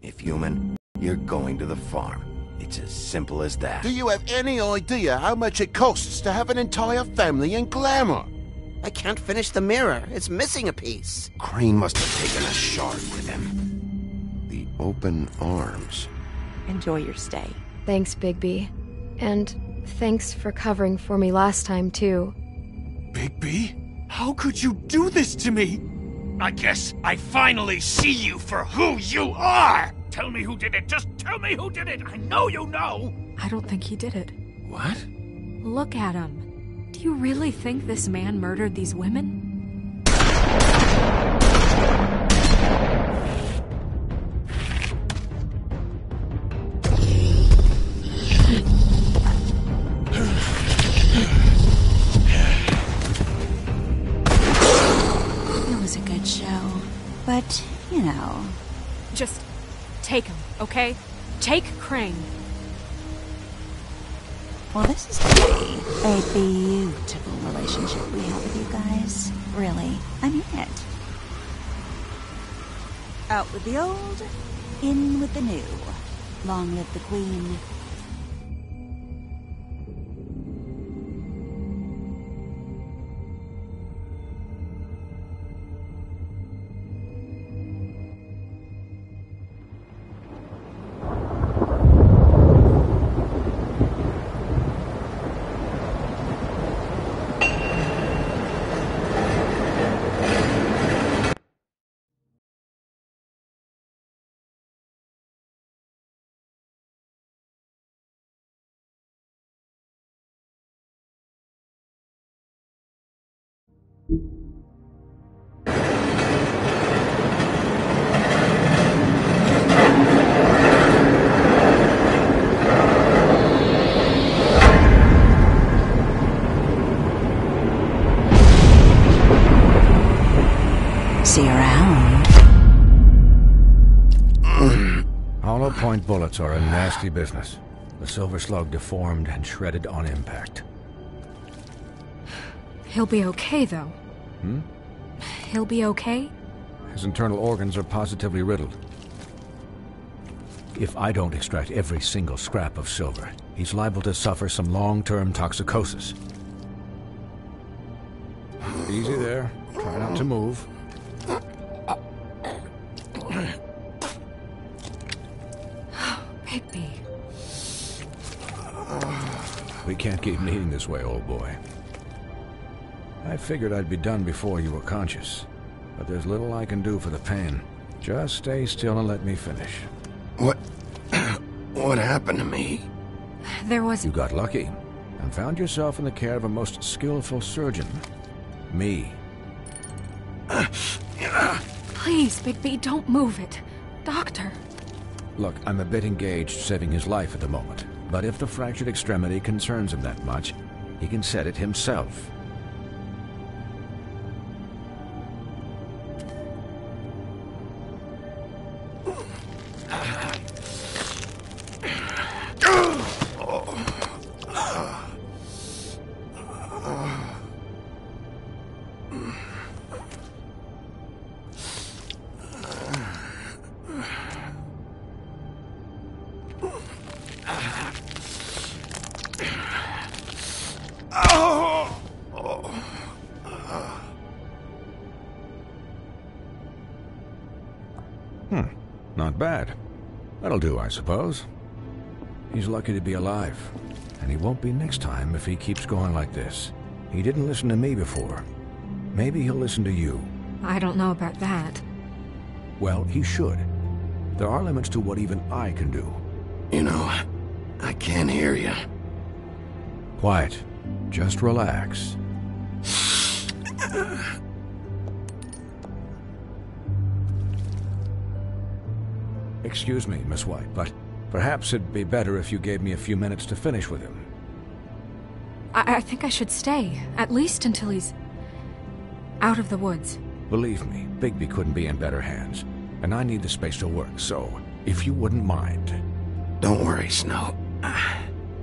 If human, you're going to the farm. It's as simple as that. Do you have any idea how much it costs to have an entire family in glamour? I can't finish the mirror. It's missing a piece. Crane must have taken a shard with him. The open arms. Enjoy your stay. Thanks, Bigby. And thanks for covering for me last time, too. Bigby? How could you do this to me? I guess I finally see you for who you are! Tell me who did it! Just tell me who did it! I know you know! I don't think he did it. What? Look at him. Do you really think this man murdered these women? It was a good show, but, you know... Just take him, okay? Take Crane. Well, this is really a beautiful relationship we have with you guys. Really, I mean it. Out with the old, in with the new. Long live the Queen. See you around. Hollow point bullets are a nasty business. The silver slug deformed and shredded on impact. He'll be okay, though. He'll be okay? His internal organs are positively riddled. If I don't extract every single scrap of silver, he's liable to suffer some long-term toxicosis. Easy there. Try not to move. Bigby. We can't keep meeting this way, old boy. I figured I'd be done before you were conscious, but there's little I can do for the pain. Just stay still and let me finish. What happened to me? There was... You got lucky and found yourself in the care of a most skillful surgeon. Me. Please, Bigby, don't move it. Doctor. Look, I'm a bit engaged saving his life at the moment, but if the fractured extremity concerns him that much, he can set it himself. Not bad. That'll do, I suppose. He's lucky to be alive. And he won't be next time if he keeps going like this. He didn't listen to me before. Maybe he'll listen to you. I don't know about that. Well, he should. There are limits to what even I can do. You know, I can't hear you. Quiet. Just relax. Excuse me, Miss White, but perhaps it'd be better if you gave me a few minutes to finish with him. I think I should stay, at least until he's out of the woods. Believe me, Bigby couldn't be in better hands, and I need the space to work, so if you wouldn't mind. Don't worry, Snow.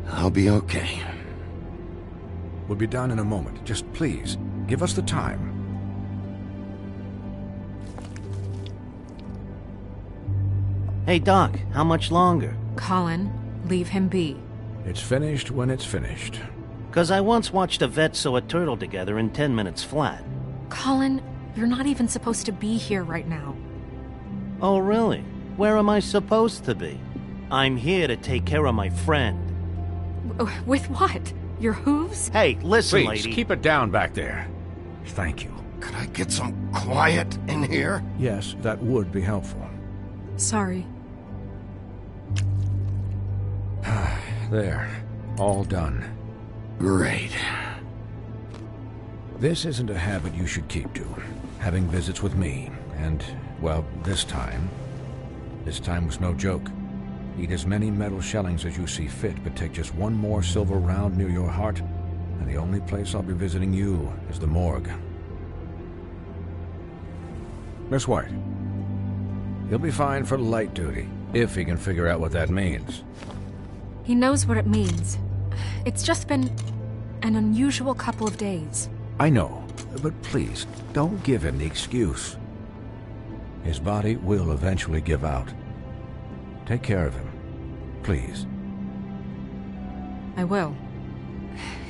I'll be okay. We'll be done in a moment. Just please, give us the time. Hey, Doc, how much longer? Colin, leave him be. It's finished when it's finished. 'Cause I once watched a vet sew a turtle together in 10 minutes flat. Colin, you're not even supposed to be here right now. Oh, really? Where am I supposed to be? I'm here to take care of my friend. With what? Your hooves? Hey, listen, Please, lady. keep it down back there. Thank you. Could I get some quiet in here? Yes, that would be helpful. Sorry. There. All done. Great. This isn't a habit you should keep to. Having visits with me. And, well, this time was no joke. Eat as many metal shellings as you see fit, but take just one more silver round near your heart, and the only place I'll be visiting you is the morgue. Miss White. He'll be fine for light duty, if he can figure out what that means. He knows what it means. It's just been an unusual couple of days. I know, but please, don't give him the excuse. His body will eventually give out. Take care of him, please. I will.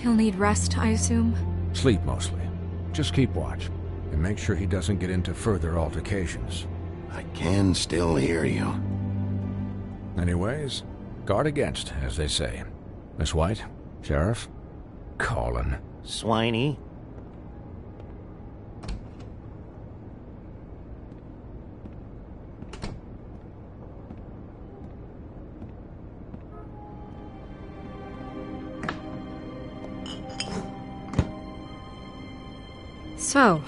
He'll need rest, I assume? Sleep mostly. Just keep watch, and make sure he doesn't get into further altercations. I can still hear you. Anyways, guard against, as they say. Miss White, Sheriff, Colin. Swiney. So,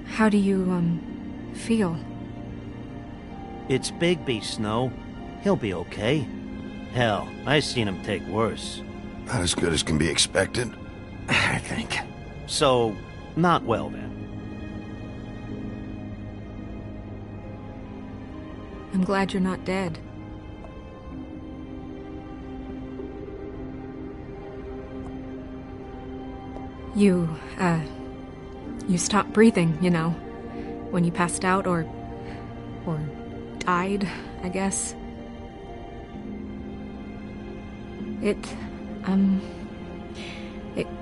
how do you, feel? It's Bigby, Snow. He'll be okay. Hell, I seen him take worse. Not as good as can be expected, I think. So, not well then. I'm glad you're not dead. You stopped breathing, you know, when you passed out or died, I guess. It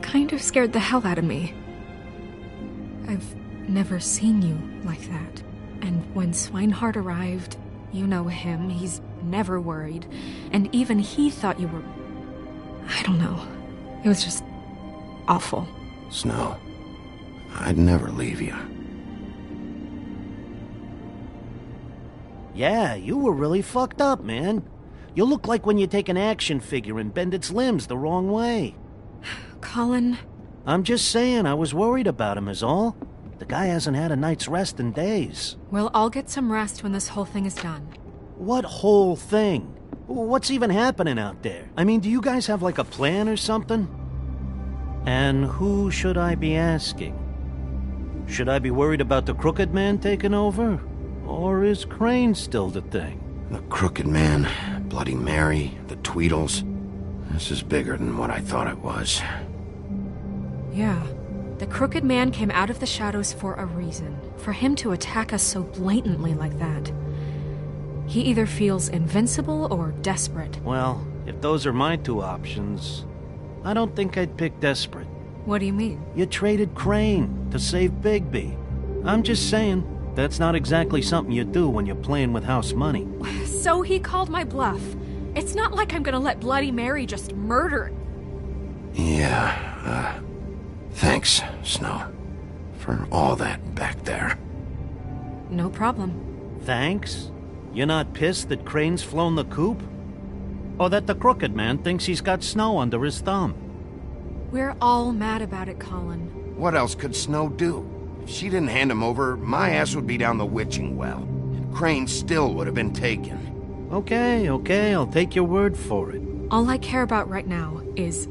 kind of scared the hell out of me. I've never seen you like that. And when Swinehart arrived, you know him, he's never worried. And even he thought you were... I don't know. It was just awful. Snow, I'd never leave you. Yeah, you were really fucked up, man. You look like when you take an action figure and bend its limbs the wrong way. Colin... I'm just saying, I was worried about him is all. The guy hasn't had a night's rest in days. Well, I'll get some rest when this whole thing is done. What whole thing? What's even happening out there? I mean, do you guys have like a plan or something? And who should I be asking? Should I be worried about the Crooked Man taking over? Or is Crane still the thing? The Crooked Man, Bloody Mary, the Tweedles. This is bigger than what I thought it was. Yeah. The Crooked Man came out of the shadows for a reason. For him to attack us so blatantly like that. He either feels invincible or desperate. Well, if those are my two options, I don't think I'd pick desperate. What do you mean? You traded Crane to save Bigby. I'm just saying, that's not exactly something you do when you're playing with house money. So he called my bluff. It's not like I'm gonna let Bloody Mary just murder... Yeah, thanks, Snow, for all that back there. No problem. Thanks? You're not pissed that Crane's flown the coop? Or that the Crooked Man thinks he's got Snow under his thumb? We're all mad about it, Colin. What else could Snow do? If she didn't hand him over, my ass would be down the witching well, and Crane still would have been taken. Okay, I'll take your word for it. All I care about right now is...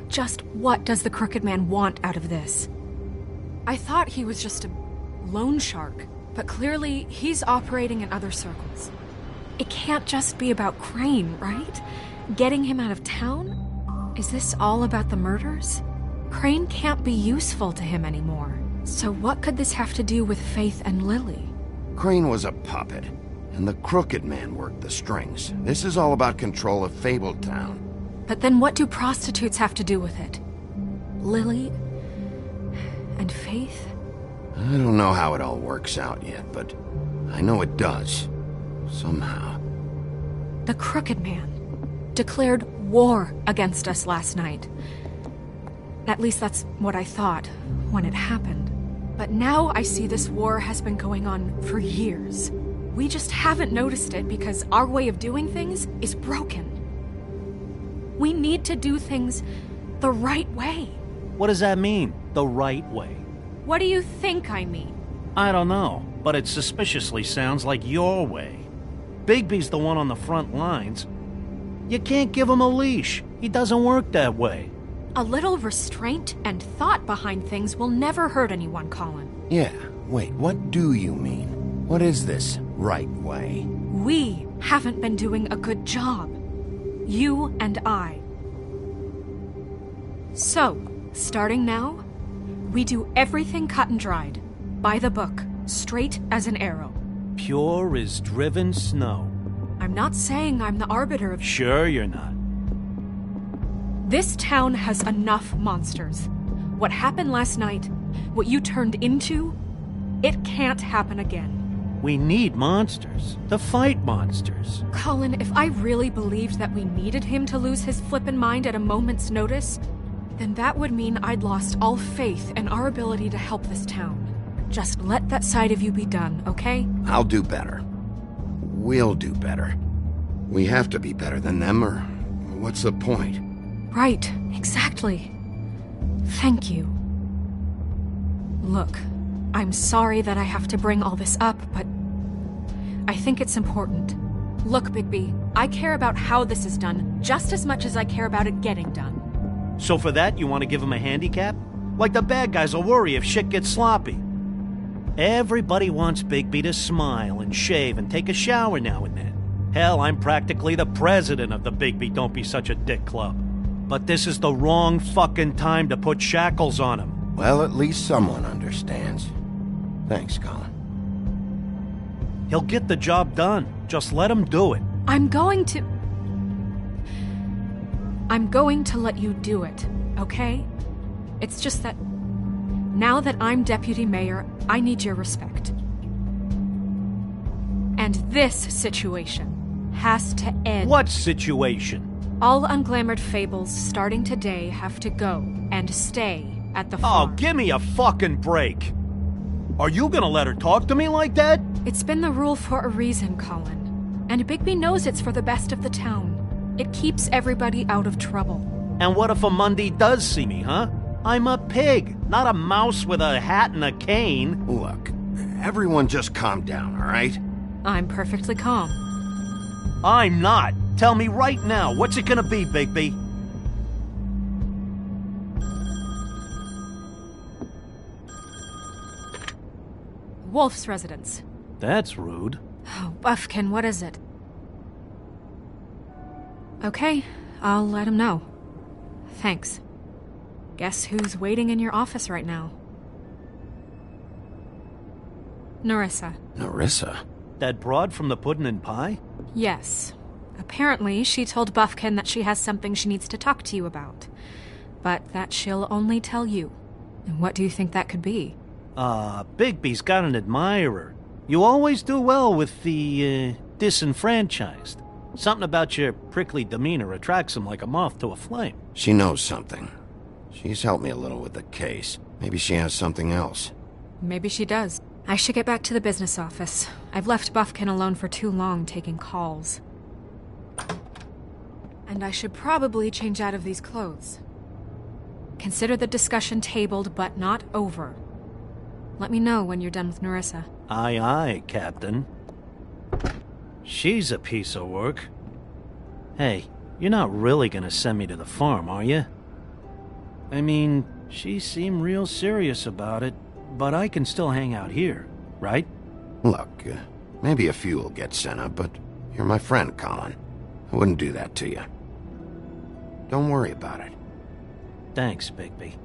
just what does the Crooked Man want out of this? I thought he was just a loan shark, but clearly he's operating in other circles. It can't just be about Crane, right? Getting him out of town? Is this all about the murders? Crane can't be useful to him anymore. So what could this have to do with Faith and Lily? Crane was a puppet, and the Crooked Man worked the strings. This is all about control of Fabletown. But then what do prostitutes have to do with it? Lily? And Faith? I don't know how it all works out yet, but I know it does. Somehow. The Crooked Man declared war against us last night. At least that's what I thought when it happened. But now I see this war has been going on for years. We just haven't noticed it because our way of doing things is broken. We need to do things the right way. What does that mean, the right way? What do you think I mean? I don't know, but it suspiciously sounds like your way. Bigby's the one on the front lines. You can't give him a leash. He doesn't work that way. A little restraint and thought behind things will never hurt anyone, Colin. Yeah, wait, what do you mean? What is this right way? We haven't been doing a good job. You and I. So, starting now, we do everything cut and dried. By the book, straight as an arrow. Pure as driven snow. I'm not saying I'm the arbiter of... Sure you're not. This town has enough monsters. What happened last night, what you turned into, it can't happen again. We need monsters. To fight monsters. Colin, if I really believed that we needed him to lose his flippin' mind at a moment's notice, then that would mean I'd lost all faith in our ability to help this town. Just let that side of you be done, okay? I'll do better. We'll do better. We have to be better than them, or what's the point? Right, exactly. Thank you. Look, I'm sorry that I have to bring all this up, but I think it's important. Look, Bigby, I care about how this is done just as much as I care about it getting done. So for that, you want to give him a handicap? Like the bad guys will worry if shit gets sloppy. Everybody wants Bigby to smile and shave and take a shower now and then. Hell, I'm practically the president of the Bigby Don't Be Such a Dick Club. But this is the wrong fucking time to put shackles on him. Well, at least someone understands. Thanks, Colin. He'll get the job done. Just let him do it. I'm going to let you do it, okay? It's just that now that I'm deputy mayor, I need your respect. And this situation has to end. What situation? All unglamored fables starting today have to go and stay at the farm. Oh, give me a fucking break. Are you gonna let her talk to me like that? It's been the rule for a reason, Colin. And Bigby knows it's for the best of the town. It keeps everybody out of trouble. And what if a Monday does see me, huh? I'm a pig, not a mouse with a hat and a cane. Look, everyone just calm down, all right? I'm perfectly calm. I'm not. Tell me right now, what's it gonna be, Bigby? Wolf's residence. That's rude. Oh, Buffkin, what is it? Okay, I'll let him know. Thanks. Guess who's waiting in your office right now? Nerissa. Nerissa? That broad from the Puddin' and Pie? Yes. Apparently, she told Buffkin that she has something she needs to talk to you about. But that she'll only tell you. And what do you think that could be? Bigby's got an admirer. You always do well with the, disenfranchised. Something about your prickly demeanor attracts him like a moth to a flame. She knows something. She's helped me a little with the case. Maybe she has something else. Maybe she does. I should get back to the business office. I've left Buffkin alone for too long taking calls. And I should probably change out of these clothes. Consider the discussion tabled, but not over. Let me know when you're done with Nerissa. Aye, aye, Captain. She's a piece of work. Hey, you're not really gonna send me to the farm, are you? I mean, she seemed real serious about it, but I can still hang out here, right? Look, maybe a few will get sent up, but you're my friend, Colin. I wouldn't do that to you. Don't worry about it. Thanks, Bigby.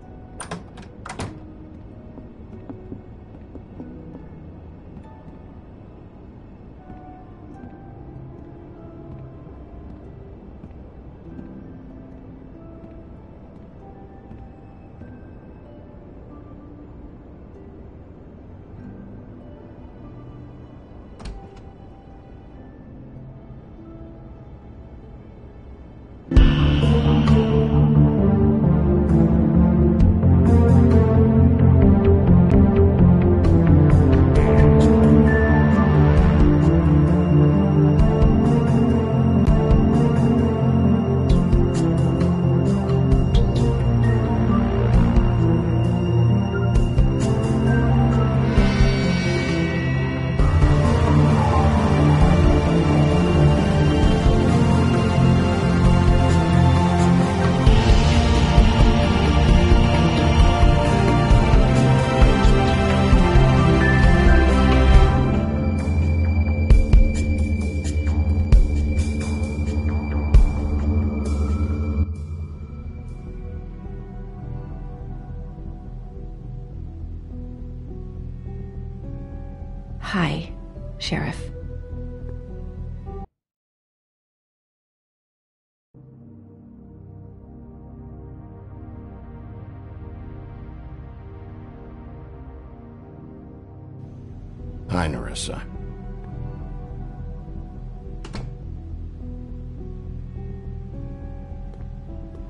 Hi, Sheriff. Hi, Nerissa.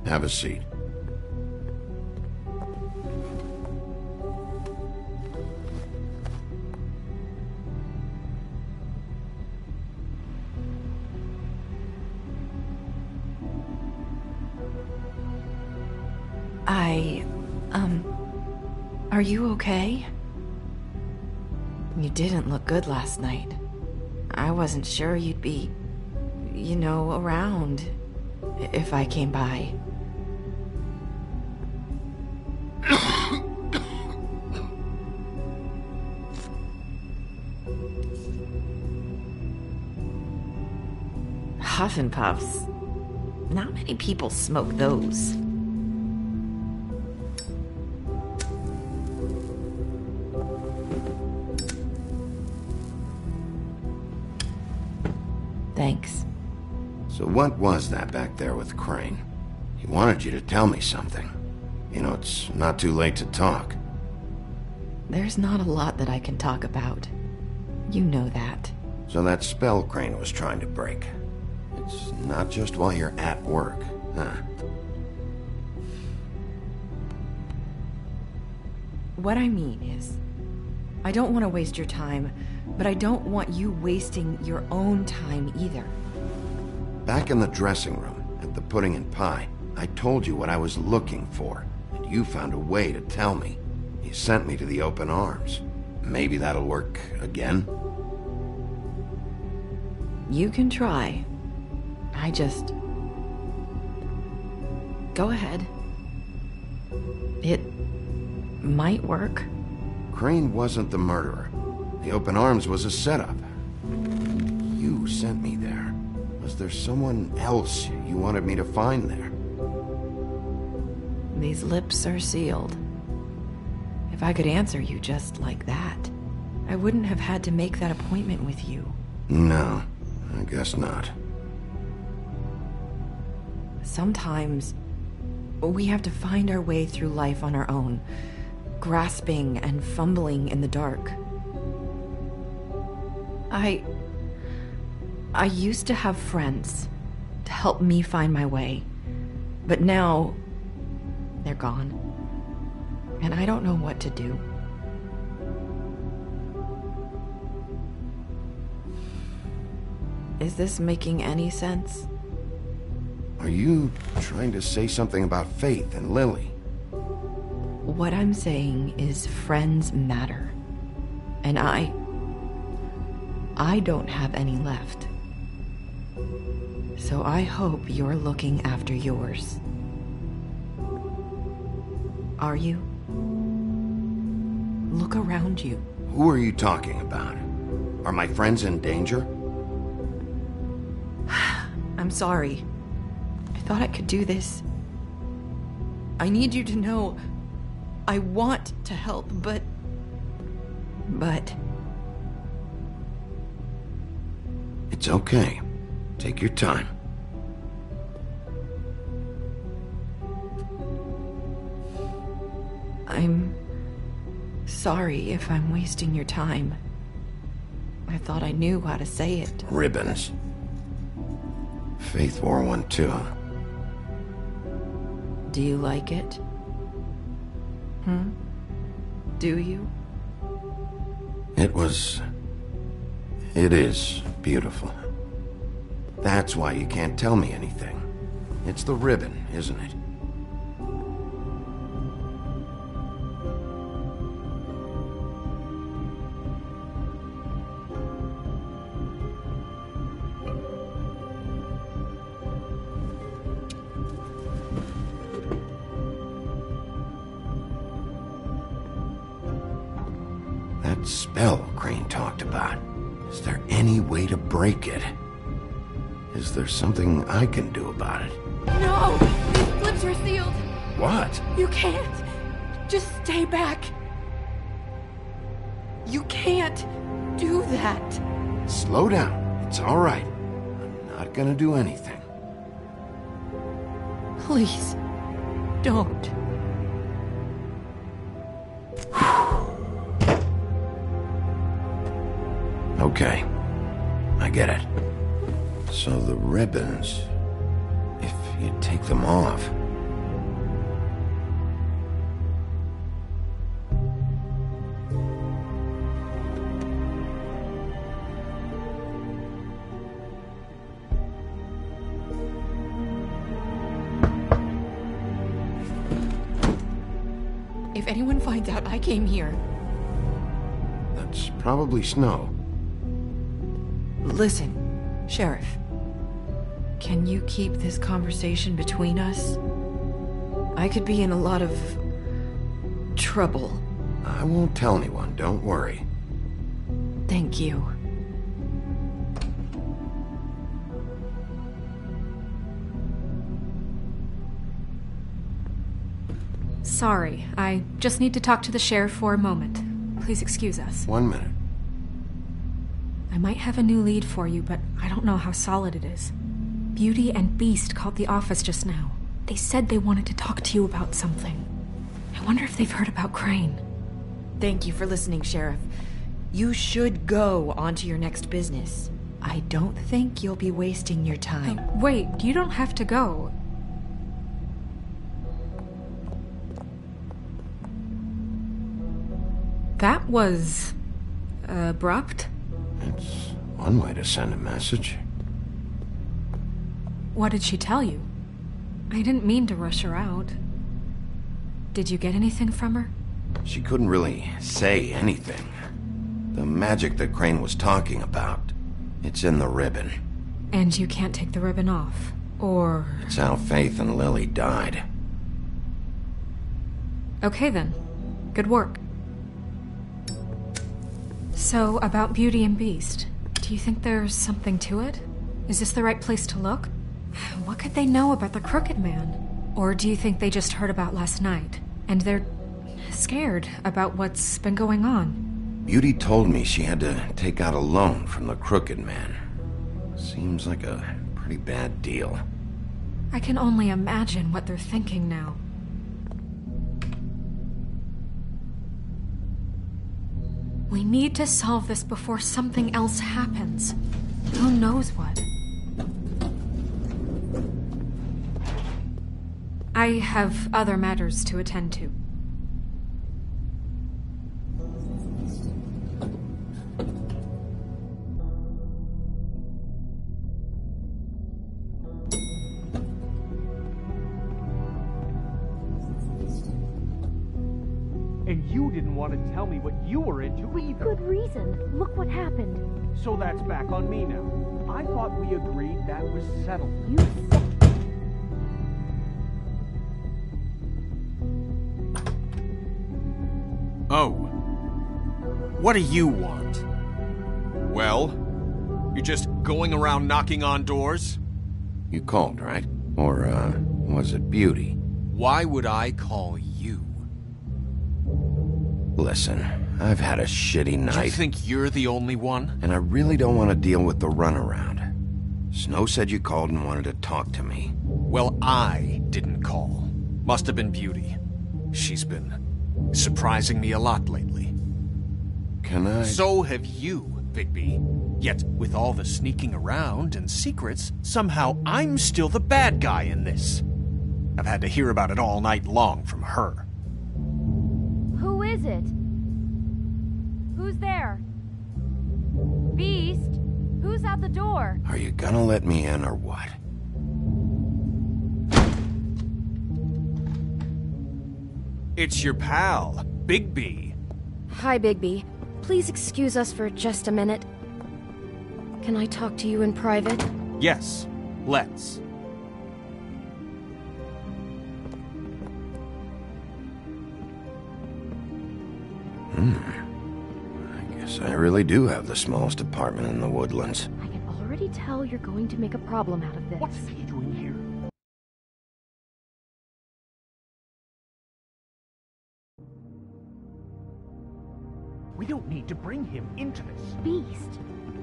Have a seat. Are you okay? You didn't look good last night. I wasn't sure you'd be, around if I came by. Huff and puffs. Not many people smoke those. Thanks. So what was that back there with Crane? He wanted you to tell me something. It's not too late to talk. There's not a lot that I can talk about. You know that. So that spell Crane was trying to break. It's not just while you're at work, huh? What I mean is, I don't want to waste your time, but I don't want you wasting your own time either. Back in the dressing room, at the pudding and pie, I told you what I was looking for, and you found a way to tell me. You sent me to the open arms. Maybe that'll work again? You can try. Go ahead. It might work. Crane wasn't the murderer. The open arms was a setup. You sent me there. Was there someone else you wanted me to find there? These lips are sealed. If I could answer you just like that, I wouldn't have had to make that appointment with you. No, I guess not. Sometimes we have to find our way through life on our own, grasping and fumbling in the dark. I used to have friends to help me find my way, but now they're gone, and I don't know what to do. Is this making any sense? Are you trying to say something about Faith and Lily? What I'm saying is friends matter, and I don't have any left. So I hope you're looking after yours. Are you? Look around you. Who are you talking about? Are my friends in danger? I'm sorry. I thought I could do this. I need you to know I want to help, but... It's okay. Take your time. I'm sorry if I'm wasting your time. I thought I knew how to say it. Ribbons. Faith wore one too. Do you like it? Do you? It is beautiful. That's why you can't tell me anything. It's the ribbon, isn't it? That spell Crane talked about. Is there any way to break it? Is there something I can do about it? No! These flips are sealed! What? You can't! Just stay back! You can't do that! Slow down. It's all right. I'm not gonna do anything. Please, don't. Okay. I get it. So the ribbons, if you take them off... If anyone finds out I came here... That's probably snow. Listen, Sheriff. Can you keep this conversation between us? I could be in a lot of... trouble. I won't tell anyone, don't worry. Thank you. Sorry, I just need to talk to the sheriff for a moment. Please excuse us. 1 minute. I might have a new lead for you, but I don't know how solid it is. Beauty and Beast called the office just now. They said they wanted to talk to you about something. I wonder if they've heard about Crane. Thank you for listening, Sheriff. You should go on to your next business. I don't think you'll be wasting your time. Wait, you don't have to go. That was... abrupt? It's one way to send a message. What did she tell you? I didn't mean to rush her out. Did you get anything from her? She couldn't really say anything. The magic that Crane was talking about, it's in the ribbon. And you can't take the ribbon off, or... It's how Faith and Lily died. Okay then. Good work. So, about Beauty and Beast, do you think there's something to it? Is this the right place to look? What could they know about the Crooked Man? Or do you think they just heard about last night, and they're scared about what's been going on? Beauty told me she had to take out a loan from the Crooked Man. Seems like a pretty bad deal. I can only imagine what they're thinking now. We need to solve this before something else happens. Who knows what? I have other matters to attend to. And you didn't want to tell me what you were into either. Good reason. Look what happened. So that's back on me now. I thought we agreed that was settled. You said... Oh. What do you want? Well? You're just going around knocking on doors? You called, right? Or, was it Beauty? Why would I call you? Listen, I've had a shitty night. You think you're the only one? And I really don't want to deal with the runaround. Snow said you called and wanted to talk to me. Well, I didn't call. Must have been Beauty. She's been surprising me a lot lately. Can I? So have you, Bigby. Yet, with all the sneaking around and secrets, somehow I'm still the bad guy in this. I've had to hear about it all night long from her. Who is it? Who's there? Beast? Who's out the door? Are you gonna let me in or what? It's your pal, Bigby. Hi, Bigby. Please excuse us for just a minute. Can I talk to you in private? Yes, let's. I guess I really do have the smallest apartment in the Woodlands. I can already tell you're going to make a problem out of this. What's he doing here? We don't need to bring him into this. Beast.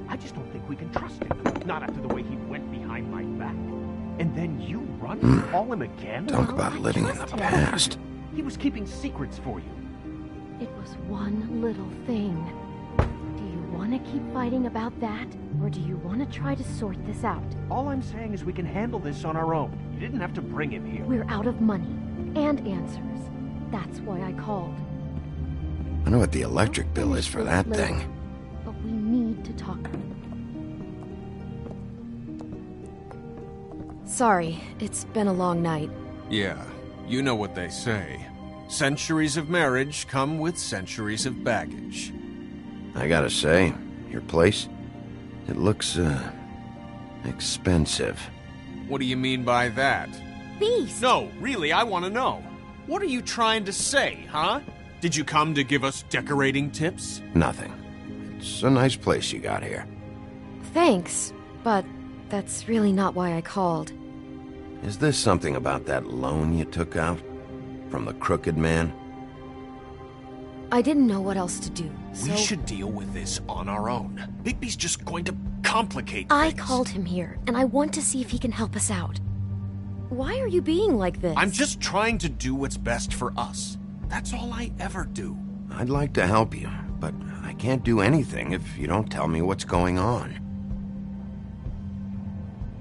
I just don't think we can trust him. Not after the way he went behind my back. And then you run and call him again? Talk about living in the past. He was keeping secrets for you. It was one little thing. Do you want to keep fighting about that? Or do you want to try to sort this out? All I'm saying is we can handle this on our own. You didn't have to bring him here. We're out of money. And answers. That's why I called. I know what the electric bill is for that Later. thing. But we need to talk. Sorry, it's been a long night. Yeah, you know what they say. Centuries of marriage come with centuries of baggage. I gotta say, your place, it looks, expensive. What do you mean by that? Beast! No, really, I want to know. What are you trying to say, huh? Did you come to give us decorating tips? Nothing. It's a nice place you got here. Thanks, but that's really not why I called. Is this something about that loan you took out? From the crooked man? I didn't know what else to do, so... We should deal with this on our own. Bigby's just going to complicate things. I called him here, and I want to see if he can help us out. Why are you being like this? I'm just trying to do what's best for us. That's all I ever do. I'd like to help you, but I can't do anything if you don't tell me what's going on.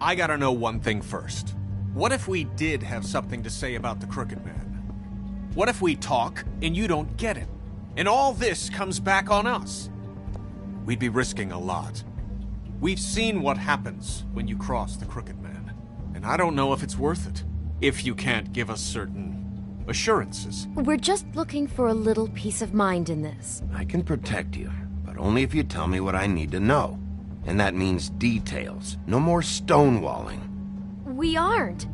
I gotta know one thing first. What if we did have something to say about the Crooked Man? What if we talk and you don't get it? And all this comes back on us? We'd be risking a lot. We've seen what happens when you cross the Crooked Man. And I don't know if it's worth it. If you can't give us certain assurances. We're just looking for a little peace of mind in this. I can protect you, but only if you tell me what I need to know. And that means details. No more stonewalling. We aren't.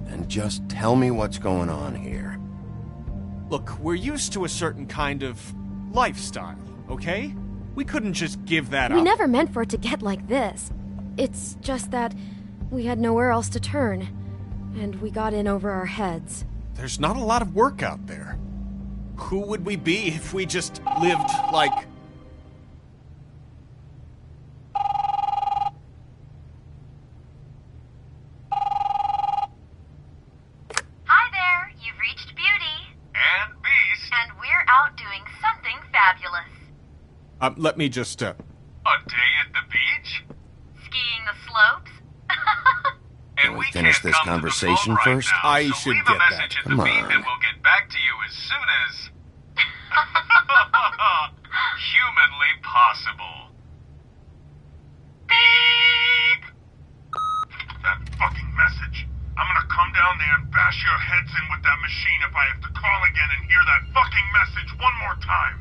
Then just tell me what's going on here. Look, we're used to a certain kind of lifestyle, okay? We couldn't just give that up. We never meant for it to get like this. It's just that we had nowhere else to turn, and we got in over our heads. There's not a lot of work out there. Who would we be if we just lived like... Let me just, A day at the beach? Skiing the slopes? Can we finish this conversation first? I should leave get a that. message at Come the beep on. and we'll get back to you as soon as... humanly possible. Beep! That fucking message. I'm gonna come down there and bash your heads in with that machine if I have to call again and hear that fucking message one more time.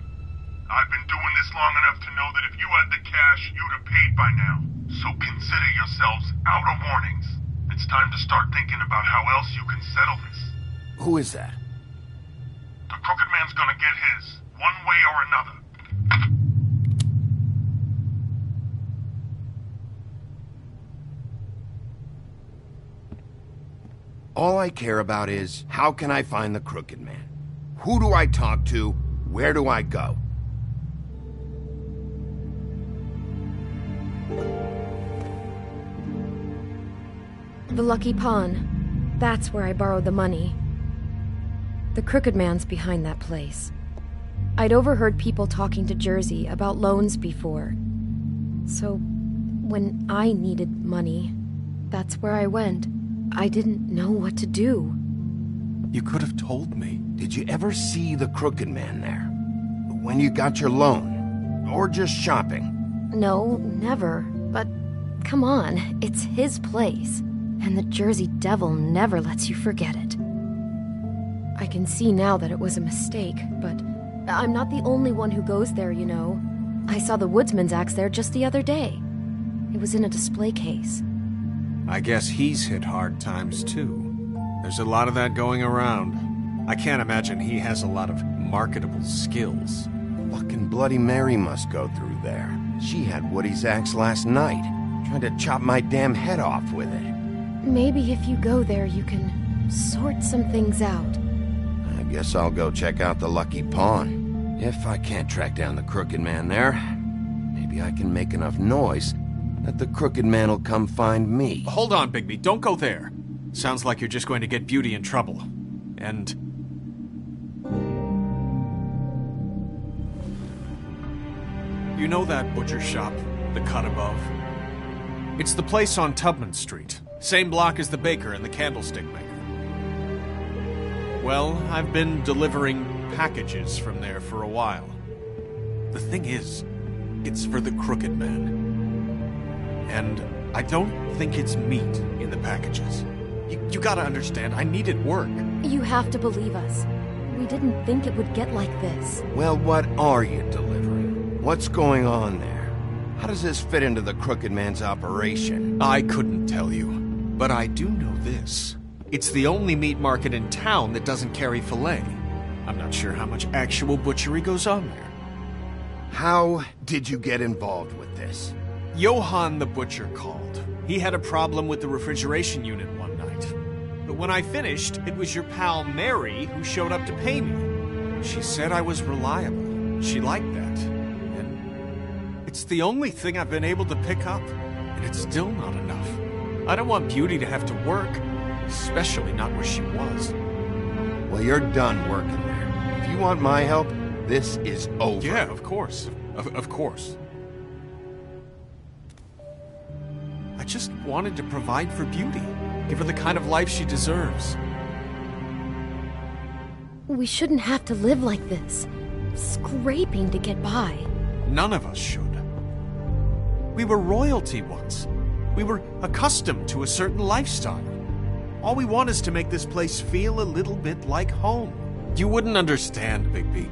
I've been doing this long enough to know that if you had the cash, you'd have paid by now. So consider yourselves out of warnings. It's time to start thinking about how else you can settle this. Who is that? The Crooked Man's gonna get his, one way or another. All I care about is, how can I find the Crooked Man? Who do I talk to? Where do I go? The Lucky Pawn. That's where I borrowed the money. The Crooked Man's behind that place. I'd overheard people talking to Jersey about loans before. So, when I needed money, that's where I went. I didn't know what to do. You could have told me. Did you ever see the Crooked Man there? When you got your loan? Or just shopping? No, never. But come on, it's his place. And the Jersey Devil never lets you forget it. I can see now that it was a mistake, but I'm not the only one who goes there, you know. I saw the Woodsman's axe there just the other day. It was in a display case. I guess he's hit hard times, too. There's a lot of that going around. I can't imagine he has a lot of marketable skills. Fucking Bloody Mary must go through there. She had Woody's axe last night, trying to chop my damn head off with it. Maybe if you go there, you can sort some things out. I guess I'll go check out the Lucky Pawn. If I can't track down the Crooked Man there, maybe I can make enough noise that the Crooked Man will come find me. Hold on, Bigby. Don't go there. Sounds like you're just going to get Beauty in trouble. And... you know that butcher shop, the cut above? It's the place on Tubman Street. Same block as the baker and the candlestick maker. Well, I've been delivering packages from there for a while. The thing is, it's for the Crooked Man. And I don't think it's meat in the packages. You gotta understand, I needed work. You have to believe us. We didn't think it would get like this. Well, what are you delivering? What's going on there? How does this fit into the Crooked Man's operation? I couldn't tell you, but I do know this. It's the only meat market in town that doesn't carry filet. I'm not sure how much actual butchery goes on there. How did you get involved with this? Johann the butcher called. He had a problem with the refrigeration unit one night. But when I finished, it was your pal Mary who showed up to pay me. She said I was reliable. She liked that. And it's the only thing I've been able to pick up. And it's still not enough. I don't want Beauty to have to work, especially not where she was. Well, you're done working there. If you want my help, this is over. Yeah, of course. Of course. I just wanted to provide for Beauty. Give her the kind of life she deserves. We shouldn't have to live like this. Scraping to get by. None of us should. We were royalty once. We were accustomed to a certain lifestyle. All we want is to make this place feel a little bit like home. You wouldn't understand, Bigby.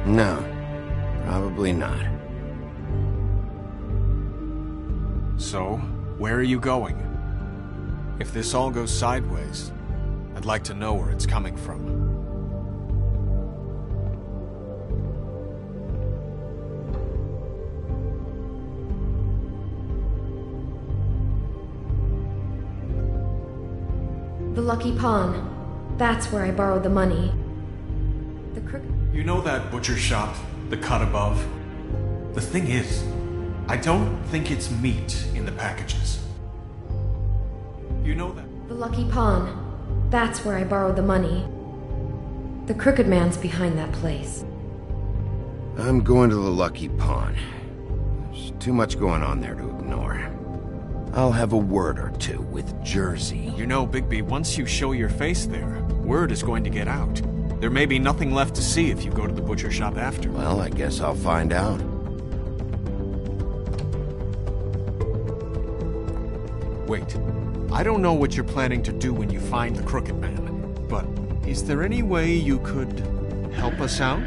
No, probably not. So, where are you going? If this all goes sideways, I'd like to know where it's coming from. The Lucky Pawn. That's where I borrowed the money. The crook... You know that butcher shop, the cut above? The thing is, I don't think it's meat in the packages. You know that? The Lucky Pawn. That's where I borrowed the money. The Crooked Man's behind that place. I'm going to the Lucky Pawn. There's too much going on there to ignore. I'll have a word or two with Jersey. You know, Bigby, once you show your face there, word is going to get out. There may be nothing left to see if you go to the butcher shop after. Well, I guess I'll find out. Wait. I don't know what you're planning to do when you find the Crooked Man, but is there any way you could help us out?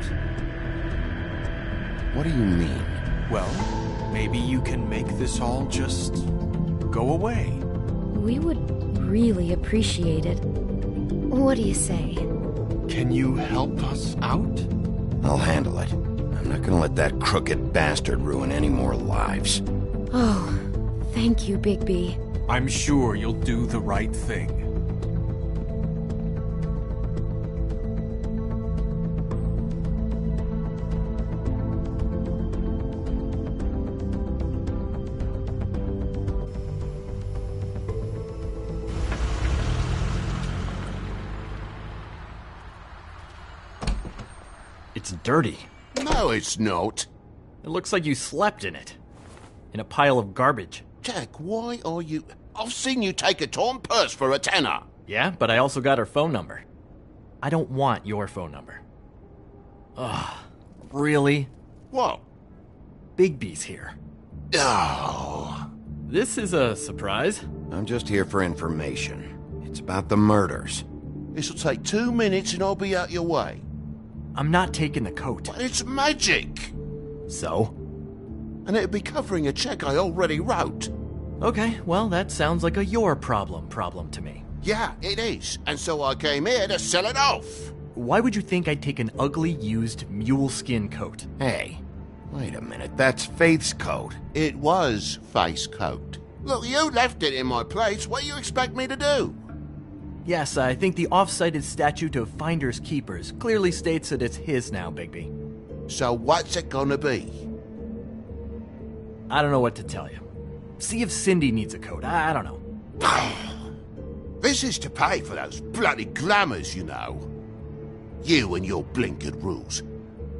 What do you mean? Well, maybe you can make this all just go away. We would really appreciate it. What do you say? Can you help us out? I'll handle it. I'm not gonna let that crooked bastard ruin any more lives. Oh, thank you, Bigby. I'm sure you'll do the right thing. It's dirty. No, it's not. It looks like you slept in it. In a pile of garbage. Jack, why are you... I've seen you take a torn purse for a tenner. Yeah, but I also got her phone number. I don't want your phone number. Ugh, really? What? Bigby's here. Oh. This is a surprise. I'm just here for information. It's about the murders. This'll take 2 minutes and I'll be out your way. I'm not taking the coat. But it's magic. So? And it'd be covering a check I already wrote. Okay, well, that sounds like a your problem to me. Yeah, it is. And so I came here to sell it off. Why would you think I'd take an ugly, used mule skin coat? Hey, wait a minute. That's Faith's coat. It was Faith's coat. Look, you left it in my place. What do you expect me to do? Yes, I think the off-cited statute of Finders Keepers clearly states that it's his now, Bigby. So what's it gonna be? I don't know what to tell you. See if Cindy needs a coat. I don't know. This is to pay for those bloody glamours, you know. You and your blinkered rules.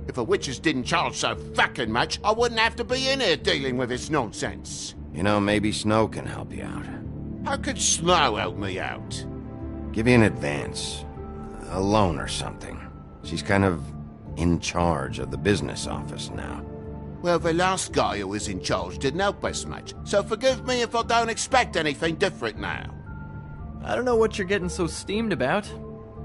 If a witches didn't charge so fucking much, I wouldn't have to be in here dealing with this nonsense. You know, maybe Snow can help you out. How could Snow help me out? Give you an advance. A loan or something. She's kind of in charge of the business office now. Well, the last guy who was in charge didn't help us much, so forgive me if I don't expect anything different now. I don't know what you're getting so steamed about.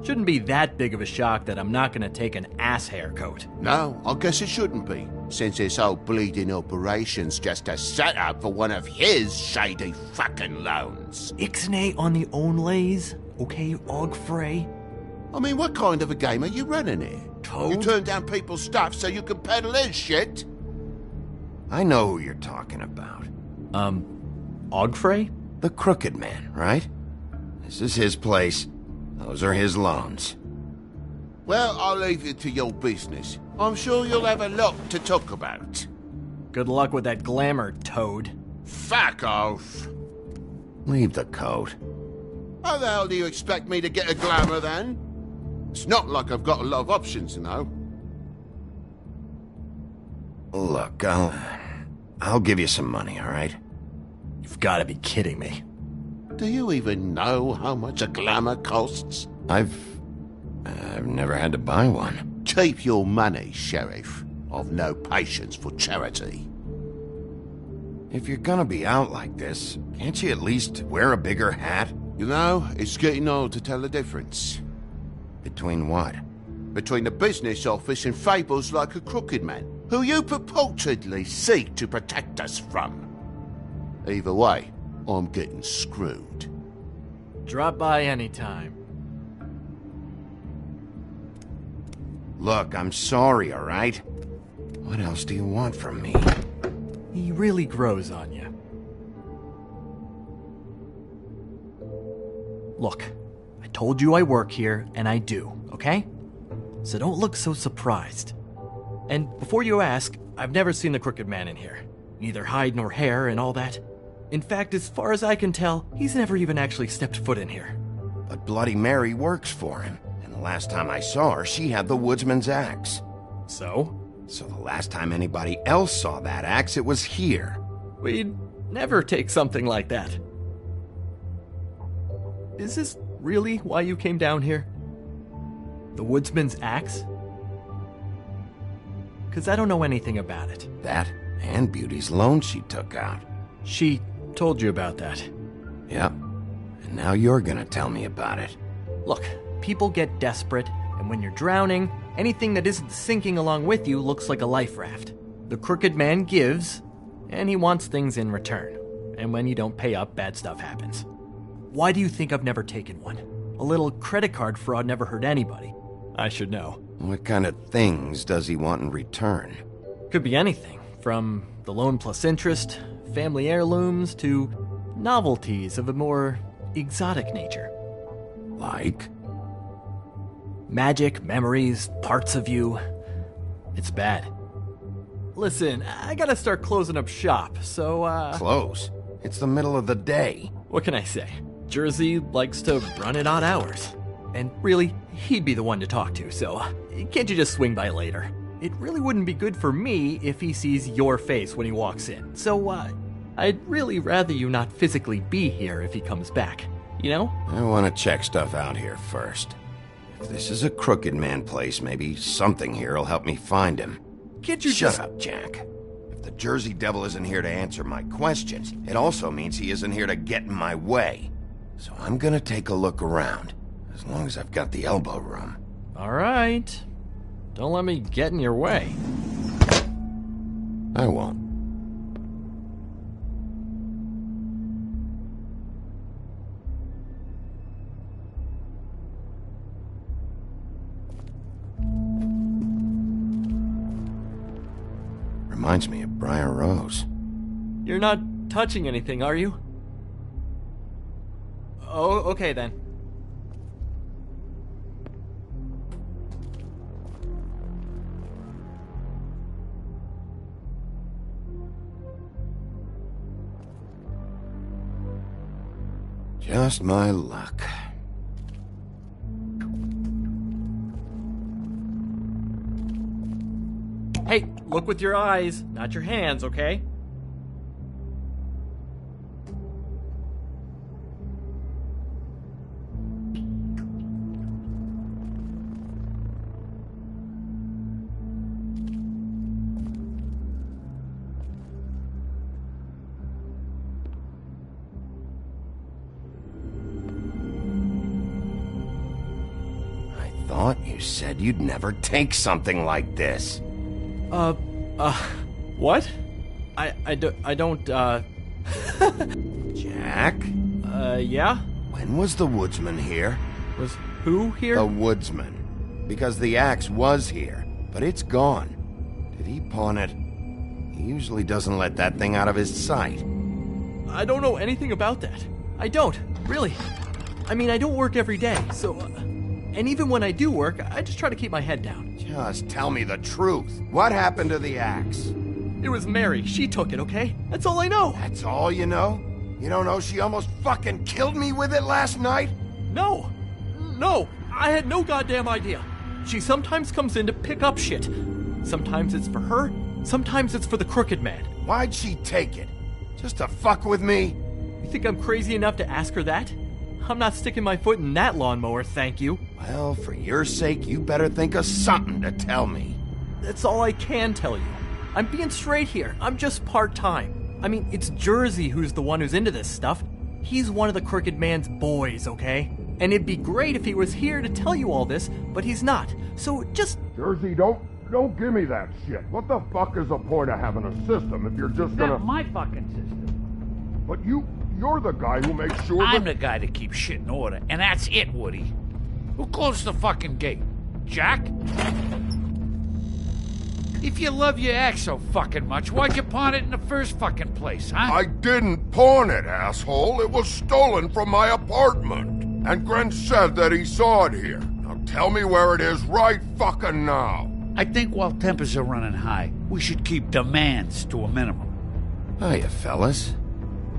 Shouldn't be that big of a shock that I'm not gonna take an ass haircoat. No, I guess it shouldn't be, since this whole bleeding operation's just a setup for one of his shady fucking loans. Ixnay on the own lays, okay, Ogfrey? I mean, what kind of a game are you running here? Toad? You turn down people's stuff so you can peddle his shit? I know who you're talking about. Ogfrey? The Crooked Man, right? This is his place. Those are his loans. Well, I'll leave it to your business. I'm sure you'll have a lot to talk about. Good luck with that glamour, Toad. Fuck off! Leave the coat. How the hell do you expect me to get a glamour, then? It's not like I've got a lot of options, you know. Look, I'll give you some money, all right? You've got to be kidding me. Do you even know how much a glamour costs? I've never had to buy one. Keep your money, Sheriff. I've no patience for charity. If you're gonna be out like this, can't you at least wear a bigger hat? You know, it's getting old to tell the difference. Between what? Between the business office and fables like a Crooked Man, who you purportedly seek to protect us from. Either way, I'm getting screwed. Drop by anytime. Look, I'm sorry, all right? What else do you want from me? He really grows on you. Look, I told you I work here, and I do, okay? So don't look so surprised. And before you ask, I've never seen the Crooked Man in here. Neither hide nor hair and all that. In fact, as far as I can tell, he's never even actually stepped foot in here. But Bloody Mary works for him, and last time I saw her, she had the woodsman's axe. So? So the last time anybody else saw that axe, it was here. We'd never take something like that. Is this really why you came down here? The woodsman's axe? Because I don't know anything about it. That and Beauty's loan she took out. She told you about that. Yep. And now you're gonna tell me about it. Look, people get desperate, and when you're drowning, anything that isn't sinking along with you looks like a life raft. The crooked man gives, and he wants things in return. And when you don't pay up, bad stuff happens. Why do you think I've never taken one? A little credit card fraud never hurt anybody. I should know. What kind of things does he want in return? Could be anything, from the loan plus interest, family heirlooms, to novelties of a more exotic nature. Like? Magic, memories, parts of you. It's bad. Listen, I gotta start closing up shop, so, Close? It's the middle of the day. What can I say? Jersey likes to run at odd hours. And really, he'd be the one to talk to, so can't you just swing by later? It really wouldn't be good for me if he sees your face when he walks in, so, I'd really rather you not physically be here if he comes back, you know? I want to check stuff out here first. If this is a crooked man place, maybe something here will help me find him. Can't you Shut up, Jack. If the Jersey Devil isn't here to answer my questions, it also means he isn't here to get in my way. So I'm gonna take a look around, as long as I've got the elbow room. All right. Don't let me get in your way. I won't. Reminds me of Briar Rose. You're not touching anything, are you? Oh, okay then. Just my luck. Hey, look with your eyes, not your hands, okay? Thought you said you'd never take something like this. What? I don't, Jack? Yeah? When was the woodsman here? Was who here? The woodsman. Because the axe was here, but it's gone. Did he pawn it? He usually doesn't let that thing out of his sight. I don't know anything about that. I don't, really. I mean, I don't work every day, so... and even when I do work, I just try to keep my head down. Just tell me the truth. What happened to the axe? It was Mary. She took it, okay? That's all I know. That's all you know? You don't know she almost fucking killed me with it last night? No. No. I had no goddamn idea. She sometimes comes in to pick up shit. Sometimes it's for her. Sometimes it's for the crooked man. Why'd she take it? Just to fuck with me? You think I'm crazy enough to ask her that? I'm not sticking my foot in that lawnmower, thank you. Well, for your sake, you better think of something to tell me. That's all I can tell you. I'm being straight here. I'm just part-time. I mean, it's Jersey who's the one who's into this stuff. He's one of the crooked man's boys, okay? And it'd be great if he was here to tell you all this, but he's not. So just... Jersey, don't give me that shit. What the fuck is the point of having a system if you're just gonna... That's my fucking system. But you're the guy who makes sure I'm the guy that keeps shit in order, and that's it, Woody. Who closed the fucking gate? Jack? If you love your ex so fucking much, why'd you pawn it in the first fucking place, huh? I didn't pawn it, asshole. It was stolen from my apartment. And Gren said that he saw it here. Now tell me where it is right fucking now. I think while tempers are running high, we should keep demands to a minimum. Hiya, fellas.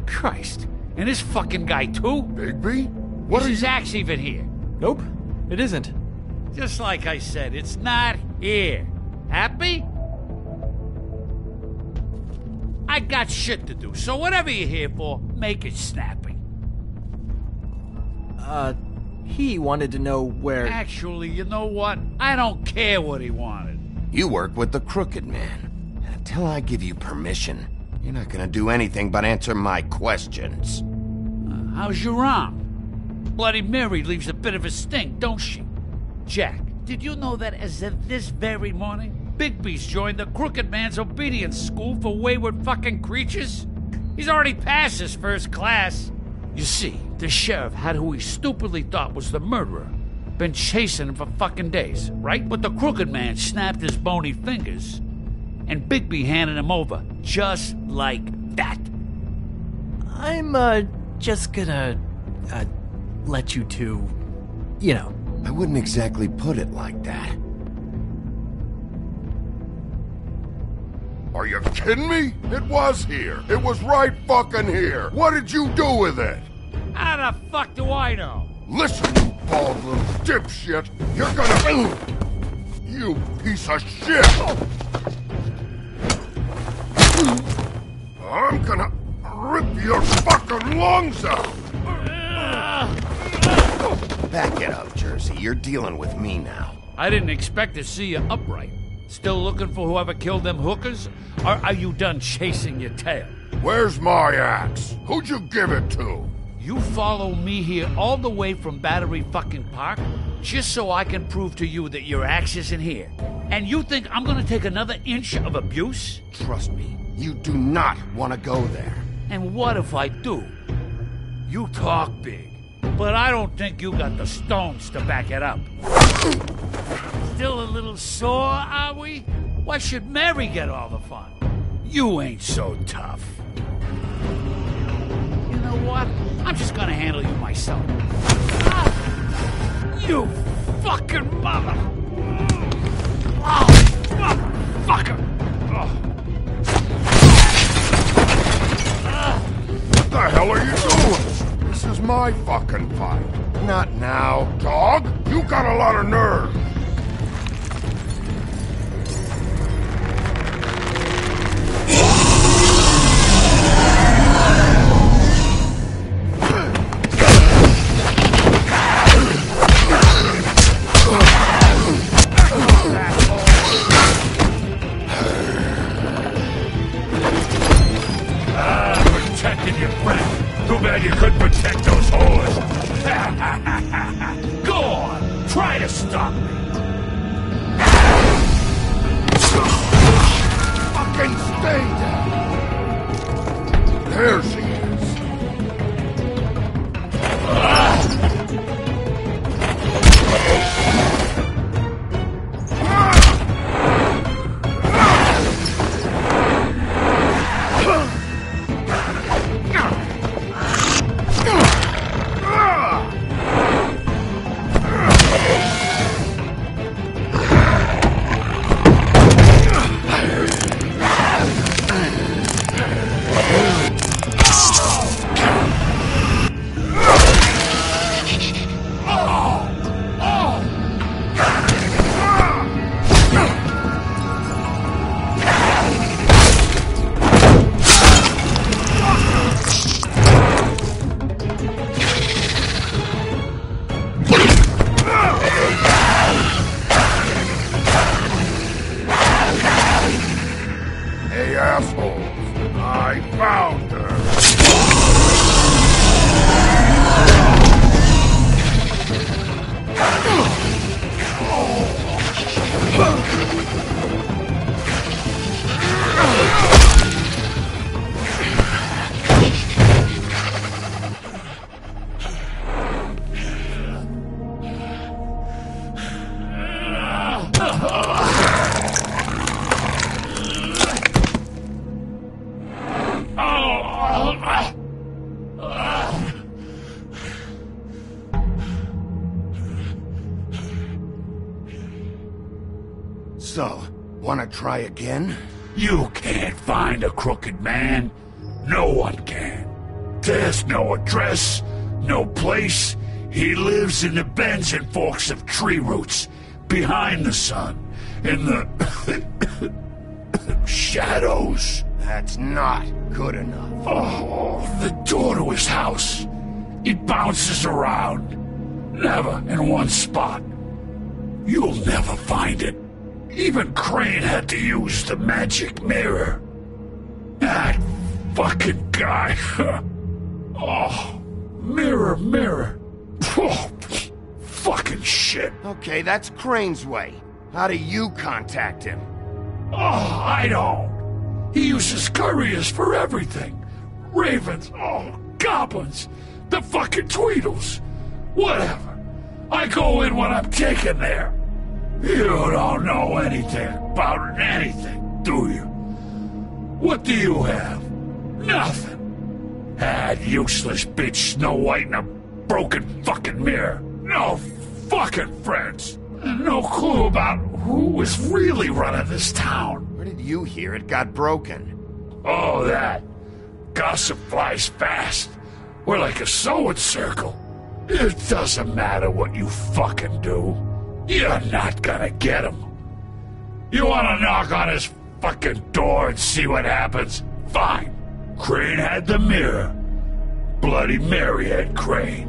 Christ. And this fucking guy, too? Bigby? What is his axe even here? Nope, it isn't. Just like I said, it's not here. Happy? I got shit to do, so whatever you're here for, make it snappy. He wanted to know where... Actually, you know what? I don't care what he wanted. You work with the Crooked Man. And until I give you permission, you're not gonna do anything but answer my questions. How's your arm? Bloody Mary leaves a bit of a stink, don't she? Jack, did you know that as of this very morning, Bigby's joined the Crooked Man's obedience school for wayward fucking creatures? He's already passed his first class. You see, the sheriff had who he stupidly thought was the murderer. Been chasing him for fucking days, right? But the Crooked Man snapped his bony fingers, and Bigby handed him over, just like that. I'm, just gonna, let you two, you know. I wouldn't exactly put it like that. Are you kidding me? It was here. It was right fucking here. What did you do with it? How the fuck do I know? Listen, you bald little dipshit. You're gonna... You piece of shit. I'm gonna rip your fucking lungs out. Back it up, Jersey. You're dealing with me now. I didn't expect to see you upright. Still looking for whoever killed them hookers? Or are you done chasing your tail? Where's my axe? Who'd you give it to? You follow me here all the way from Battery fucking Park just so I can prove to you that your axe isn't here. And you think I'm gonna take another inch of abuse? Trust me, you do not want to go there. And what if I do? You talk big, but I don't think you got the stones to back it up. Still a little sore, are we? Why should Mary get all the fun? You ain't so tough. You know what? I'm just gonna handle you myself. Ah, you fucking mother! Oh, motherfucker! What the hell are you doing? This is my fucking fight. Not now. Dog, you got a lot of nerve. Protected your friend. Too bad you couldn't protect those whores. Go on, try to stop me. Fucking stay there. There she is. Hey, assholes. I found So, wanna try again? You can't find a Crooked Man. No one can. There's no address, no place. He lives in the bends and forks of tree roots, behind the sun, in the shadows. That's not good enough. Oh, the door to his house. It bounces around, never in one spot. You'll never find it. Even Crane had to use the magic mirror. That fucking guy. Oh, mirror, mirror. Oh, fucking shit. Okay, that's Crane's way. How do you contact him? Oh, I don't. He uses couriers for everything. Ravens, oh, goblins, the fucking Tweedles. Whatever. I go in when I'm taken there. You don't know anything about anything, do you? What do you have? Nothing. That useless bitch Snow White in a broken fucking mirror. No fucking friends. No clue about who was really running this town. Where did you hear it got broken? Oh, that. Gossip flies fast. We're like a sewing circle. It doesn't matter what you fucking do. You're not gonna get him. You wanna knock on his fucking door and see what happens? Fine. Crane had the mirror. Bloody Mary had Crane.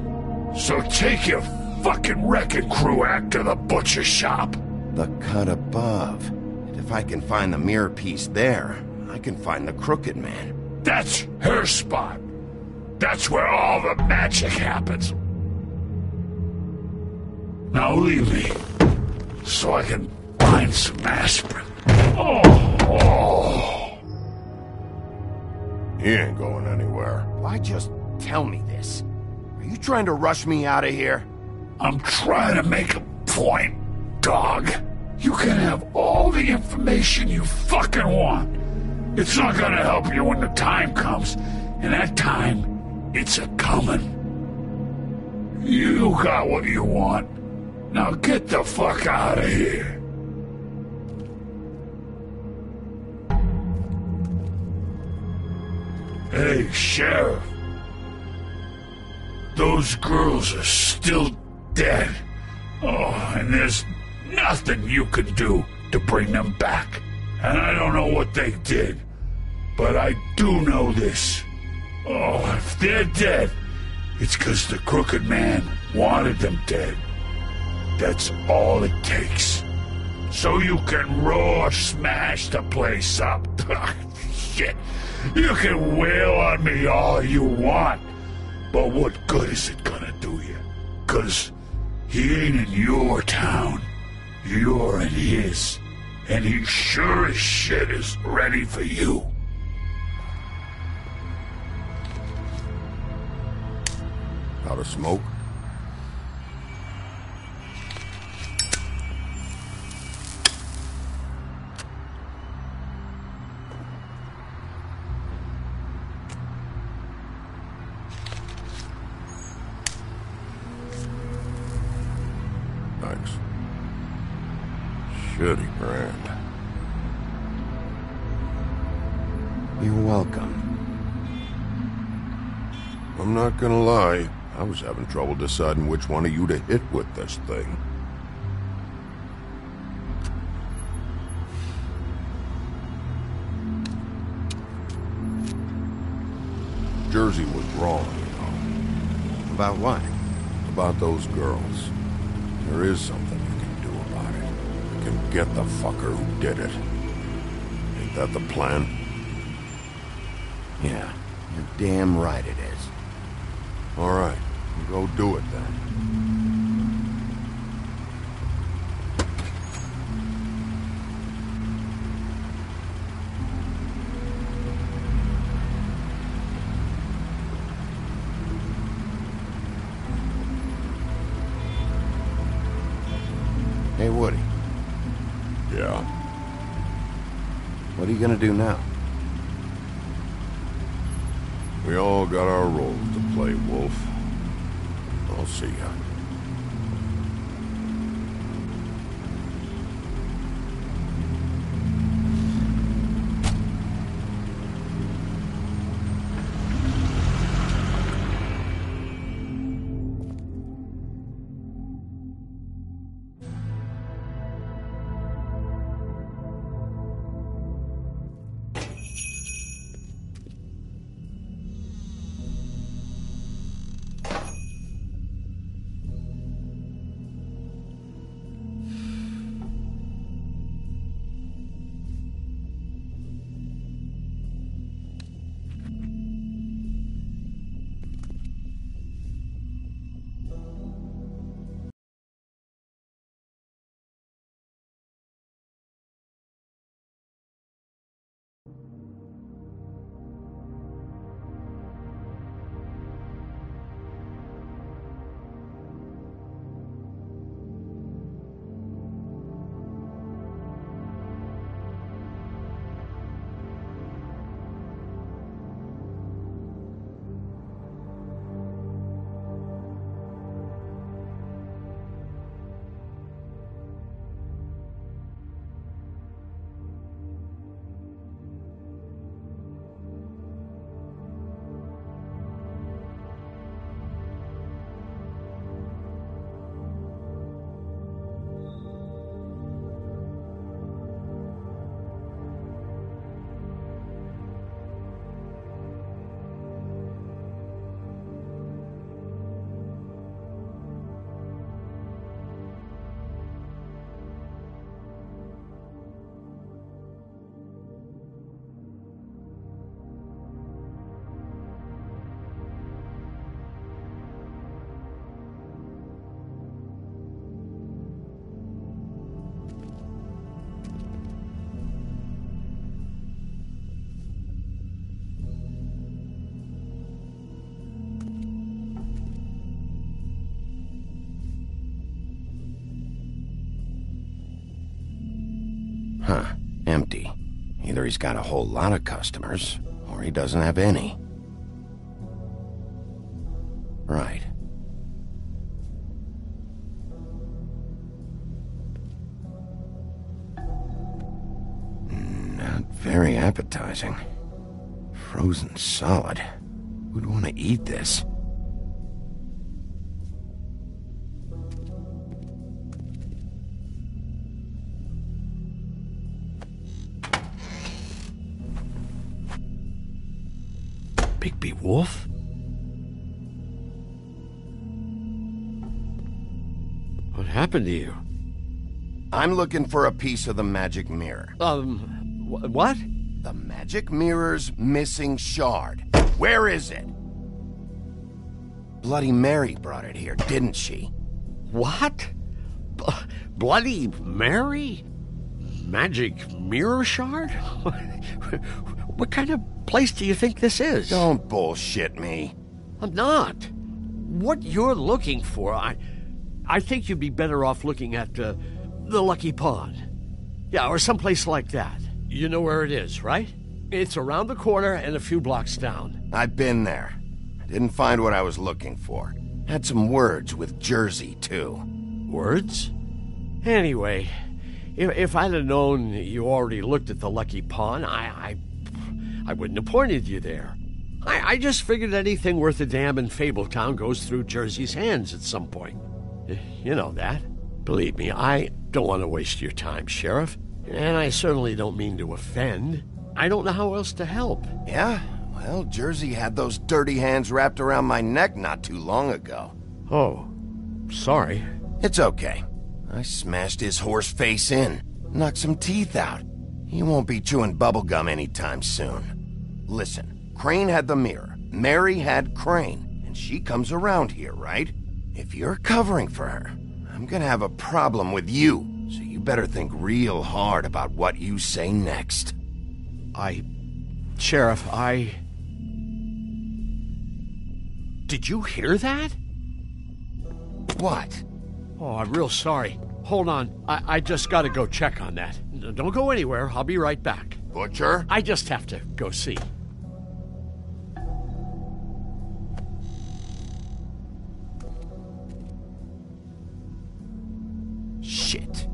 So take your fucking wrecking crew act to the butcher shop. The cut above. And if I can find the mirror piece there, I can find the Crooked Man. That's her spot. That's where all the magic happens. Now leave me, so I can find some aspirin. Oh. He ain't going anywhere. Why just tell me this? Are you trying to rush me out of here? I'm trying to make a point, dog. You can have all the information you fucking want. It's not gonna help you when the time comes, and that time, it's a-comin'. You got what you want. Now get the fuck out of here. Hey, Sheriff. Those girls are still dead. Oh, and there's nothing you can do to bring them back. And I don't know what they did, but I do know this. Oh, if they're dead, it's 'cause the Crooked Man wanted them dead. That's all it takes. So you can roar smash the place up. Shit. You can wail on me all you want. But what good is it gonna do you? 'Cause he ain't in your town. You're in his. And he sure as shit is ready for you. Out of smoke? Thanks. Shitty brand. You're welcome. I'm not gonna lie. I was having trouble deciding which one of you to hit with this thing. Jersey was wrong, you know. About what? About those girls. There is something you can do about it. You can get the fucker who did it. Ain't that the plan? Yeah, you're damn right it is. All right, go do it then. Hey, Woody. Yeah? What are you gonna do now? We all got our roles to play, Wolf. I'll see ya. Huh. Empty. Either he's got a whole lot of customers, or he doesn't have any. Right. Not very appetizing. Frozen solid. Who'd want to eat this? Bigby Wolf? What happened to you? I'm looking for a piece of the magic mirror. What? The magic mirror's missing shard. Where is it? Bloody Mary brought it here, didn't she? What? Bloody Mary? Magic mirror shard? What kind of place do you think this is? Don't bullshit me. I'm not. What you're looking for, I think you'd be better off looking at the Lucky Pond. Yeah, or someplace like that. You know where it is, right? It's around the corner and a few blocks down. I've been there. I didn't find what I was looking for. Had some words with Jersey, too. Words? Anyway, if I'd have known you already looked at the Lucky Pond, I wouldn't have pointed you there. I just figured anything worth a damn in Fabletown goes through Jersey's hands at some point. You know that. Believe me, I don't want to waste your time, Sheriff. And I certainly don't mean to offend. I don't know how else to help. Yeah? Well, Jersey had those dirty hands wrapped around my neck not too long ago. Oh, sorry. It's okay. I smashed his horse face in, knocked some teeth out. He won't be chewing bubblegum anytime soon. Listen, Crane had the mirror, Mary had Crane, and she comes around here, right? If you're covering for her, I'm gonna have a problem with you, so you better think real hard about what you say next. Sheriff, Did you hear that? What? Oh, I'm real sorry. Hold on. I just gotta go check on that. Don't go anywhere. I'll be right back. Butcher? I just have to go see. Shit.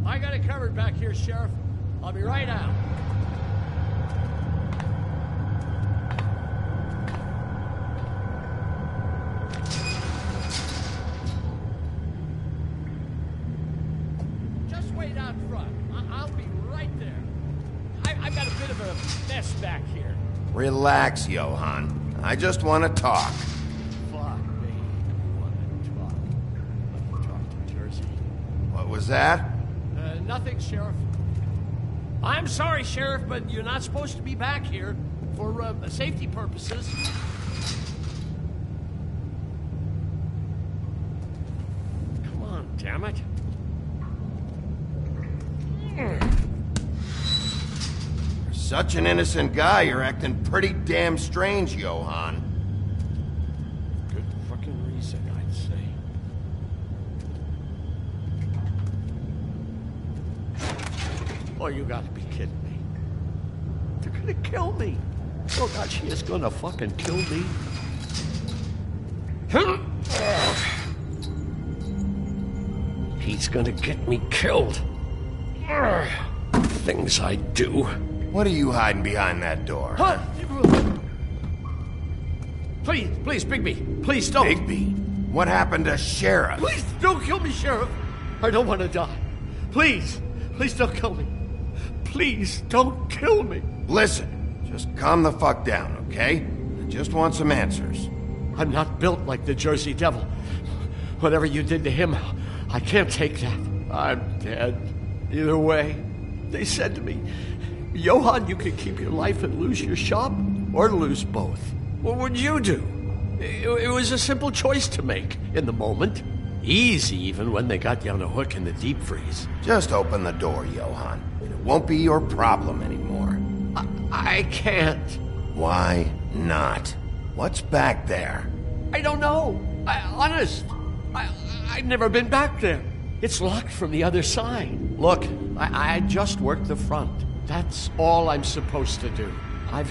I got it covered back here, Sheriff. I'll be right out. Just wait out front. I'll be right there. I've got a bit of a mess back here. Relax, Johann. I just want to talk. Fuck me. I want to talk. Let me talk to Jersey. What was that? Nothing, Sheriff. I'm sorry, Sheriff, but you're not supposed to be back here for safety purposes. Come on, damn it. You're such an innocent guy, you're acting pretty damn strange, Johann. Good fucking reason, I'd say. Oh, you gotta be kidding me. They're gonna kill me. Oh, God, she is gonna fucking kill me. He's gonna get me killed. Things I do. What are you hiding behind that door? Huh? Please, Bigby. Please don't. Bigby? What happened to Sheriff? Please don't kill me, Sheriff. I don't want to die. Please don't kill me. Please don't kill me. Listen, just calm the fuck down, okay? I just want some answers. I'm not built like the Jersey Devil. Whatever you did to him, I can't take that. I'm dead. Either way, they said to me, Johann, you could keep your life and lose your shop, or lose both. What would you do? It was a simple choice to make in the moment. Easy, even when they got you on a hook in the deep freeze. Just open the door, Johann. It won't be your problem anymore. I can't. Why not? What's back there? I don't know. Honest. I've never been back there. It's locked from the other side. Look, I just worked the front. That's all I'm supposed to do. I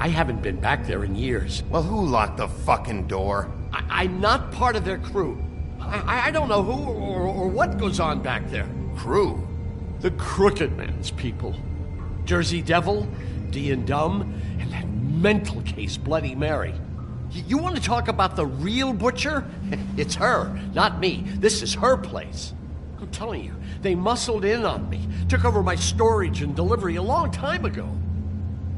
haven't been back there in years. Well, who locked the fucking door? I'm not part of their crew. I don't know who or what goes on back there. Crew? The Crooked Man's people. Jersey Devil, D and Dumb, and that mental case, Bloody Mary. You want to talk about the real butcher? It's her, not me. This is her place. I'm telling you, they muscled in on me, took over my storage and delivery a long time ago.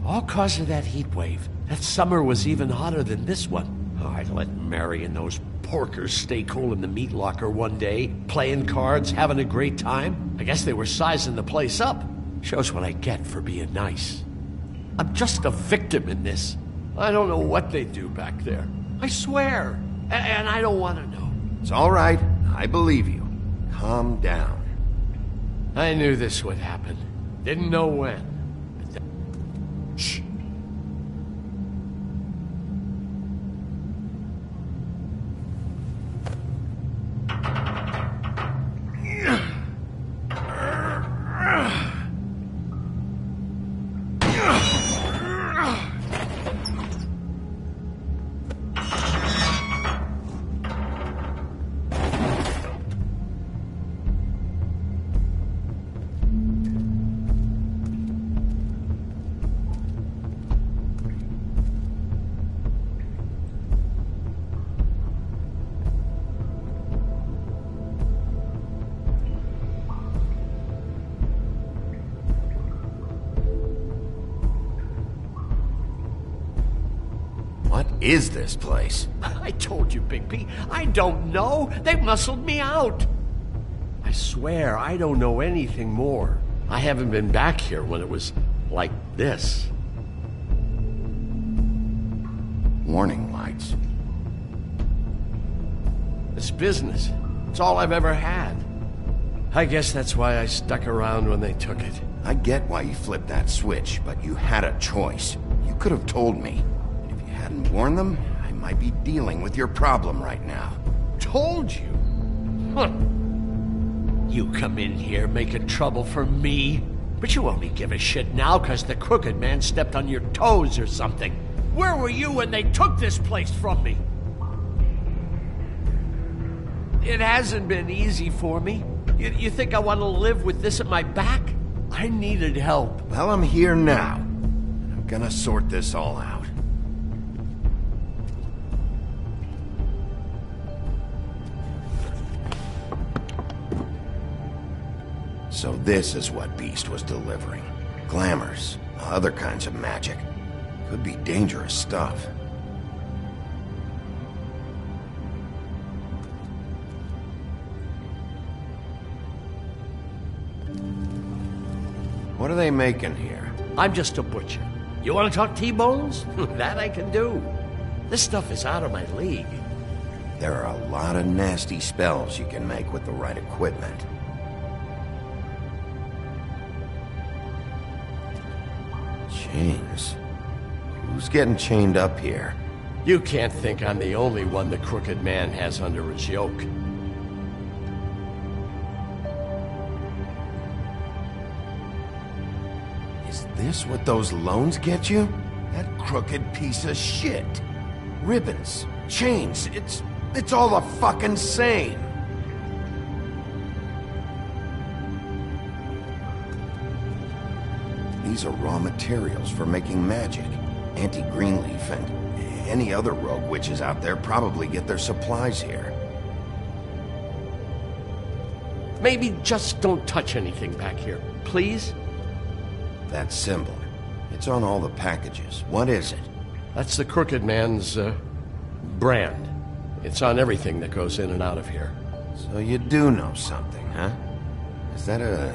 All cause of that heat wave. That summer was even hotter than this one. Oh, I let Mary and those porkers stay cool in the meat locker one day, playing cards, having a great time. I guess they were sizing the place up. Shows what I get for being nice. I'm just a victim in this. I don't know what they do back there. I swear. And I don't want to know. It's all right. I believe you. Calm down. I knew this would happen. Didn't know when. Shh. What is this place? I told you, Bigby. I don't know. They muscled me out. I swear, I don't know anything more. I haven't been back here when it was like this. Warning lights. This business, it's all I've ever had. I guess that's why I stuck around when they took it. I get why you flipped that switch, but you had a choice. You could have told me. And if you hadn't warned them, I might be dealing with your problem right now. Told you? Huh. You come in here making trouble for me, but you only give a shit now because the Crooked Man stepped on your toes or something. Where were you when they took this place from me? It hasn't been easy for me. You think I want to live with this at my back? I needed help. Well, I'm here now. I'm gonna sort this all out. So this is what Beast was delivering. Glamours, other kinds of magic. Could be dangerous stuff. What are they making here? I'm just a butcher. You want to talk T-bones? That I can do. This stuff is out of my league. There are a lot of nasty spells you can make with the right equipment. Chains. Who's getting chained up here? You can't think I'm the only one the Crooked Man has under his yoke. Is this what those loans get you? That crooked piece of shit. Ribbons, chains, it's all the fucking same. These are raw materials for making magic. Auntie Greenleaf and any other rogue witches out there probably get their supplies here. Maybe just don't touch anything back here, please? That symbol. It's on all the packages. What is it? That's the Crooked Man's, brand. It's on everything that goes in and out of here. So you do know something, huh? Is that a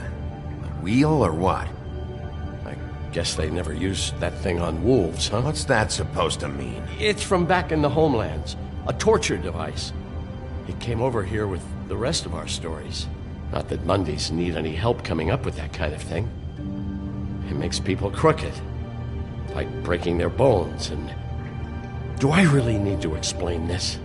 wheel or what? I guess they never used that thing on wolves, huh? What's that supposed to mean? It's from back in the homelands. A torture device. It came over here with the rest of our stories. Not that Mondays need any help coming up with that kind of thing. It makes people crooked. Like breaking their bones and Do I really need to explain this?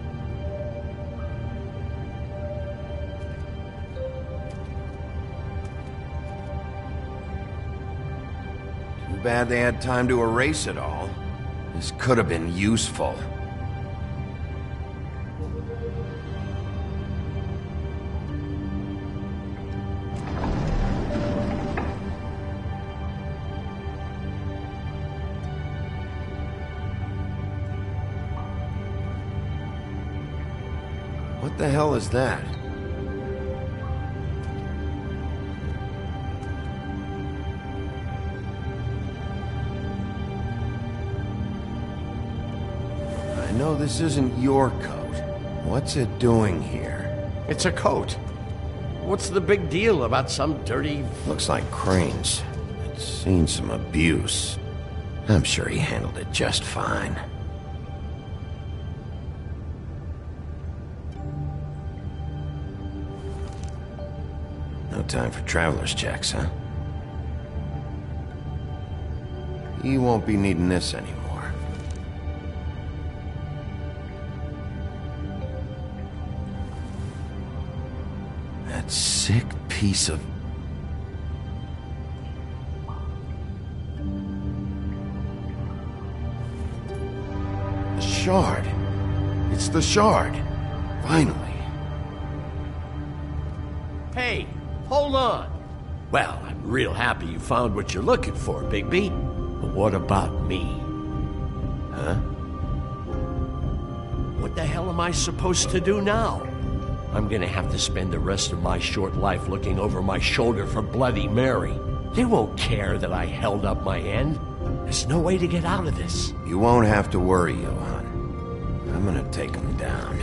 Too bad they had time to erase it all. This could have been useful. What the hell is that? I know this isn't your coat. What's it doing here? It's a coat. What's the big deal about some dirty... Looks like Crane's. It's seen some abuse. I'm sure he handled it just fine. No time for traveler's checks, huh? He won't be needing this anymore. That sick piece of... The shard. It's the shard. Finally. Hey, hold on. Well, I'm real happy you found what you're looking for, Bigby. But what about me? Huh? What the hell am I supposed to do now? I'm gonna have to spend the rest of my short life looking over my shoulder for Bloody Mary. They won't care that I held up my end. There's no way to get out of this. You won't have to worry, Johan. I'm gonna take him down.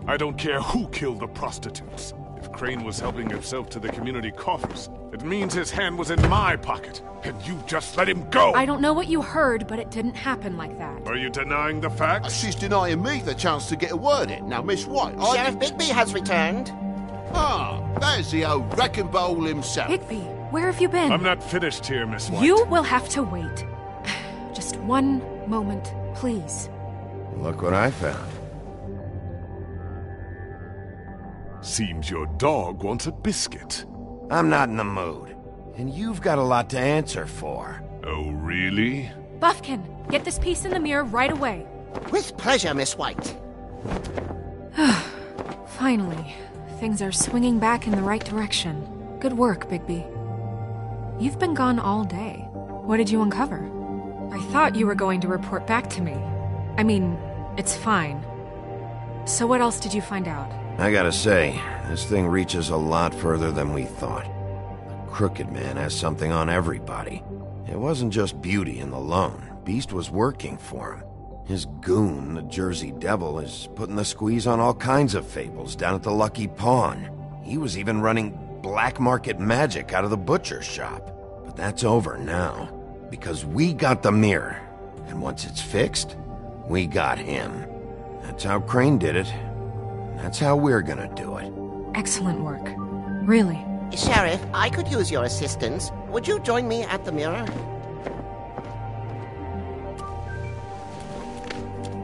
I don't care who killed the prostitutes. If Crane was helping himself to the community coffers, it means his hand was in my pocket, and you just let him go! I don't know what you heard, but it didn't happen like that. Are you denying the facts? She's denying me the chance to get a word in. Now, Miss White, Sheriff Bigby has returned. Ah, there's the old wrecking bowl himself. Bigby, where have you been? I'm not finished here, Miss White. You will have to wait. Just one moment, please. Look what I found. Seems your dog wants a biscuit. I'm not in the mood. And you've got a lot to answer for. Oh, really? Buffkin, get this piece in the mirror right away. With pleasure, Miss White. Finally, things are swinging back in the right direction. Good work, Bigby. You've been gone all day. What did you uncover? I thought you were going to report back to me. I mean, it's fine. So what else did you find out? I gotta say, this thing reaches a lot further than we thought. The Crooked Man has something on everybody. It wasn't just Beauty and the Lone. Beast was working for him. His goon, the Jersey Devil, is putting the squeeze on all kinds of fables down at the Lucky Pawn. He was even running black market magic out of the butcher shop. But that's over now, because we got the mirror. And once it's fixed, we got him. That's how Crane did it. That's how we're gonna do it. Excellent work. Really. Sheriff, I could use your assistance. Would you join me at the mirror?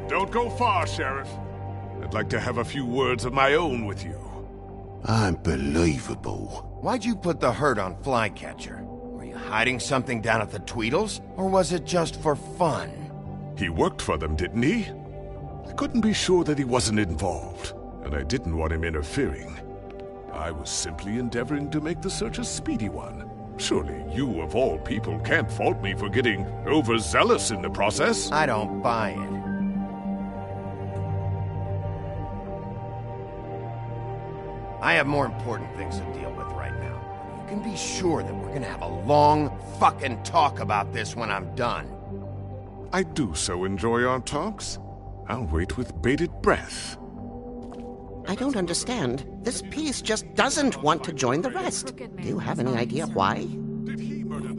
Don't go far, Sheriff. I'd like to have a few words of my own with you. Unbelievable. Why'd you put the hurt on Flycatcher? Were you hiding something down at the Tweedles? Or was it just for fun? He worked for them, didn't he? I couldn't be sure that he wasn't involved, and I didn't want him interfering. I was simply endeavoring to make the search a speedy one. Surely you, of all people, can't fault me for getting overzealous in the process. I don't buy it. I have more important things to deal with right now. You can be sure that we're gonna have a long fucking talk about this when I'm done. I do so enjoy our talks. I'll wait with bated breath. I don't understand. This piece just doesn't want to join the rest. Do you have any idea why?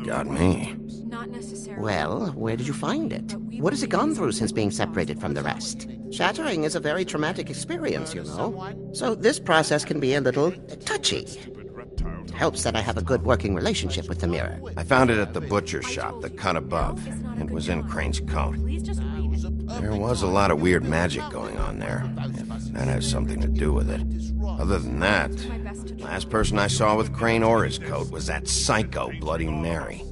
Got me. Not necessarily. Well, where did you find it? What has it gone through since being separated from the rest? Shattering is a very traumatic experience, you know. So this process can be a little touchy. It helps that I have a good working relationship with the mirror. I found it at the butcher shop, the cut above. It was in Crane's coat. There was a lot of weird magic going on there, if that has something to do with it. Other than that, last person I saw with Crane or his coat was that psycho Bloody Mary.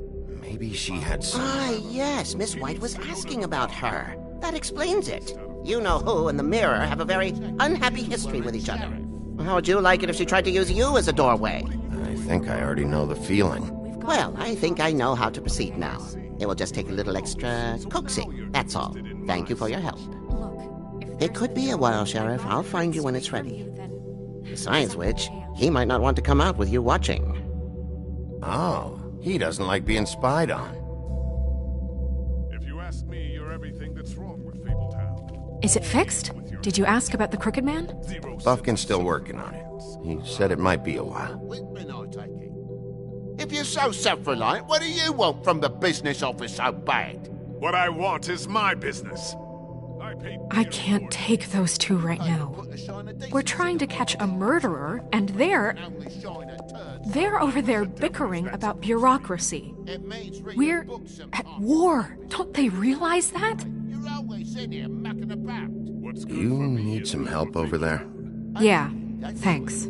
Maybe she had some... Ah, yes, Miss White was asking about her. That explains it. You know who and the mirror have a very unhappy history with each other. How would you like it if she tried to use you as a doorway? I think I already know the feeling. Well, I think I know how to proceed now. It will just take a little extra coaxing, that's all. Thank you for your help. It could be a while, Sheriff. I'll find you when it's ready. Besides which, he might not want to come out with you watching. Oh, he doesn't like being spied on. If you ask me, you're everything that's wrong with Fabletown. Is it fixed? Did you ask about the Crooked Man? Buffkin's still working on it. He said it might be a while. If you're so self-reliant, what do you want from the business office so bad? What I want is my business. I can't take those two right now. We're trying to catch a murderer, and they're over there bickering about bureaucracy. We're at war. Don't they realize that? You need some help over there? Yeah, thanks.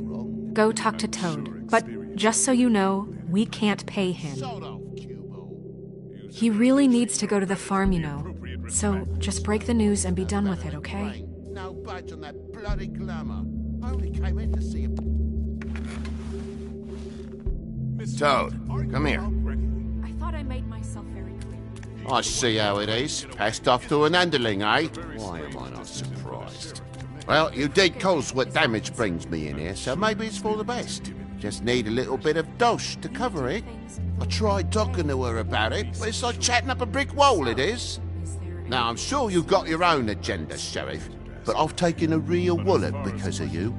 Go talk to Toad. But just so you know, we can't pay him. He really needs to go to the farm, you know. So just break the news and be done with it, okay? No budge on that bloody glamour. I only came in to see him. Toad, come here. I thought I made myself very clear. I see how it is. Passed off to an underling, eh? Why am I not surprised? Well, you did cause what damage brings me in here, so maybe it's for the best. Just need a little bit of dosh to cover it. I tried talking to her about it, but it's like chatting up a brick wall, it is. Now, I'm sure you've got your own agenda, Sheriff, but I've taken a real wallop because of you,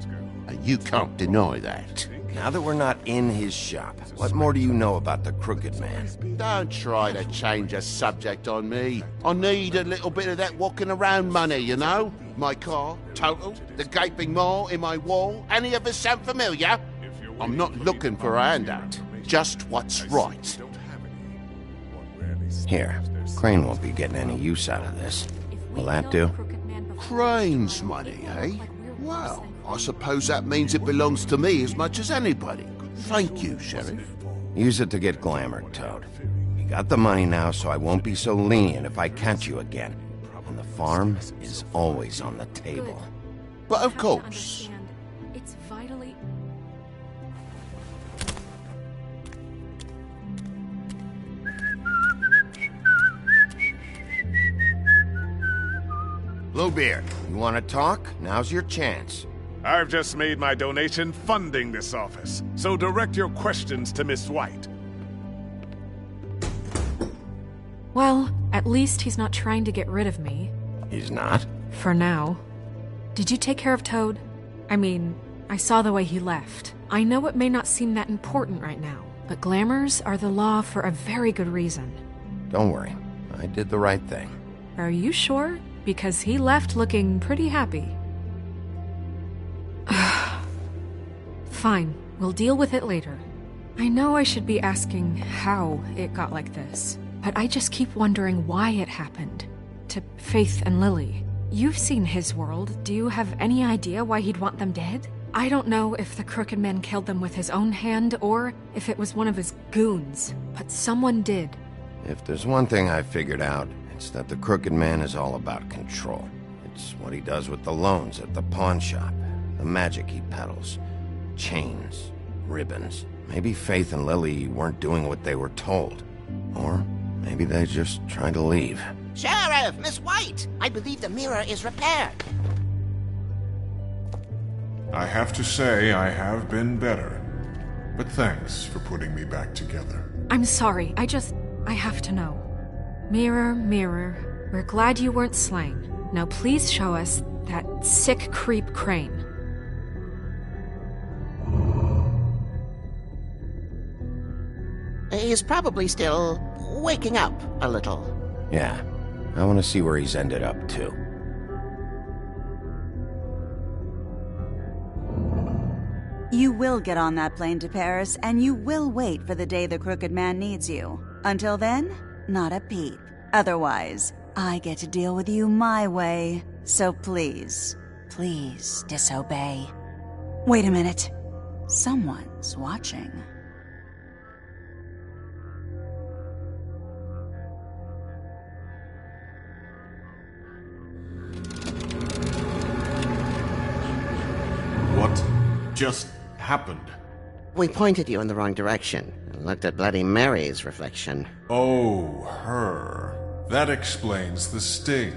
and you can't deny that. Now that we're not in his shop, what more do you know about the Crooked Man? Don't try to change a subject on me. I need a little bit of that walking around money, you know? My car, total, the gaping maw in my wall. Any of us sound familiar? I'm not looking for a handout, just what's right. Here, Crane won't be getting any use out of this. Will that do? Crane's money, eh? Well, I suppose that means it belongs to me as much as anybody. Thank you, Sheriff. Use it to get glamored, Toad. You got the money now, so I won't be so lenient if I catch you again. And the farm is always on the table. But of course. It's vitally... Bluebeard, you want to talk? Now's your chance. I've just made my donation funding this office, so direct your questions to Miss White. Well, at least he's not trying to get rid of me. He's not? For now. Did you take care of Toad? I mean, I saw the way he left. I know it may not seem that important right now, but glamours are the law for a very good reason. Don't worry. I did the right thing. Are you sure? Because he left looking pretty happy. Fine, we'll deal with it later. I know I should be asking how it got like this, but I just keep wondering why it happened. To Faith and Lily. You've seen his world. Do you have any idea why he'd want them dead? I don't know if the Crooked Man killed them with his own hand or if it was one of his goons, but someone did. If there's one thing I figured out, it's that the Crooked Man is all about control. It's what he does with the loans at the pawn shop, the magic he peddles, chains, ribbons. Maybe Faith and Lily weren't doing what they were told. Or maybe they just tried to leave. Sheriff, Miss White, I believe the mirror is repaired. I have to say I have been better. But thanks for putting me back together. I'm sorry, I have to know. Mirror, mirror, we're glad you weren't slain. Now please show us that sick creep Crane. He's probably still waking up a little. Yeah, I want to see where he's ended up, too. You will get on that plane to Paris, and you will wait for the day the Crooked Man needs you. Until then, not a peep. Otherwise, I get to deal with you my way. So please, please disobey. Wait a minute. Someone's watching. What just happened? We pointed you in the wrong direction and looked at Bloody Mary's reflection. Oh, her. That explains the sting.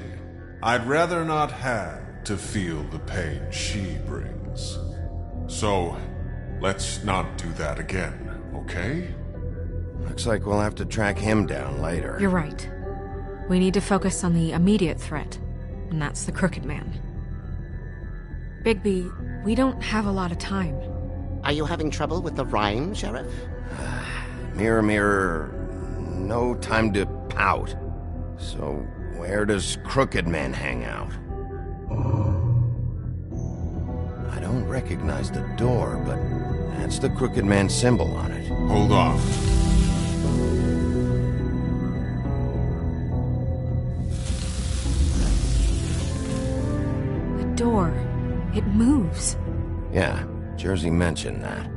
I'd rather not have to feel the pain she brings. So, let's not do that again, okay? Looks like we'll have to track him down later. You're right. We need to focus on the immediate threat, and that's the Crooked Man. Bigby, we don't have a lot of time. Are you having trouble with the rhyme, Sheriff? Mirror, mirror, no time to pout. So, where does Crooked Man hang out? I don't recognize the door, but that's the Crooked Man symbol on it. Hold on. The door. It moves. Yeah, Jersey mentioned that.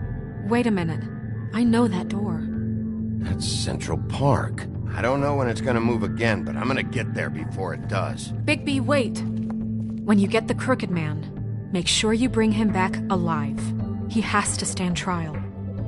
Wait a minute. I know that door. That's Central Park. I don't know when it's gonna move again, but I'm gonna get there before it does. Bigby, wait! When you get the Crooked Man, make sure you bring him back alive. He has to stand trial.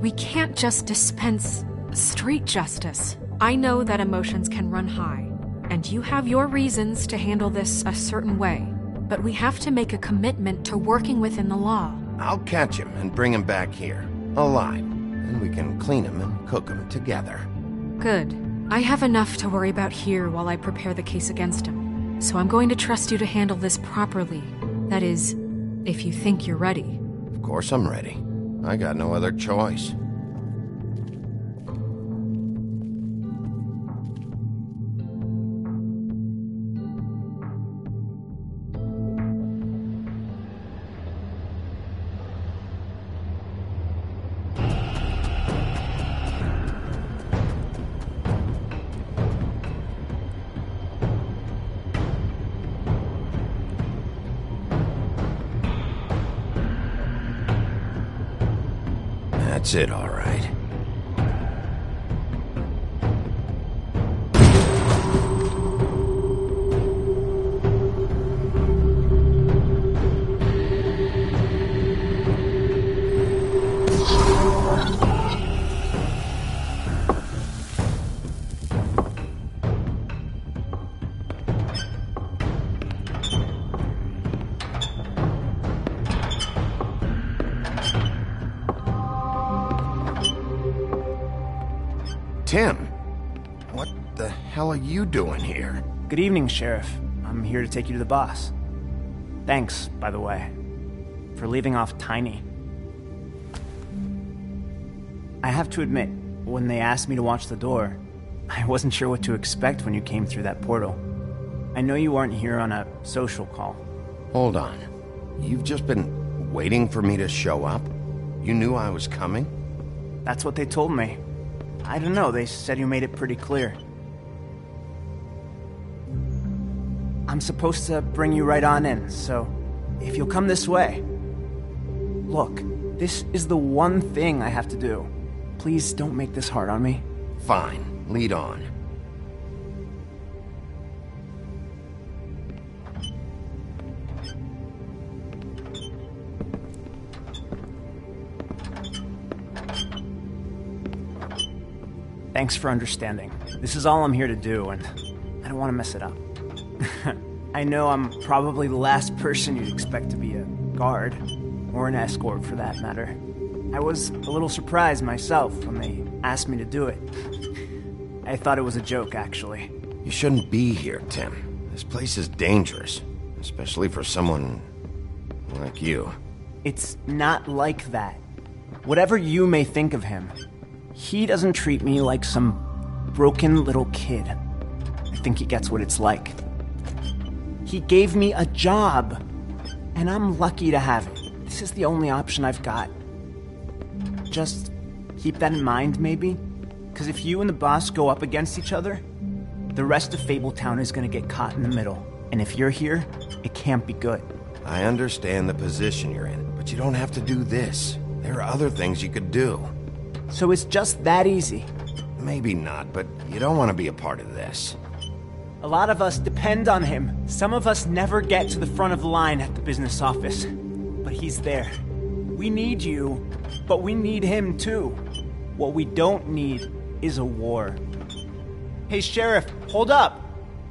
We can't just dispense street justice. I know that emotions can run high, and you have your reasons to handle this a certain way, but we have to make a commitment to working within the law. I'll catch him and bring him back here, alive. Then we can clean him and cook him together. Good. I have enough to worry about here while I prepare the case against him. So I'm going to trust you to handle this properly. That is, if you think you're ready. Of course I'm ready. I got no other choice. That's it, all right. Tim, what the hell are you doing here? Good evening, Sheriff. I'm here to take you to the boss. Thanks, by the way, for leaving off Tiny. I have to admit, when they asked me to watch the door, I wasn't sure what to expect when you came through that portal. I know you aren't here on a social call. Hold on. You've just been waiting for me to show up? You knew I was coming? That's what they told me. I don't know, they said you made it pretty clear. I'm supposed to bring you right on in, so if you'll come this way. Look, this is the one thing I have to do. Please don't make this hard on me. Fine, lead on. Thanks for understanding. This is all I'm here to do, and I don't want to mess it up. I know I'm probably the last person you'd expect to be a guard, or an escort for that matter. I was a little surprised myself when they asked me to do it. I thought it was a joke, actually. You shouldn't be here, Tim. This place is dangerous, especially for someone like you. It's not like that. Whatever you may think of him, he doesn't treat me like some broken little kid. I think he gets what it's like. He gave me a job, and I'm lucky to have it. This is the only option I've got. Just keep that in mind, maybe? Because if you and the boss go up against each other, the rest of Fabletown is going to get caught in the middle. And if you're here, it can't be good. I understand the position you're in, but you don't have to do this. There are other things you could do. So it's just that easy? Maybe not, but you don't want to be a part of this. A lot of us depend on him. Some of us never get to the front of the line at the business office. But he's there. We need you, but we need him too. What we don't need is a war. Hey, Sheriff, hold up.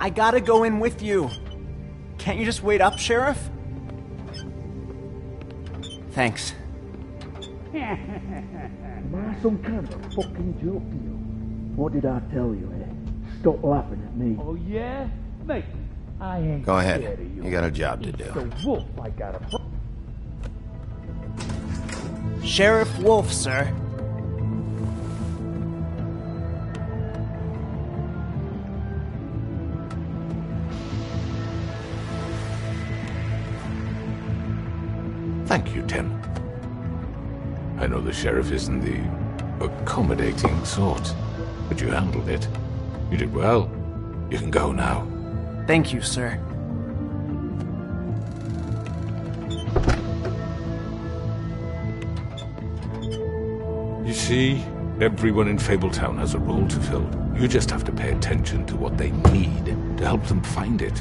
I gotta go in with you. Can't you just wait up, Sheriff? Thanks. Am I some kind of a fucking joke to you? What did I tell you, eh? Stop laughing at me. Oh, yeah? Mate, I ain't Go ahead. scared of you. You got a job to It's do. the wolf I got a... Sheriff Wolf, sir. Thank you, Tim. I know the sheriff isn't the accommodating sort, but you handled it. You did well. You can go now. Thank you, sir. You see, everyone in Fabletown has a role to fill. You just have to pay attention to what they need to help them find it.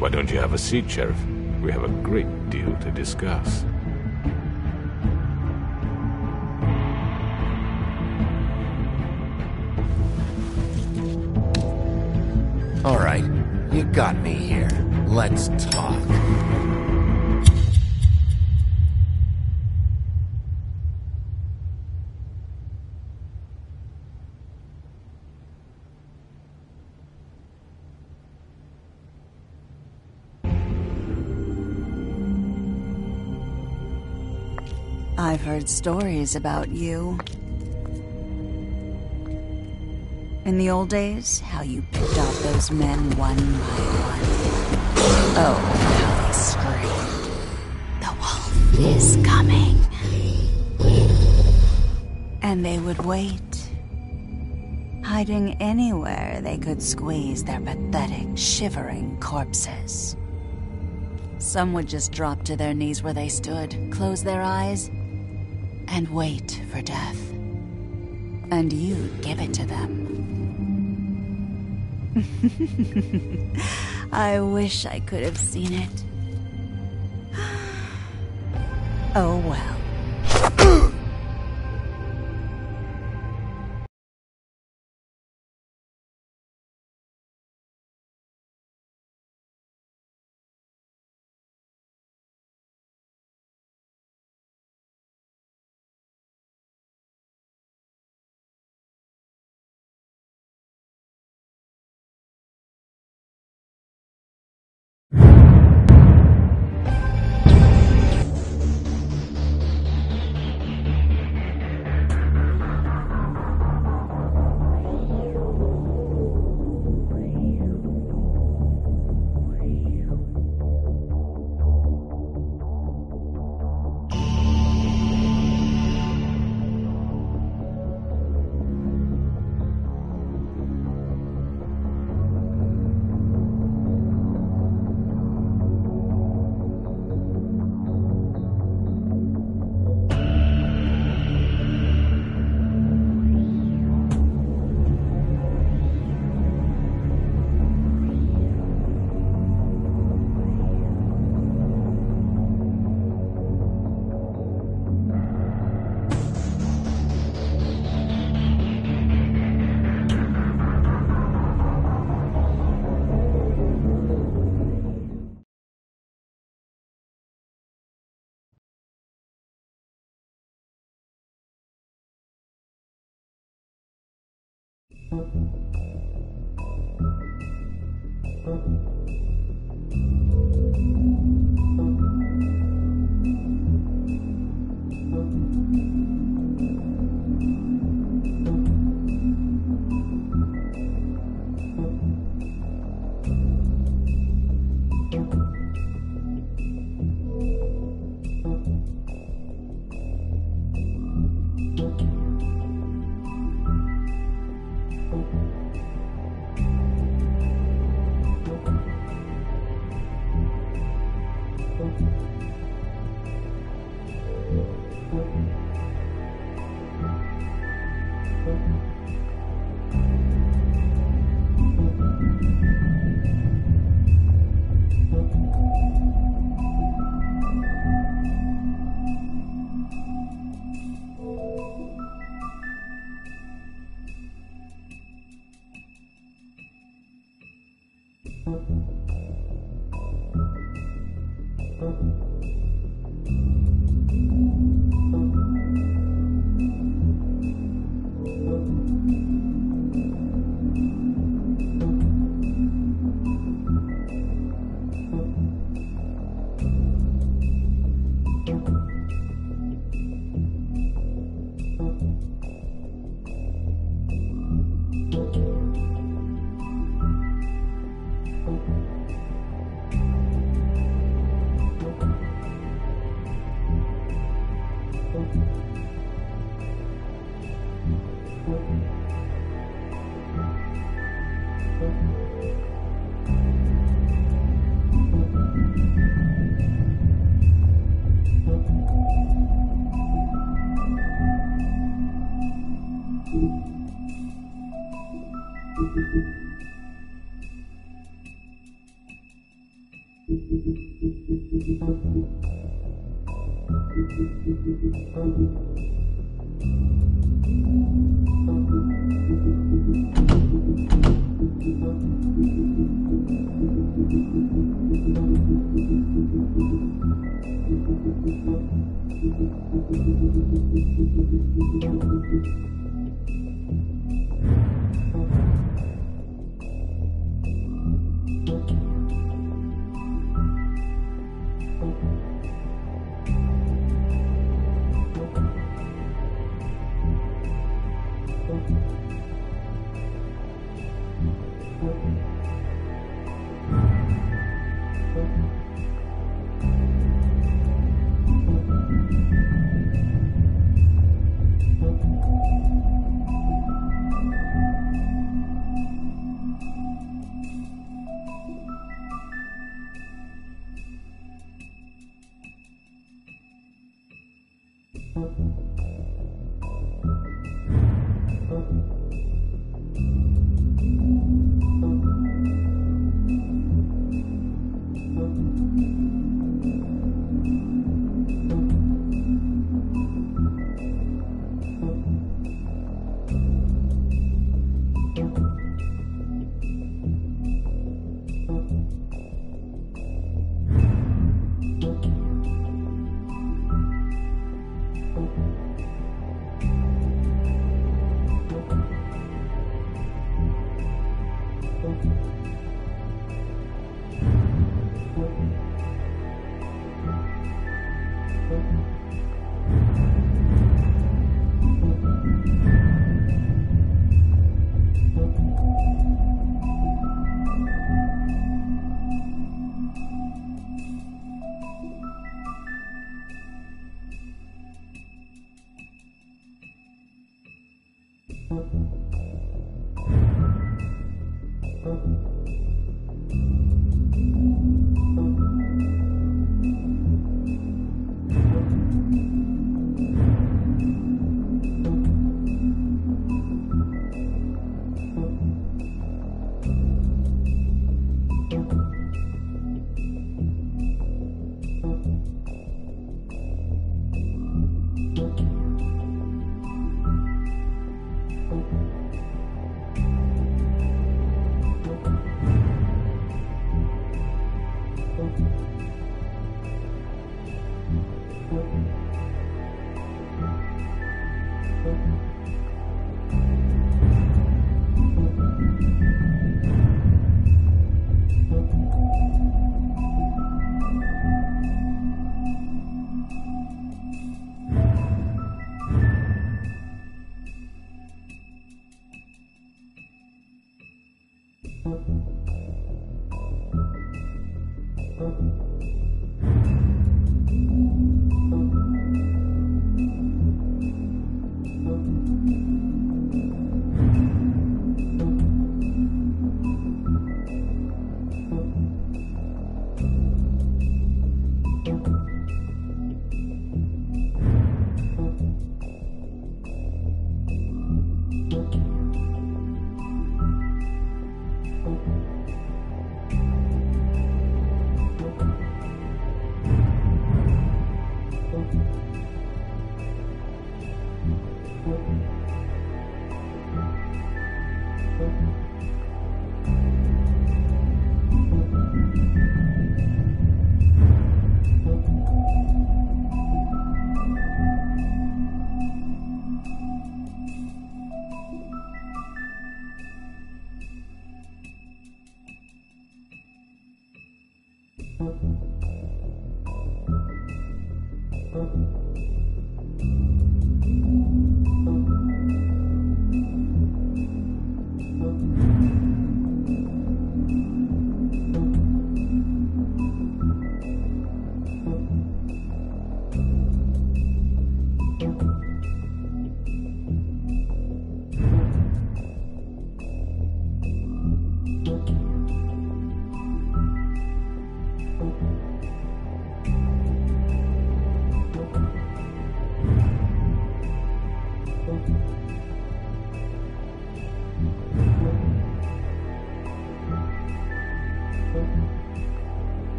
Why don't you have a seat, Sheriff? We have a great deal to discuss. All right, you got me here. Let's talk. I've heard stories about you. In the old days, how you picked off those men one by one. Oh, how they screamed. The wolf is coming. And they would wait, hiding anywhere they could squeeze their pathetic, shivering corpses. Some would just drop to their knees where they stood, close their eyes, and wait for death. And you'd give it to them. I wish I could have seen it. Oh well.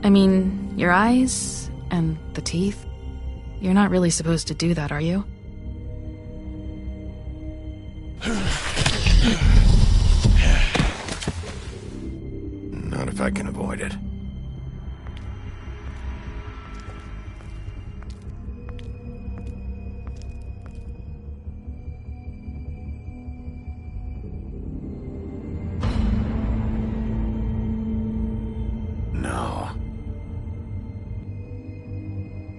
I mean, your eyes and the teeth. You're not really supposed to do that, are you? Not if I can avoid it. No.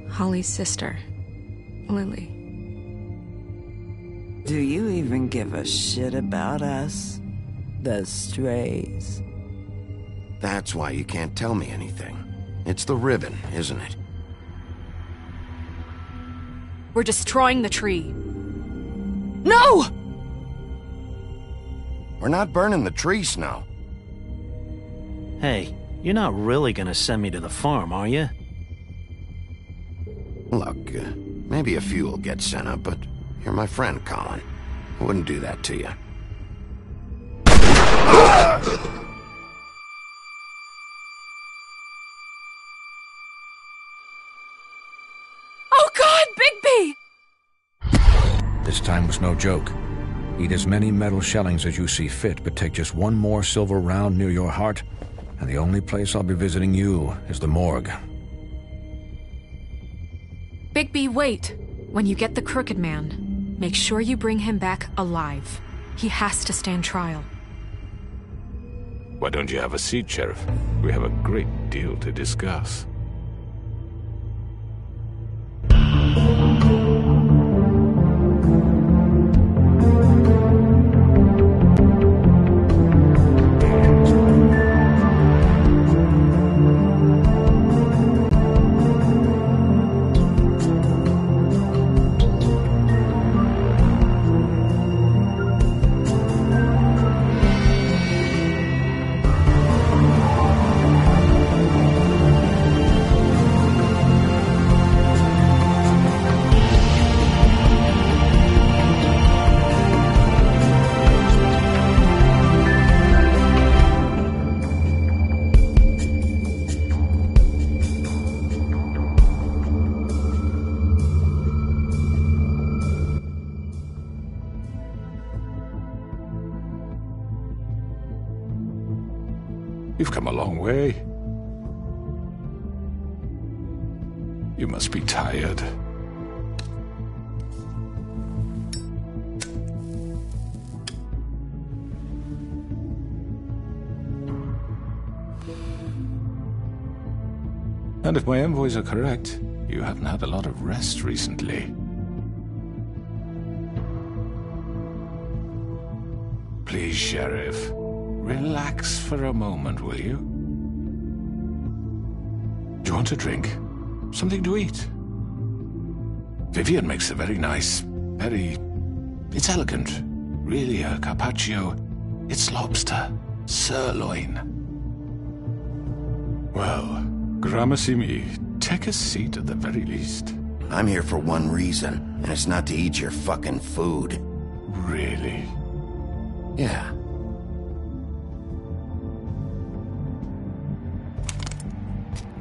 Holly's sister, Lily. Do you even give a shit about us? The strays? That's why you can't tell me anything. It's the ribbon, isn't it? We're destroying the tree. No! We're not burning the tree, Snow. Hey, you're not really gonna send me to the farm, are you? Look, maybe a few will get sent up, but you're my friend, Colin. I wouldn't do that to you. Oh God, Bigby! This time was no joke. Eat as many metal shellings as you see fit, but take just one more silver round near your heart, and the only place I'll be visiting you is the morgue. Bigby, wait. When you get the Crooked Man, make sure you bring him back alive. He has to stand trial. Why don't you have a seat, Sheriff? We have a great deal to discuss. You've come a long way. You must be tired. And if my envoys are correct, you haven't had a lot of rest recently. Please, Sheriff. Relax for a moment, will you? Do you want a drink? Something to eat? Vivian makes a very nice, it's elegant. Really, a carpaccio. It's lobster. Sirloin. Well, gramercy me. Take a seat at the very least. I'm here for one reason, and it's not to eat your fucking food. Really? Yeah.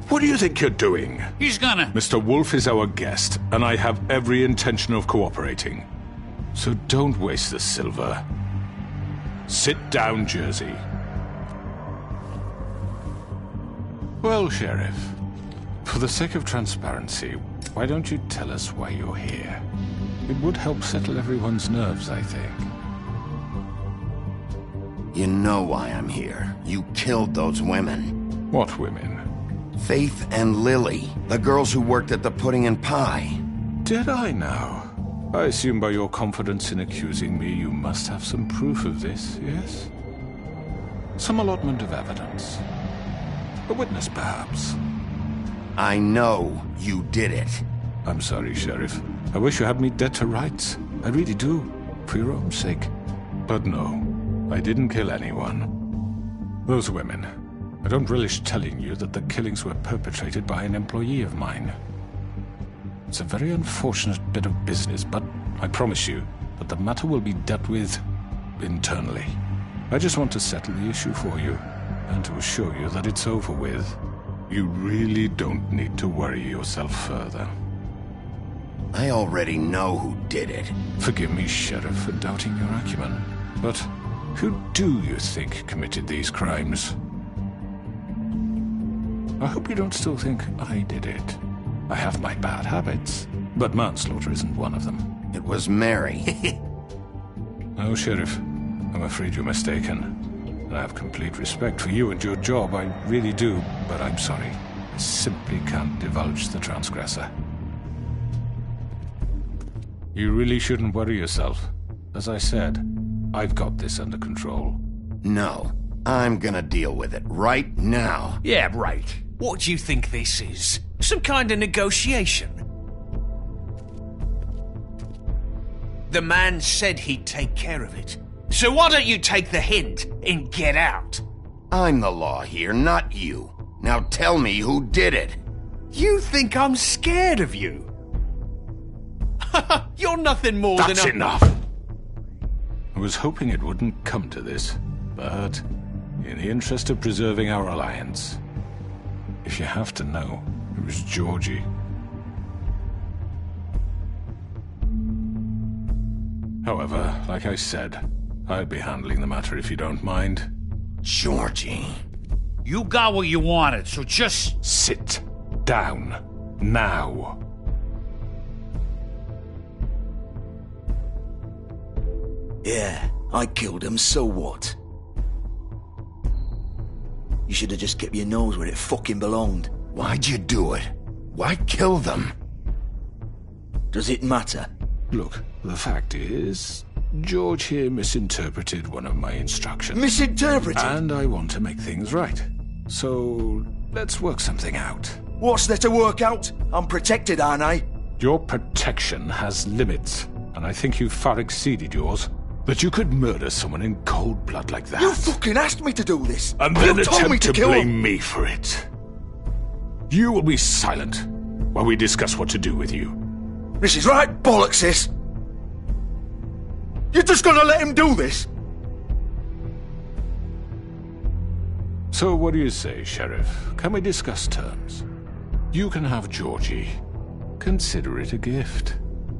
What do you think you're doing? He's gonna... Mr. Wolf is our guest, and I have every intention of cooperating. So don't waste the silver. Sit down, Jersey. Well, Sheriff, for the sake of transparency, why don't you tell us why you're here? It would help settle everyone's nerves, I think. You know why I'm here. You killed those women. What women? Faith and Lily, the girls who worked at the Pudding and Pie. Did I now? I assume by your confidence in accusing me, you must have some proof of this, yes? Some allotment of evidence. A witness, perhaps. I know you did it. I'm sorry, Sheriff. I wish you had me dead to rights. I really do, for your own sake. But no, I didn't kill anyone. Those women... I don't relish telling you that the killings were perpetrated by an employee of mine. It's a very unfortunate bit of business, but I promise you that the matter will be dealt with internally. I just want to settle the issue for you, and to assure you that it's over with. You really don't need to worry yourself further. I already know who did it. Forgive me, Sheriff, for doubting your acumen. But who do you think committed these crimes? I hope you don't still think I did it. I have my bad habits, but manslaughter isn't one of them. It was Mary. Oh, Sheriff, I'm afraid you're mistaken. I have complete respect for you and your job, I really do, but I'm sorry. I simply can't divulge the transgressor. You really shouldn't worry yourself. As I said, I've got this under control. No, I'm gonna deal with it right now. Yeah, right. What do you think this is? Some kind of negotiation? The man said he'd take care of it. So why don't you take the hint and get out? I'm the law here, not you. Now tell me who did it. You think I'm scared of you? You're nothing more than a... That's enough! I was hoping it wouldn't come to this, but in the interest of preserving our alliance, if you have to know, it was Georgie. However, like I said, I'll be handling the matter if you don't mind. Georgie. You got what you wanted, so just... Sit down. Now. Yeah, I killed him, so what? You should have just kept your nose where it fucking belonged. Why'd you do it? Why kill them? Does it matter? Look, the fact is, George here misinterpreted one of my instructions. Misinterpreted? And I want to make things right. So, let's work something out. What's there to work out? I'm protected, aren't I? Your protection has limits, and I think you've far exceeded yours. That you could murder someone in cold blood like that. You fucking asked me to do this! And then you told me attempt to kill blame him. me for it. You will be silent while we discuss what to do with you. This is right bollocks, this! You're just gonna let him do this? So what do you say, Sheriff? Can we discuss terms? You can have Georgie. Consider it a gift,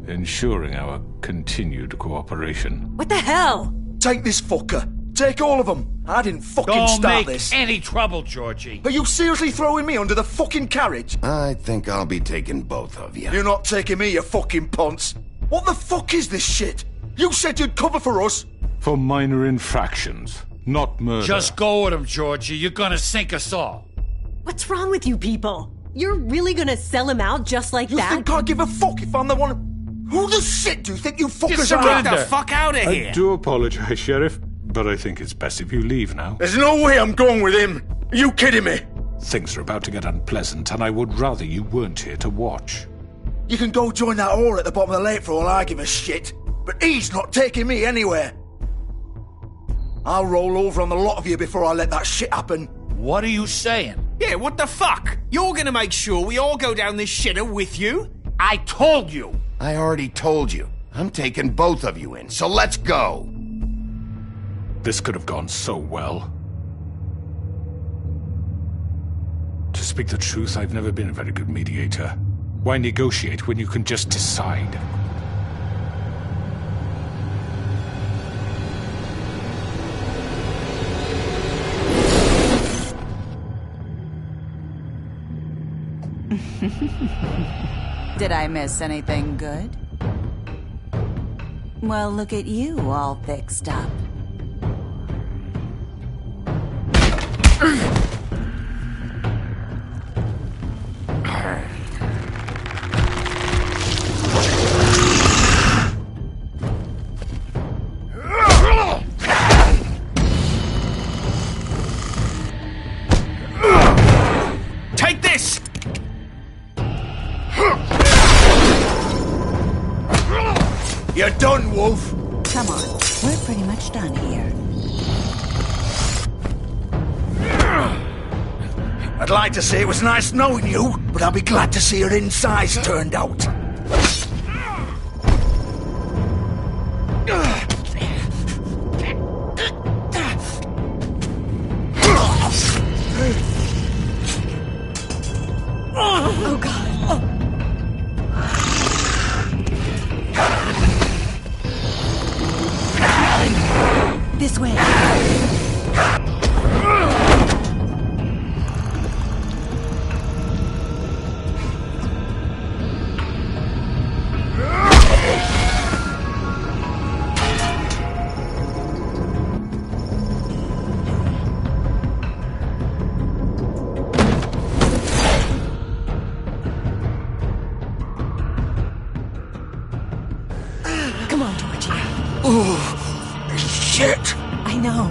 ensuring our continued cooperation. What the hell? Take this fucker. Take all of them. I didn't fucking Don't start make this. any trouble, Georgie. Are you seriously throwing me under the fucking carriage? I think I'll be taking both of you. You're not taking me, you fucking ponce. What the fuck is this shit? You said you'd cover for us. For minor infractions, not murder. Just go with him, Georgie. You're gonna sink us all. What's wrong with you people? You're really gonna sell him out just like that? You think I give a fuck if I'm the one... Who the shit do you think you fuckers Get are? the fuck out of here! I do apologize, Sheriff, but I think it's best if you leave now. There's no way I'm going with him. Are you kidding me? Things are about to get unpleasant, and I would rather you weren't here to watch. You can go join that whore at the bottom of the lake for all I give a shit. But he's not taking me anywhere. I'll roll over on the lot of you before I let that shit happen. What are you saying? Yeah, what the fuck? You're gonna make sure we all go down this shitter with you? I told you! I already told you. I'm taking both of you in, so let's go! This could have gone so well. To speak the truth, I've never been a very good mediator. Why negotiate when you can just decide? Did I miss anything good? Well, look at you all fixed up. Take this! You're done, Wolf. Come on, we're pretty much done here. I'd like to say it was nice knowing you, but I'll be glad to see your insides turned out. Oh, God. This way. Come on, Georgie. Oh, shit! I know.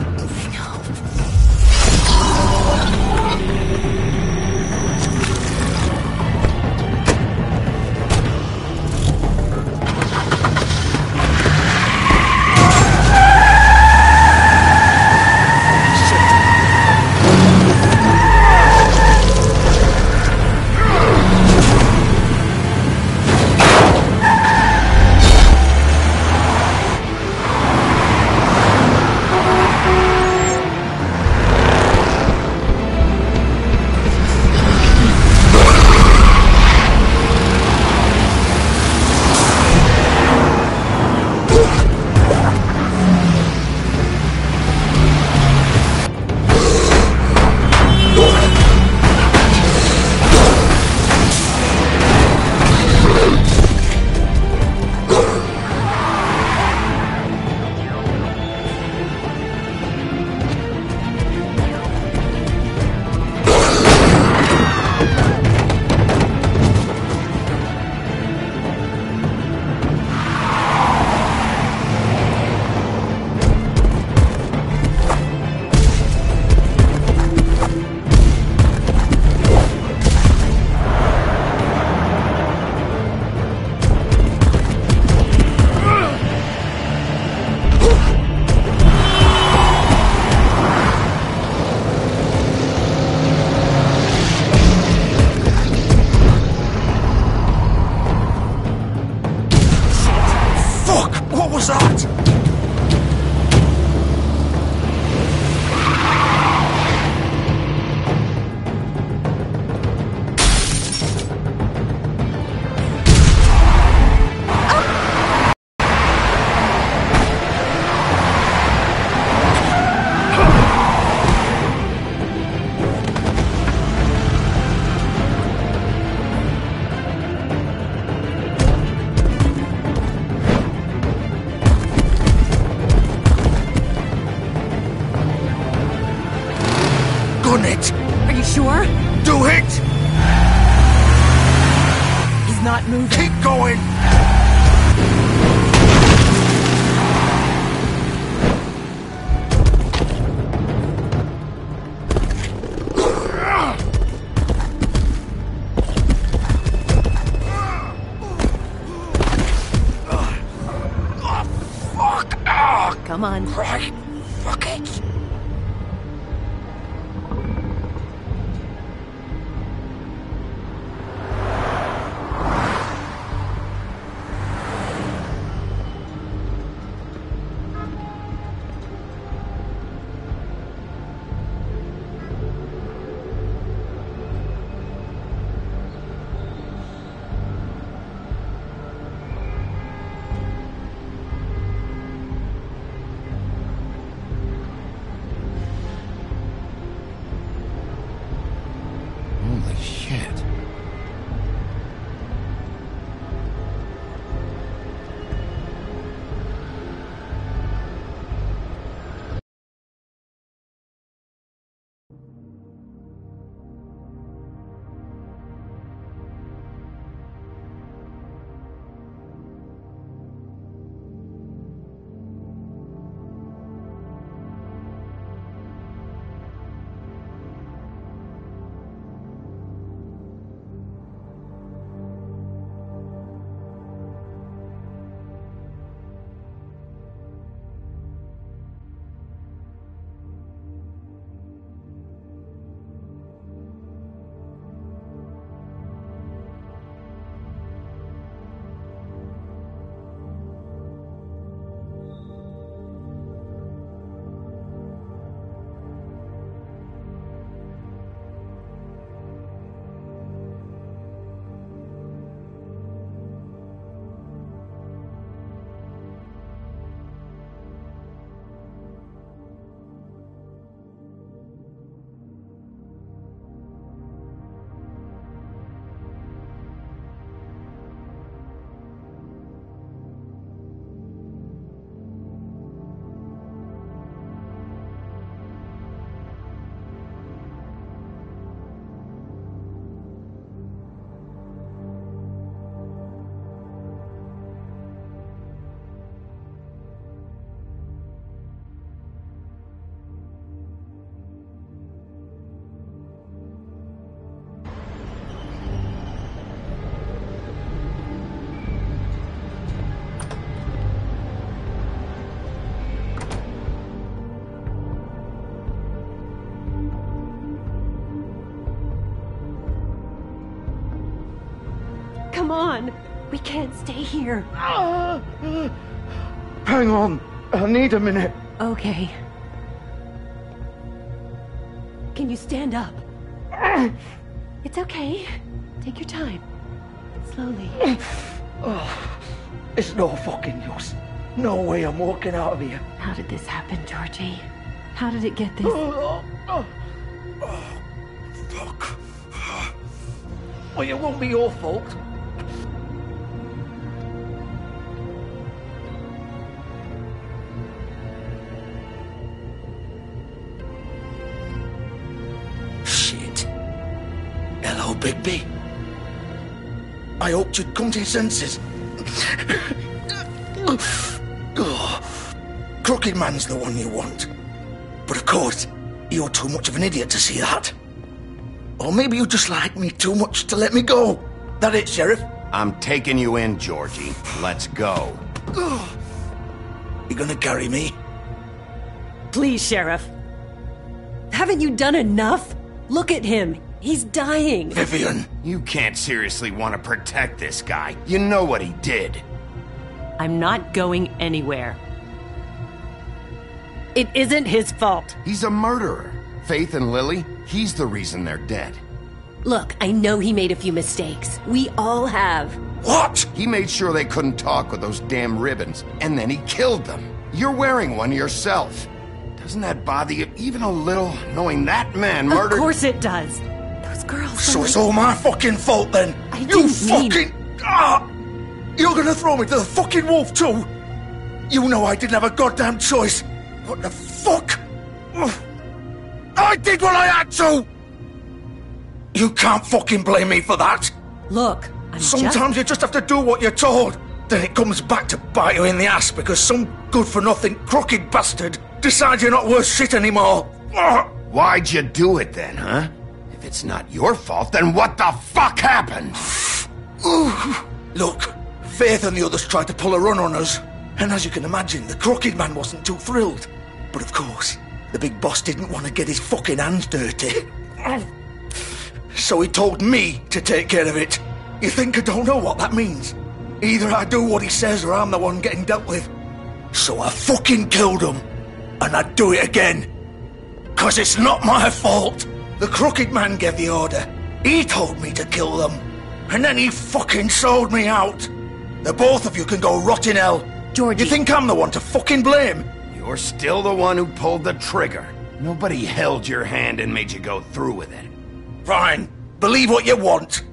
Done it! Are you sure? Do it! He's not moving. Keep going! Come on. Right. Fuck it. Come on. We can't stay here. Hang on. I need a minute. Okay. Can you stand up? It's okay. Take your time. Slowly. It's no fucking use. No way I'm walking out of here. How did this happen, Georgie? How did it get this? Fuck. Well, it won't be your fault. Shit. Hello, Bigby. I hoped you'd come to your senses. Crooked Man's the one you want. But of course, you're too much of an idiot to see that. Or maybe you just like me too much to let me go. That it, Sheriff? I'm taking you in, Georgie. Let's go. You gonna carry me? Please, Sheriff. Haven't you done enough? Look at him. He's dying. Vivian. You can't seriously want to protect this guy. You know what he did. I'm not going anywhere. It isn't his fault. He's a murderer. Faith and Lily, he's the reason they're dead. Look, I know he made a few mistakes. We all have. What? He made sure they couldn't talk with those damn ribbons, and then he killed them. You're wearing one yourself. Doesn't that bother you even a little, knowing that man murdered... Of course it does. Those girls... So it's all my fucking fault then? You fucking... You're gonna throw me to the fucking wolf too? You know I didn't have a goddamn choice. What the fuck? I did what I had to! You can't fucking blame me for that. Look, Sometimes you just have to do what you're told. Then it comes back to bite you in the ass because some good-for-nothing crooked bastard decides you're not worth shit anymore. Why'd you do it then, huh? If it's not your fault, then what the fuck happened? Look, Faith and the others tried to pull a run on us. And as you can imagine, the Crooked Man wasn't too thrilled. But of course, the big boss didn't want to get his fucking hands dirty. So he told me to take care of it. You think I don't know what that means? Either I do what he says or I'm the one getting dealt with. So I fucking killed him. And I'd do it again. 'Cause it's not my fault. The Crooked Man gave the order. He told me to kill them. And then he fucking sold me out. The both of you can go rot in hell. Georgie. You think I'm the one to fucking blame? You're still the one who pulled the trigger. Nobody held your hand and made you go through with it. Fine. Believe what you want.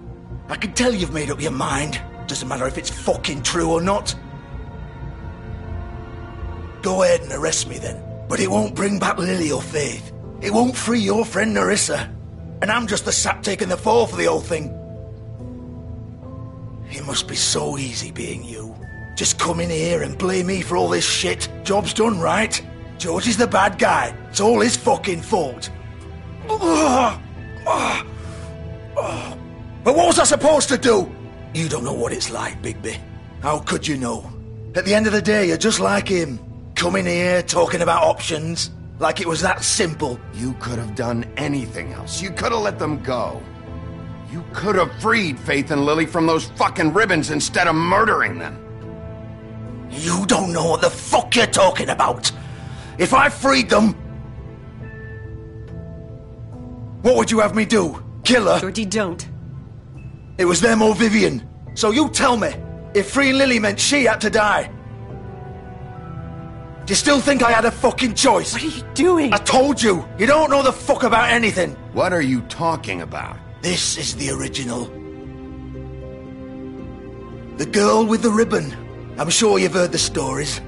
I can tell you've made up your mind. Doesn't matter if it's fucking true or not. Go ahead and arrest me then. But it won't bring back Lily or Faith. It won't free your friend Nerissa. And I'm just the sap taking the fall for the whole thing. It must be so easy being you. Just come in here and blame me for all this shit. Job's done, right? George is the bad guy. It's all his fucking fault. But what was I supposed to do? You don't know what it's like, Bigby. How could you know? At the end of the day, you're just like him. Coming here, talking about options. Like it was that simple. You could have done anything else. You could have let them go. You could have freed Faith and Lily from those fucking ribbons instead of murdering them. You don't know what the fuck you're talking about. If I freed them... What would you have me do? Kill her? Georgie, don't. It was them or Vivian. So you tell me, if freeing Lily meant she had to die. Do you still think I had a fucking choice? What are you doing? I told you, you don't know the fuck about anything. What are you talking about? This is the original. The girl with the ribbon. I'm sure you've heard the stories.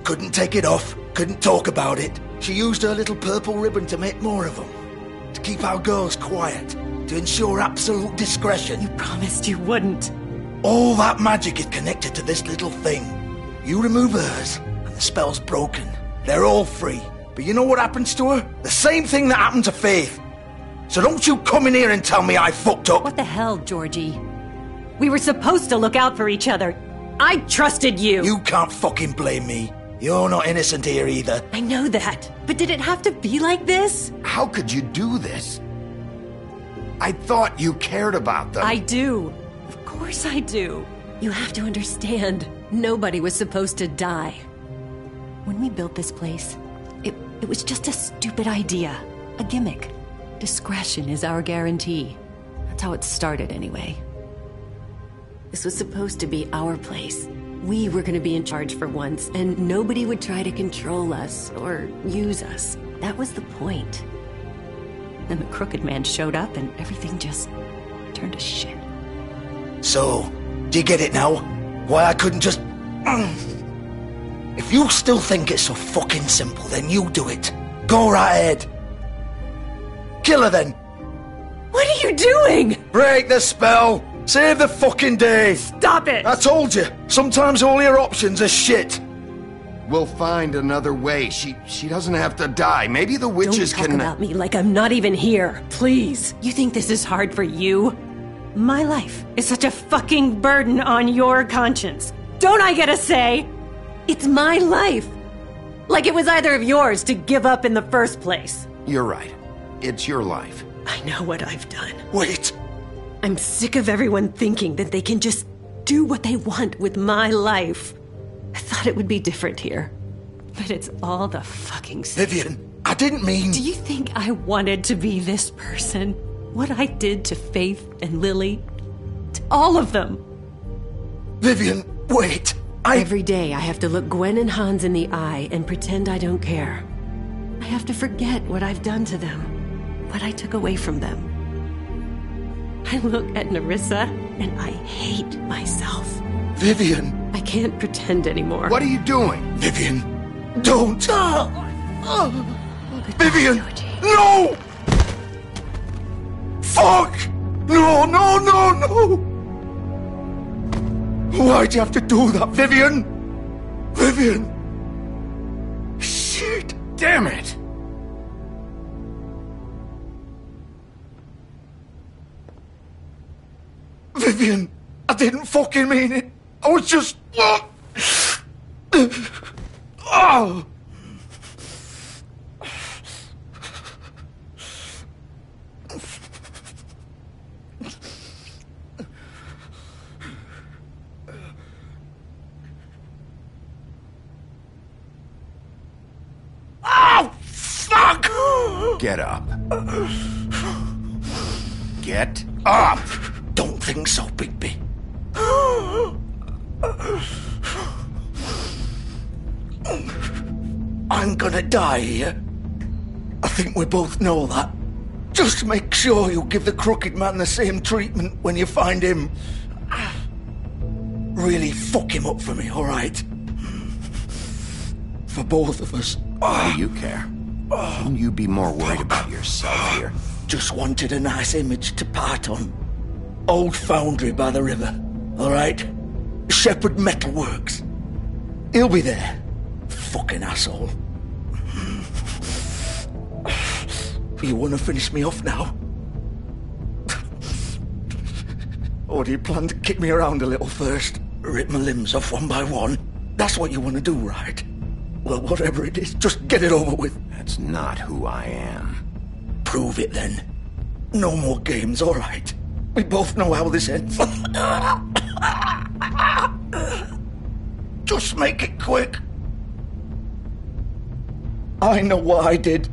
Couldn't take it off, couldn't talk about it. She used her little purple ribbon to make more of them. To keep our girls quiet. To ensure absolute discretion. You promised you wouldn't. All that magic is connected to this little thing. You remove hers, and the spell's broken. They're all free. But you know what happens to her? The same thing that happened to Faith. So don't you come in here and tell me I fucked up. What the hell, Georgie? We were supposed to look out for each other. I trusted you. You can't fucking blame me. You're not innocent here either. I know that. But did it have to be like this? How could you do this? I thought you cared about them. I do. Of course I do. You have to understand, nobody was supposed to die. When we built this place, it was just a stupid idea. A gimmick. Discretion is our guarantee. That's how it started, anyway. This was supposed to be our place. We were going to be in charge for once, and nobody would try to control us or use us. That was the point. Then the Crooked Man showed up, and everything just turned to shit. So, do you get it now? Why I couldn't just... If you still think it's so fucking simple, then you do it. Go right ahead. Kill her then. What are you doing? Break the spell. Save the fucking day. Stop it. I told you. Sometimes all your options are shit. We'll find another way. She doesn't have to die. Maybe the witches Don't talk about me like I'm not even here. Please. You think this is hard for you? My life is such a fucking burden on your conscience. Don't I get a say? It's my life. Like it was either of yours to give up in the first place. You're right. It's your life. I know what I've done. Wait. I'm sick of everyone thinking that they can just do what they want with my life. I thought it would be different here. But it's all the fucking same. Vivian, I didn't mean... Do you think I wanted to be this person? What I did to Faith and Lily? To all of them? Vivian, wait. Every day I have to look Gwen and Hans in the eye and pretend I don't care. I have to forget what I've done to them. What I took away from them. I look at Nerissa and I hate myself. Vivian. I can't pretend anymore. What are you doing? Vivian, don't. Vivian, no! Fuck! No, no, no, no! Why'd you have to do that, Vivian? Vivian! Shit! Damn it! Vivian, I didn't fucking mean it. I was just... Oh! Oh, fuck! Get up. Get up! Don't think so, Bigby. I'm gonna die here. I think we both know that. Just make sure you give the Crooked Man the same treatment when you find him. Really fuck him up for me, alright? For both of us. Why do you care? Shouldn't you be more worried about yourself here? Just wanted a nice image to part on. Old foundry by the river, alright? Shepherd Metalworks. He'll be there. Fucking asshole. You wanna finish me off now? Or do you plan to kick me around a little first? Rip my limbs off one by one? That's what you wanna do, right? Well, whatever it is, just get it over with. That's not who I am. Prove it then. No more games, alright? We both know how this ends. Just make it quick. I know what I did.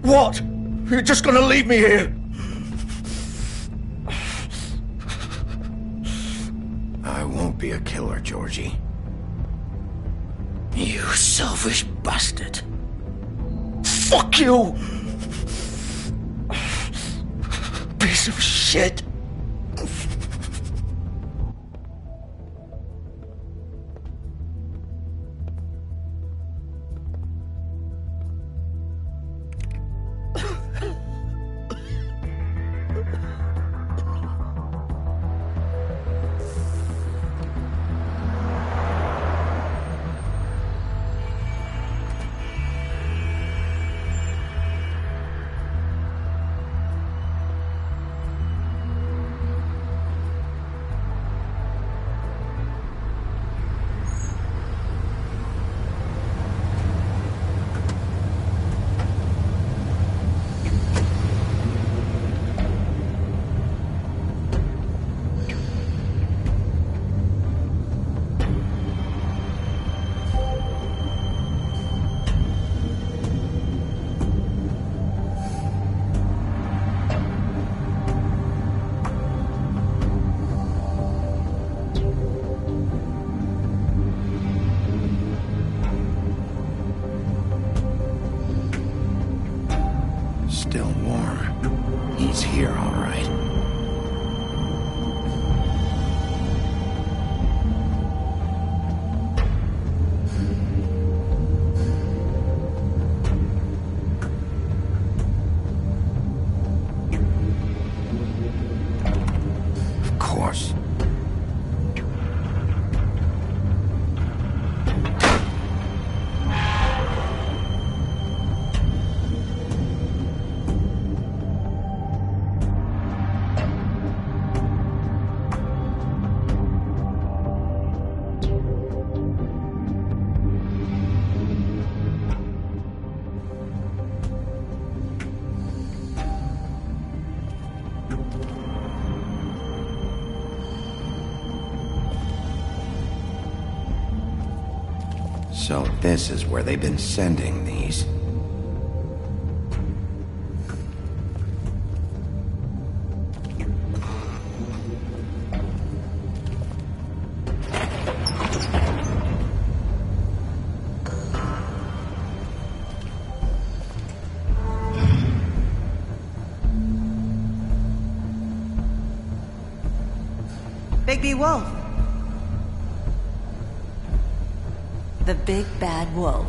What? You're just gonna leave me here? I won't be a killer, Georgie. You selfish bastard. Fuck you! Piece of shit. still warm. He's here, all right. Of course. So this is where they've been sending these. Bigby Wolf. The big bad wolf.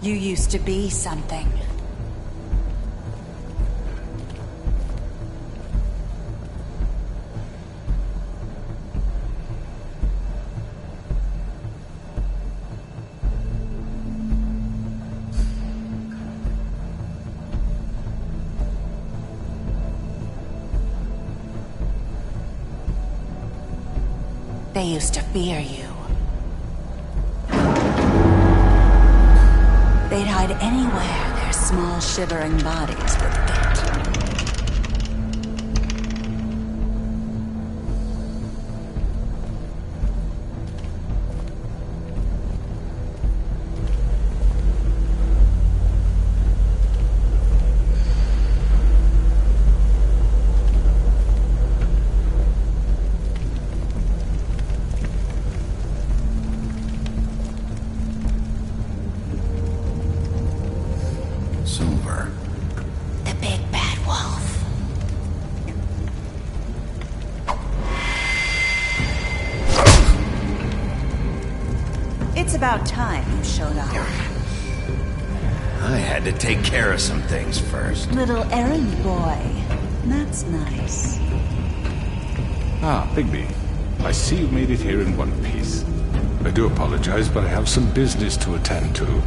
You used to be something. They used to fear you. They'd hide anywhere their small, shivering bodies would fit. Silver. The big bad wolf. It's about time you showed up. I had to take care of some things first. Little errand boy. That's nice. Ah, Bigby. I see you made it here in one piece. I do apologize, but I have some business to attend to.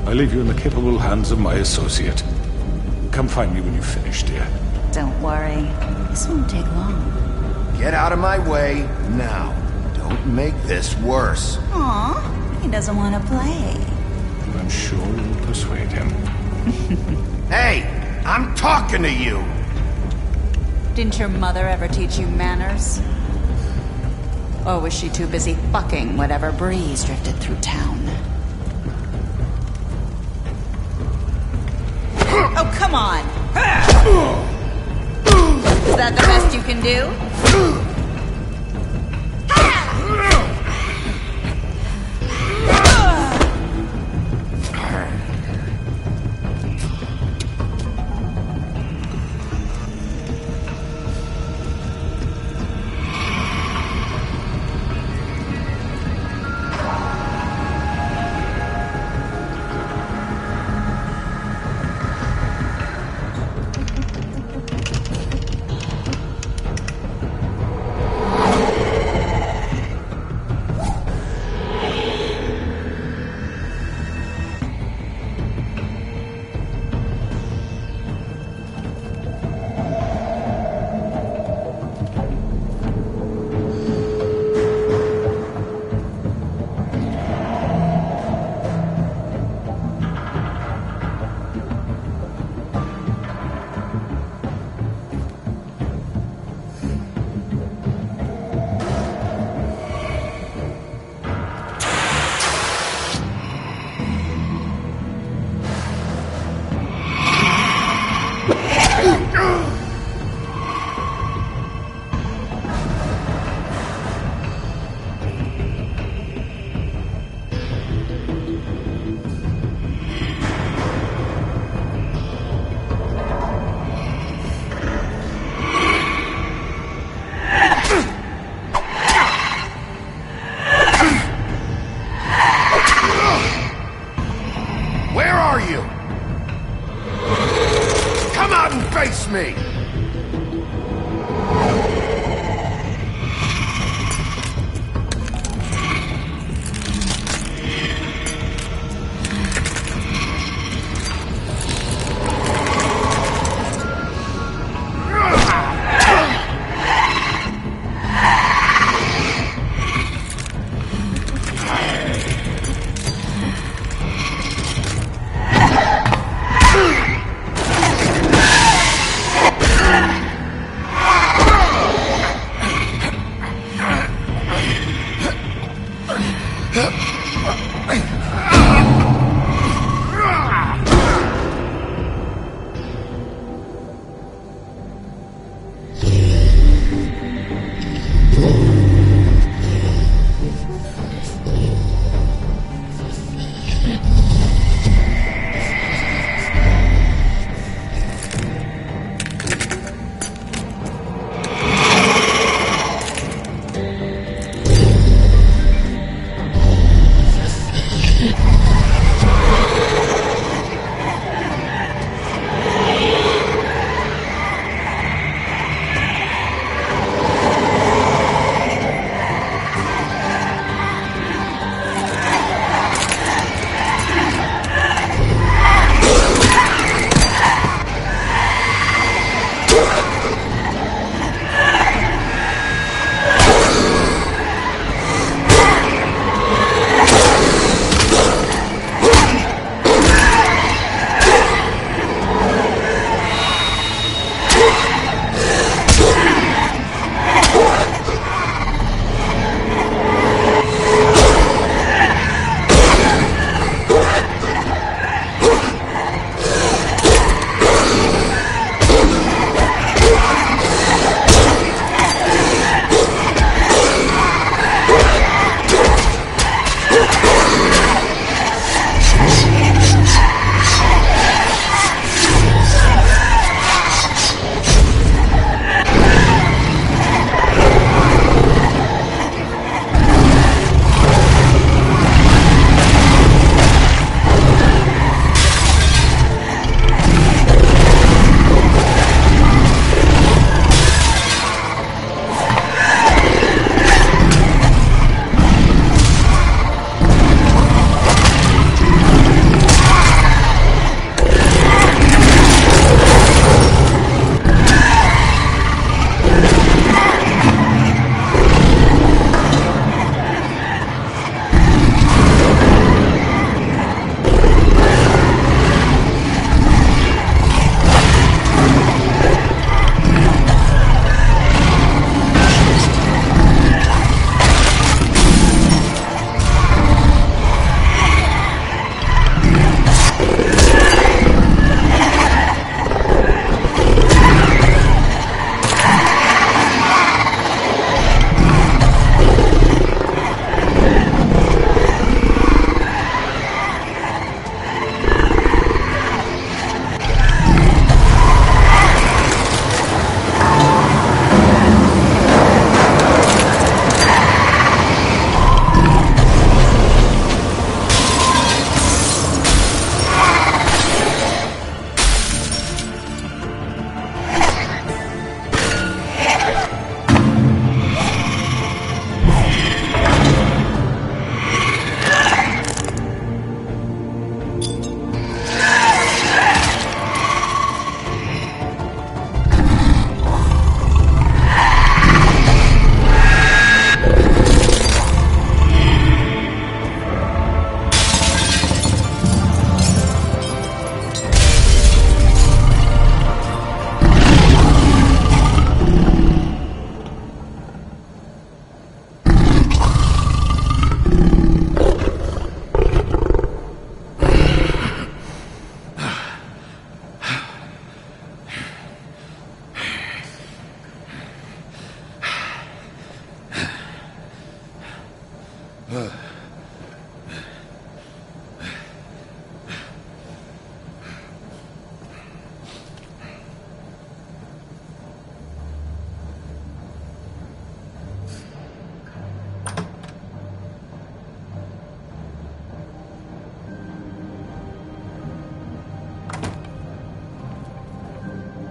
I leave you in the capable hands of my associate. Come find me when you've finished, dear. Don't worry. This won't take long. Get out of my way now. Don't make this worse. Aw, he doesn't want to play. I'm sure you'll persuade him. Hey, I'm talking to you! Didn't your mother ever teach you manners? Or was she too busy fucking whatever breeze drifted through town? Oh, come on! Is that the best you can do? Face me!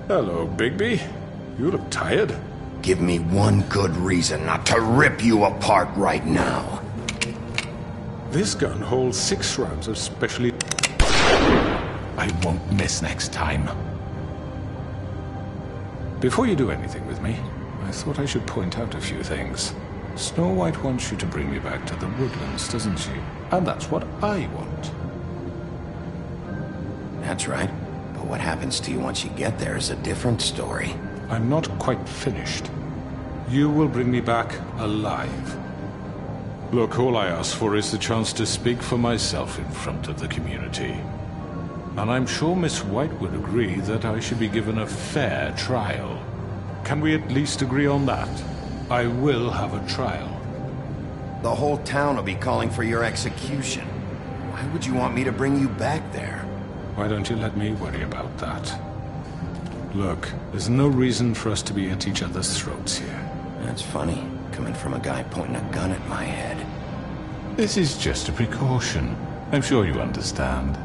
Hello, Bigby. You look tired. Give me one good reason not to rip you apart right now. This gun holds 6 rounds of specially... I won't miss next time. Before you do anything with me, I thought I should point out a few things. Snow White wants you to bring me back to the woodlands, doesn't she? And that's what I want. That's right. But what happens to you once you get there is a different story. I'm not quite finished. You will bring me back alive. Look, all I ask for is the chance to speak for myself in front of the community. And I'm sure Miss White would agree that I should be given a fair trial. Can we at least agree on that? I will have a trial. The whole town will be calling for your execution. Why would you want me to bring you back there? Why don't you let me worry about that? Look, there's no reason for us to be at each other's throats here. That's funny, coming from a guy pointing a gun at my head. This is just a precaution. I'm sure you understand.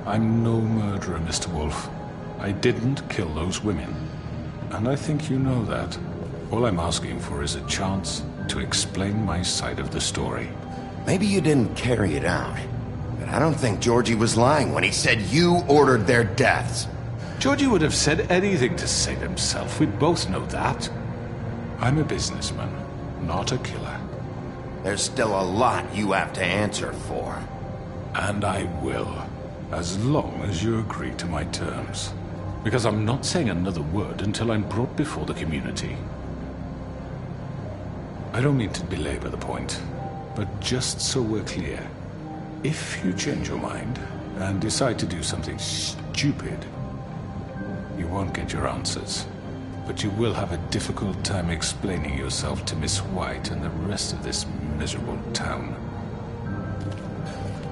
I'm no murderer, Mr. Wolf. I didn't kill those women. And I think you know that. All I'm asking for is a chance to explain my side of the story. Maybe you didn't carry it out. But I don't think Georgie was lying when he said you ordered their deaths. Georgie would have said anything to save himself. We both know that. I'm a businessman, not a killer. There's still a lot you have to answer for. And I will, as long as you agree to my terms. Because I'm not saying another word until I'm brought before the community. I don't mean to belabor the point, but just so we're clear, if you change your mind and decide to do something stupid, you won't get your answers, but you will have a difficult time explaining yourself to Miss White and the rest of this miserable town.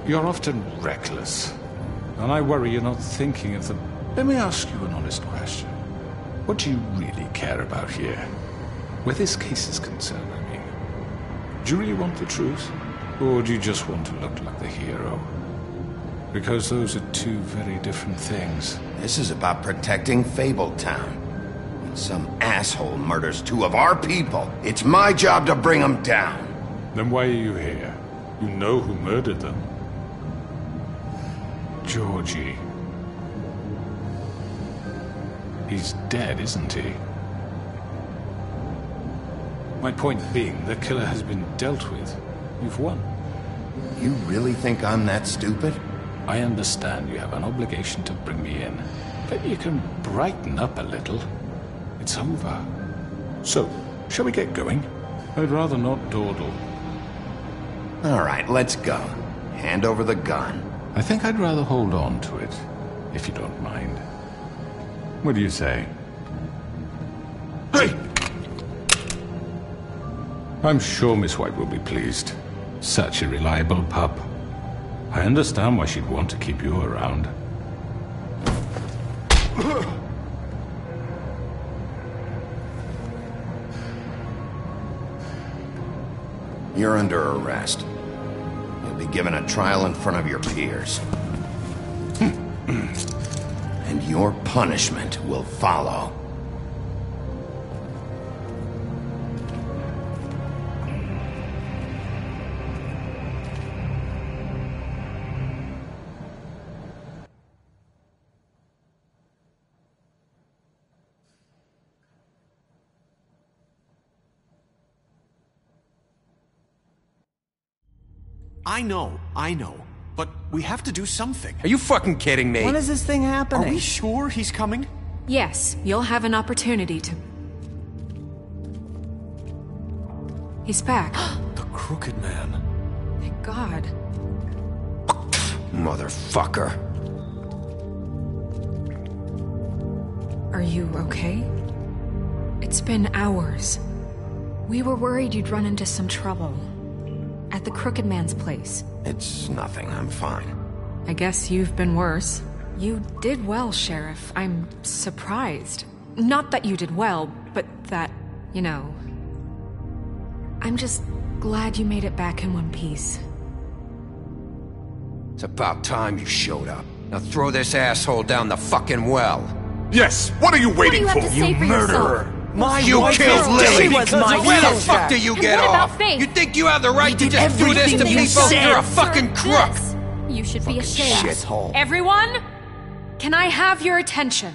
You're often reckless, and I worry you're not thinking of the... Let me ask you an honest question. What do you really care about here? Where this case is concerned, I mean. Do you really want the truth? Or do you just want to look like the hero? Because those are two very different things. This is about protecting Fabletown. When some asshole murders 2 of our people, it's my job to bring them down. Then why are you here? You know who murdered them. Georgie. He's dead, isn't he? My point being, the killer has been dealt with. You've won. You really think I'm that stupid? I understand you have an obligation to bring me in, but you can brighten up a little. It's over. So, shall we get going? I'd rather not dawdle. All right, let's go. Hand over the gun. I think I'd rather hold on to it, if you don't mind. What do you say? Hey! I'm sure Miss White will be pleased. Such a reliable pup. I understand why she'd want to keep you around. You're under arrest. You'll be given a trial in front of your peers. And your punishment will follow. I know. But we have to do something. Are you fucking kidding me? When is this thing happening? Are we sure he's coming? Yes, you'll have an opportunity to... He's back. The Crooked Man. Thank God. Motherfucker. Are you okay? It's been hours. We were worried you'd run into some trouble. At the Crooked Man's place. It's nothing, I'm fine. I guess you've been worse. You did well, Sheriff. I'm surprised. Not that you did well, but that, you know... I'm just glad you made it back in one piece. It's about time you showed up. Now throw this asshole down the fucking well. Yes, what are you waiting What do you have to say for murderer! yourself? You killed Lily! She was my Where the sister. fuck do you And get what about off? Faith? You think you have the right to did just do this to everything you people? said. You're a fucking crook! This. You should be ashamed. Shithole. Everyone, can I have your attention?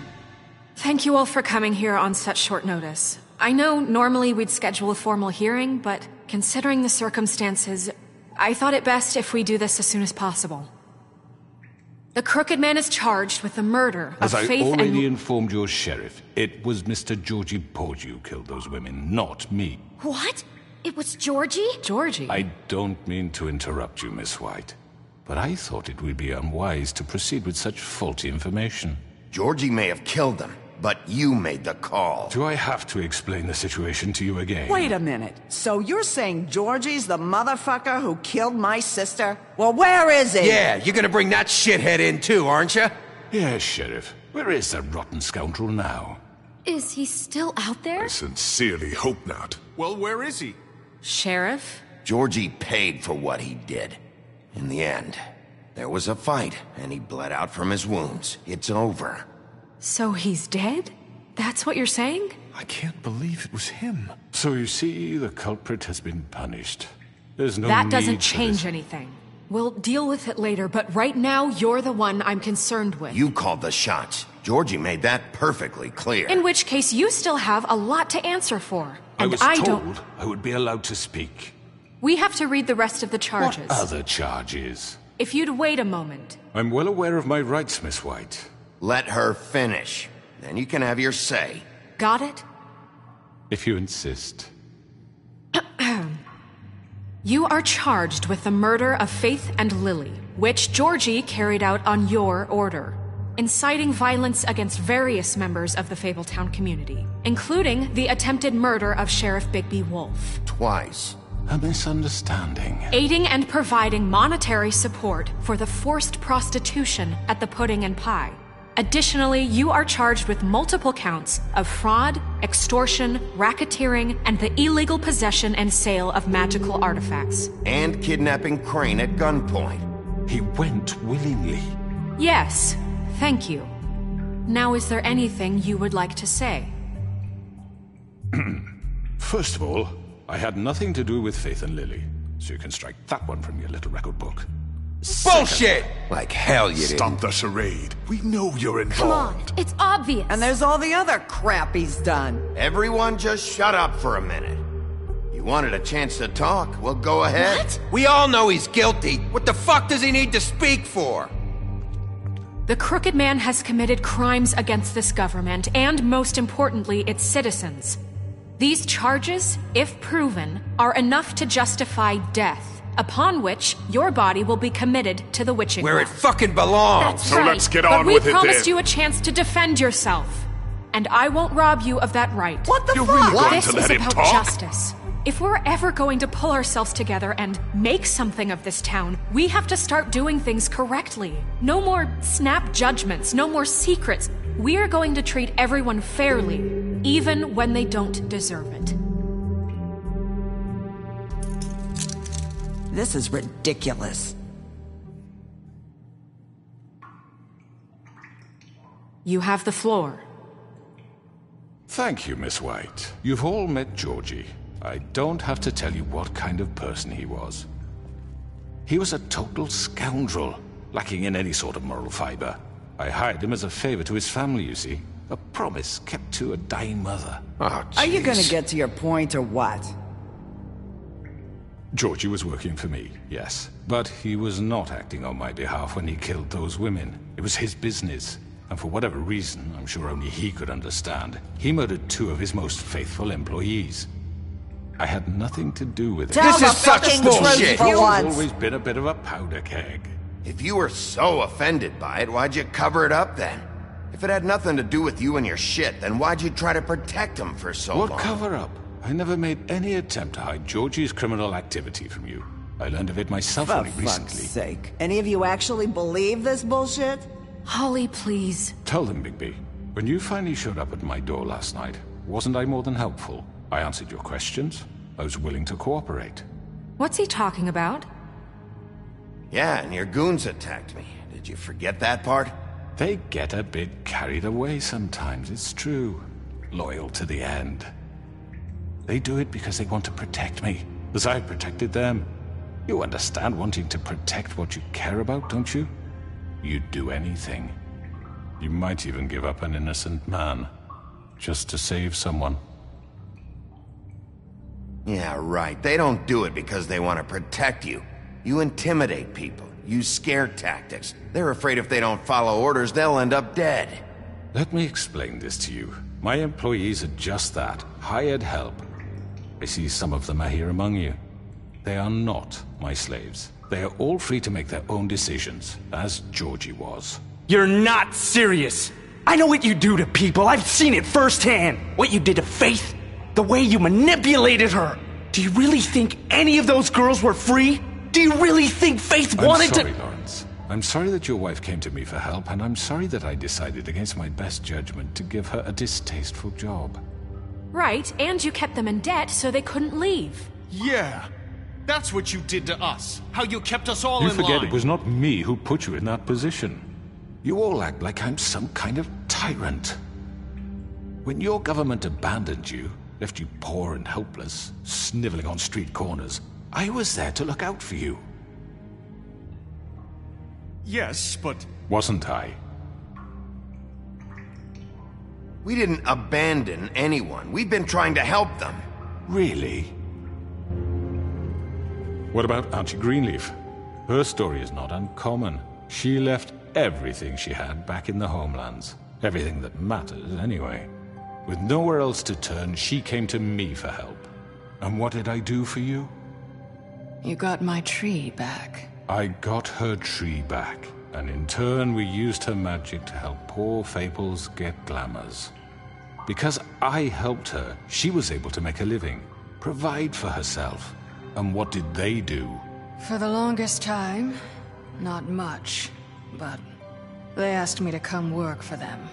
Thank you all for coming here on such short notice. I know normally we'd schedule a formal hearing, but considering the circumstances, I thought it best if we do this as soon as possible. The Crooked Man is charged with the murder of As I Faith already and... informed your sheriff, it was Mr. Georgie Porgy who killed those women, not me. What? It was Georgie? Georgie? I don't mean to interrupt you, Miss White, but I thought it would be unwise to proceed with such faulty information. Georgie may have killed them, but you made the call. Do I have to explain the situation to you again? Wait a minute. So you're saying Georgie's the motherfucker who killed my sister? Well, where is he? Yeah, you're gonna bring that shithead in too, aren't you? Yes, Sheriff. Where is that rotten scoundrel now? Is he still out there? I sincerely hope not. Well, where is he? Sheriff? Georgie paid for what he did. In the end, there was a fight, and he bled out from his wounds. It's over. So he's dead? That's what you're saying? I can't believe it was him. So you see, the culprit has been punished. There's no That need doesn't for change this. anything. We'll deal with it later, but right now, you're the one I'm concerned with. You called the shots. Georgie made that perfectly clear. In which case, you still have a lot to answer for. I And was I told don't... I would be allowed to speak. We have to read the rest of the charges. What other charges? If you'd wait a moment. I'm well aware of my rights, Miss White. Let her finish. Then you can have your say. Got it? If you insist. You are charged with the murder of Faith and Lily, which Georgie carried out on your order, inciting violence against various members of the Fabletown community, including the attempted murder of Sheriff Bigby Wolf. Twice. A misunderstanding. Aiding and providing monetary support for the forced prostitution at the Pudding and Pie. Additionally, you are charged with multiple counts of fraud, extortion, racketeering, and the illegal possession and sale of magical artifacts. And kidnapping Crane at gunpoint. He went willingly. Yes, thank you. Now, is there anything you would like to say? First of all, I had nothing to do with Faith and Lily, so you can strike that one from your little record book. Bullshit! Like hell you didn't. Stop the charade. We know you're Come on, involved. it's obvious. And there's all the other crap he's done. Everyone just shut up for a minute. You wanted a chance to talk? Well, go ahead. What? We all know he's guilty. What the fuck does he need to speak for? The Crooked Man has committed crimes against this government and, most importantly, its citizens. These charges, if proven, are enough to justify death, upon which your body will be committed to the witching Where it well. fucking belongs. That's So right. let's get on but with we it promised then. you a chance to defend yourself, and I won't rob you of that right. What the You're fuck? really going This to is let him about talk? justice. If we're ever going to pull ourselves together and make something of this town, we have to start doing things correctly. No more snap judgments, no more secrets. We are going to treat everyone fairly, even when they don't deserve it. This is ridiculous. You have the floor. Thank you, Miss White. You've all met Georgie. I don't have to tell you what kind of person he was. He was a total scoundrel, lacking in any sort of moral fiber. I hired him as a favor to his family, you see. A promise kept to a dying mother. Oh, Are you gonna jeez. get to your point or what? Georgie was working for me, yes. But he was not acting on my behalf when he killed those women. It was his business. And for whatever reason, I'm sure only he could understand, he murdered 2 of his most faithful employees. I had nothing to do with it. Tell This the is such fucking bullshit. truth for He's once. always been a bit of a powder keg. If you were so offended by it, why'd you cover it up then? If it had nothing to do with you and your shit, then why'd you try to protect him for so long? What cover up? I never made any attempt to hide Georgie's criminal activity from you. I learned of it myself For only fuck's recently. sake. Any of you actually believe this bullshit? Holly, please. Tell them, Bigby. When you finally showed up at my door last night, wasn't I more than helpful? I answered your questions. I was willing to cooperate. What's he talking about? Yeah, and your goons attacked me. Did you forget that part? They get a bit carried away sometimes, it's true. Loyal to the end. They do it because they want to protect me, as I've protected them. You understand wanting to protect what you care about, don't you? You'd do anything. You might even give up an innocent man, just to save someone. Yeah, right. They don't do it because they want to protect you. You intimidate people, use scare tactics. They're afraid if they don't follow orders, they'll end up dead. Let me explain this to you. My employees are just that, hired help. I see some of them are here among you. They are not my slaves. They are all free to make their own decisions, as Georgie was. You're not serious! I know what you do to people, I've seen it firsthand! What you did to Faith, the way you manipulated her! Do you really think any of those girls were free? Do you really think Faith wanted to— I'm sorry, Lawrence. I'm sorry that your wife came to me for help, and I'm sorry that I decided against my best judgment to give her a distasteful job. Right, and you kept them in debt so they couldn't leave. Yeah, that's what you did to us. How you kept us all in line. You forget it was not me who put you in that position. You all act like I'm some kind of tyrant. When your government abandoned you, left you poor and helpless, sniveling on street corners, I was there to look out for you. Yes, but... Wasn't I? We didn't abandon anyone. We've been trying to help them. Really? What about Auntie Greenleaf? Her story is not uncommon. She left everything she had back in the homelands. Everything that mattered, anyway. With nowhere else to turn, she came to me for help. And what did I do for you? You got my tree back. I got her tree back, and in turn we used her magic to help poor Fables get glamours. Because I helped her, she was able to make a living, provide for herself. And what did they do? For the longest time, not much, but they asked me to come work for them.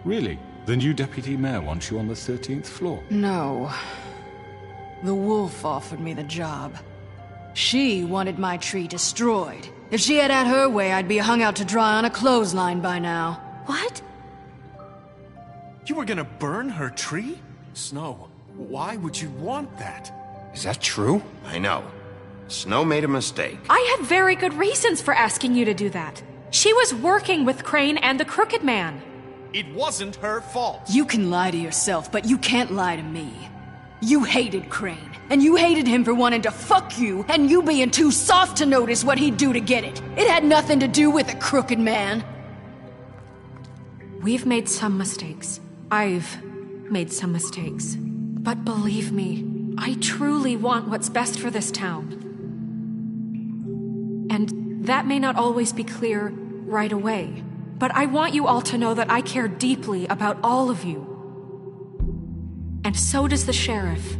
Really? The new deputy mayor wants you on the 13th floor? No. The wolf offered me the job. She wanted my tree destroyed. If she had her way, I'd be hung out to dry on a clothesline by now. What? You were gonna burn her tree? Snow, why would you want that? Is that true? I know. Snow made a mistake. I had very good reasons for asking you to do that. She was working with Crane and the Crooked Man. It wasn't her fault. You can lie to yourself, but you can't lie to me. You hated Crane, and you hated him for wanting to fuck you, and you being too soft to notice what he'd do to get it. It had nothing to do with the Crooked Man. We've made some mistakes. I've made some mistakes. But believe me, I truly want what's best for this town. And that may not always be clear right away, but I want you all to know that I care deeply about all of you. And so does the sheriff.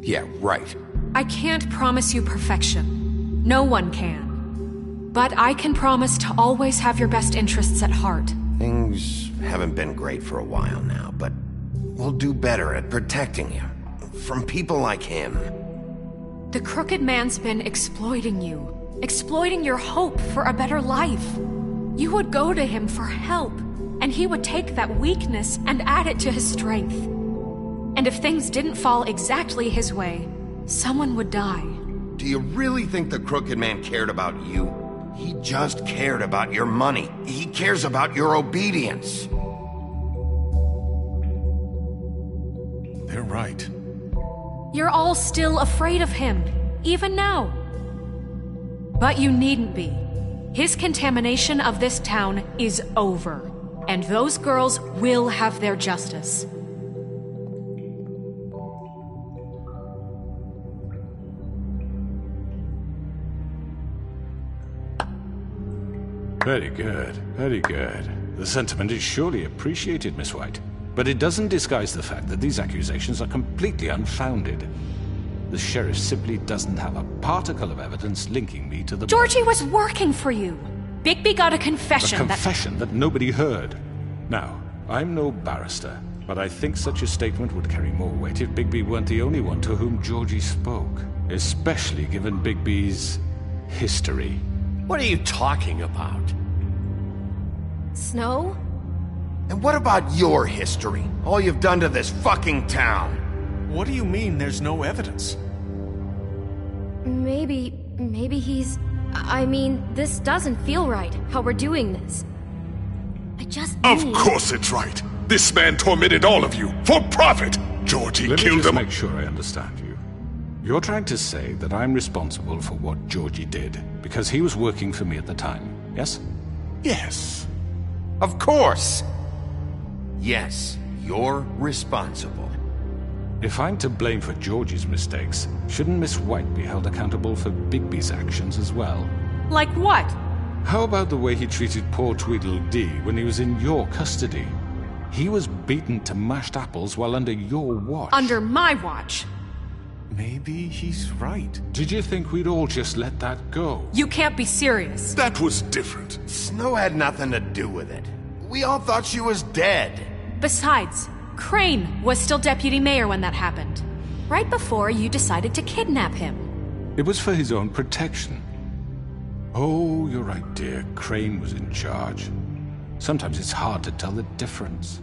Yeah, right. I can't promise you perfection. No one can. But I can promise to always have your best interests at heart. Things haven't been great for a while now, but we'll do better at protecting you. From people like him. The Crooked Man's been exploiting you. Exploiting your hope for a better life. You would go to him for help, and he would take that weakness and add it to his strength. And if things didn't fall exactly his way, someone would die. Do you really think the Crooked Man cared about you? He just cared about your money. He cares about your obedience. They're right. You're all still afraid of him, even now. But you needn't be. His contamination of this town is over, and those girls will have their justice. Very good, very good. The sentiment is surely appreciated, Miss White. But it doesn't disguise the fact that these accusations are completely unfounded. The sheriff simply doesn't have a particle of evidence linking me to the... Georgie was working for you. Bigby got a confession A confession that nobody heard. Now, I'm no barrister, but I think such a statement would carry more weight if Bigby weren't the only one to whom Georgie spoke. Especially given Bigby's history. What are you talking about? Snow? And what about your history? All you've done to this fucking town? What do you mean there's no evidence? Maybe he's... I mean, this doesn't feel right, how we're doing this. I just Of need... course it's right. This man tormented all of you, for profit! Georgie Let me killed just him. make sure I understand you. You're trying to say that I'm responsible for what Georgie did, because he was working for me at the time, yes? Yes. Of course! Yes, you're responsible. If I'm to blame for Georgie's mistakes, shouldn't Miss White be held accountable for Bigby's actions as well? Like what? How about the way he treated poor Tweedledee when he was in your custody? He was beaten to mashed apples while under your watch. Under my watch. Maybe he's right. Did you think we'd all just let that go? You can't be serious. That was different. Snow had nothing to do with it. We all thought she was dead. Besides, Crane was still deputy mayor when that happened. Right before you decided to kidnap him. It was for his own protection. Oh, you're right, dear. Crane was in charge. Sometimes it's hard to tell the difference.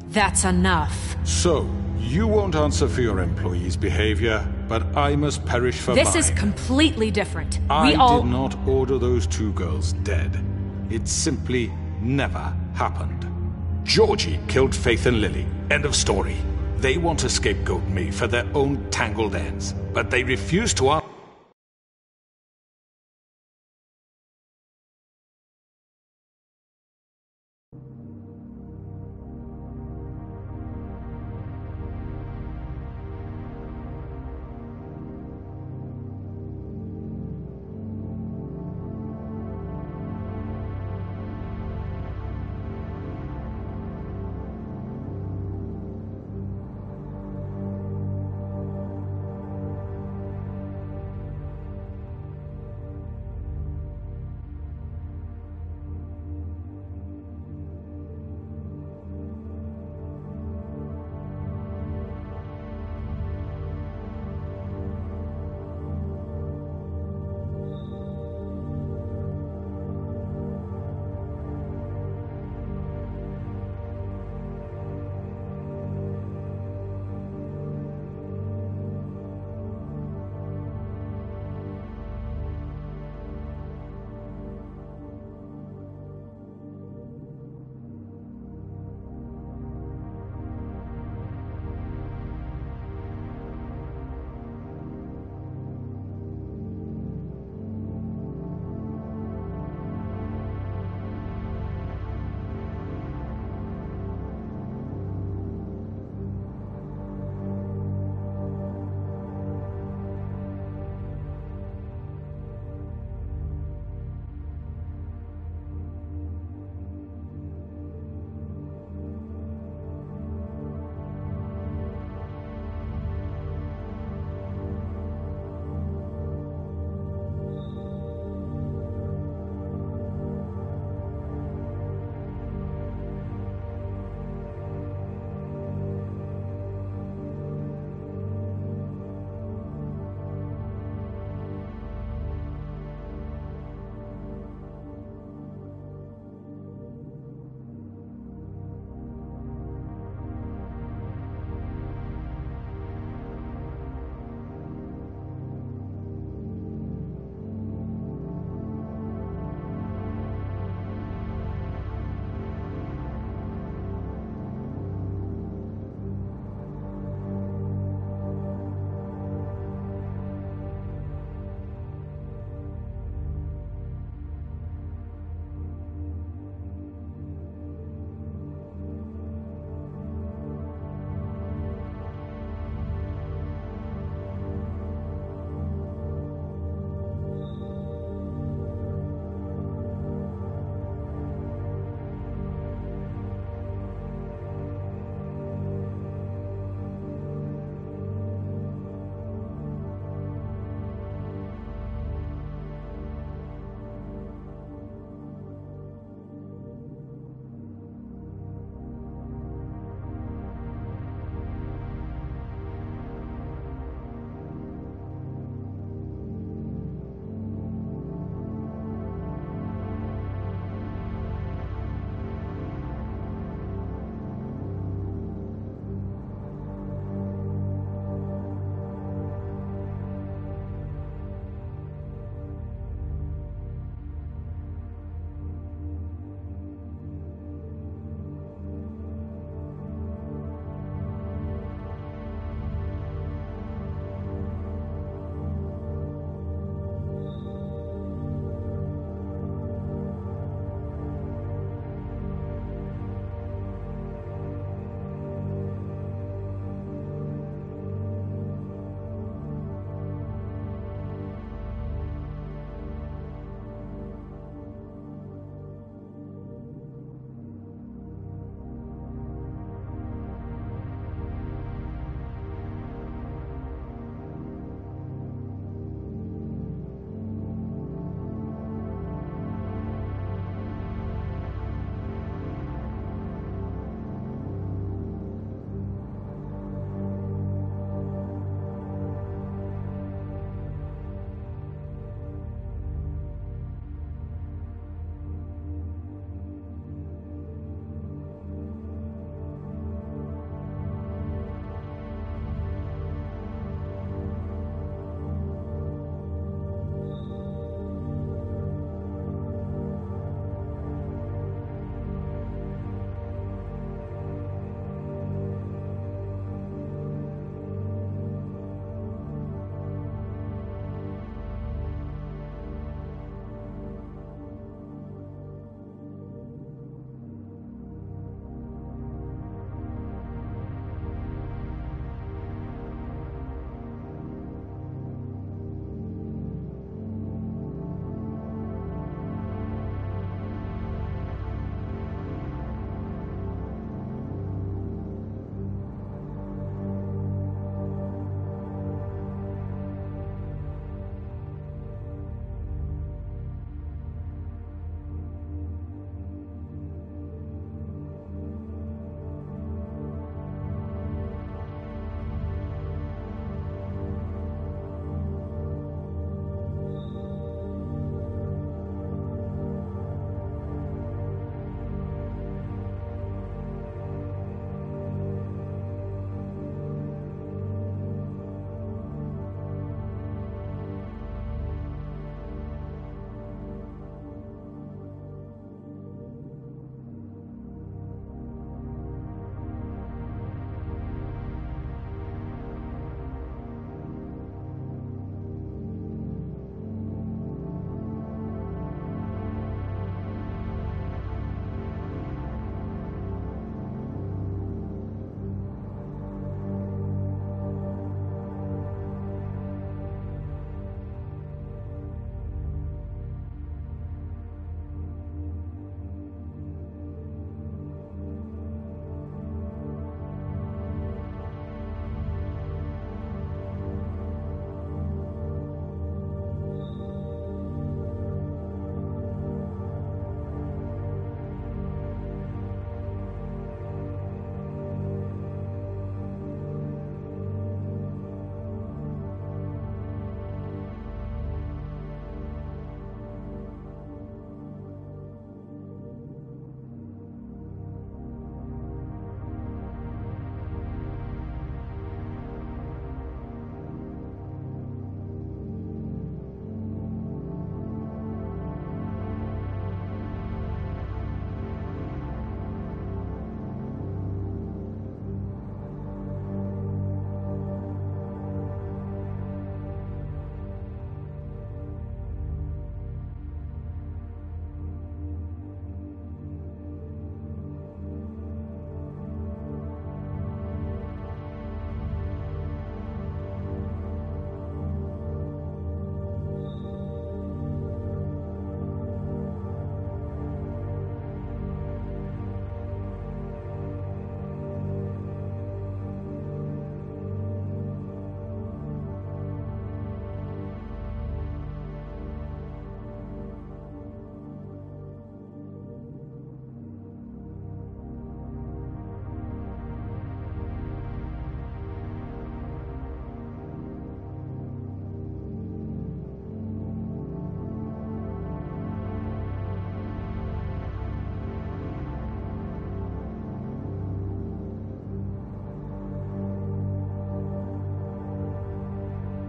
That's enough. So, you won't answer for your employees' behavior, but I must perish for mine. This is completely different. I did not order those two girls dead. It simply never happened. Georgie killed Faith and Lily. End of story. They want to scapegoat me for their own tangled ends, but they refuse to answer.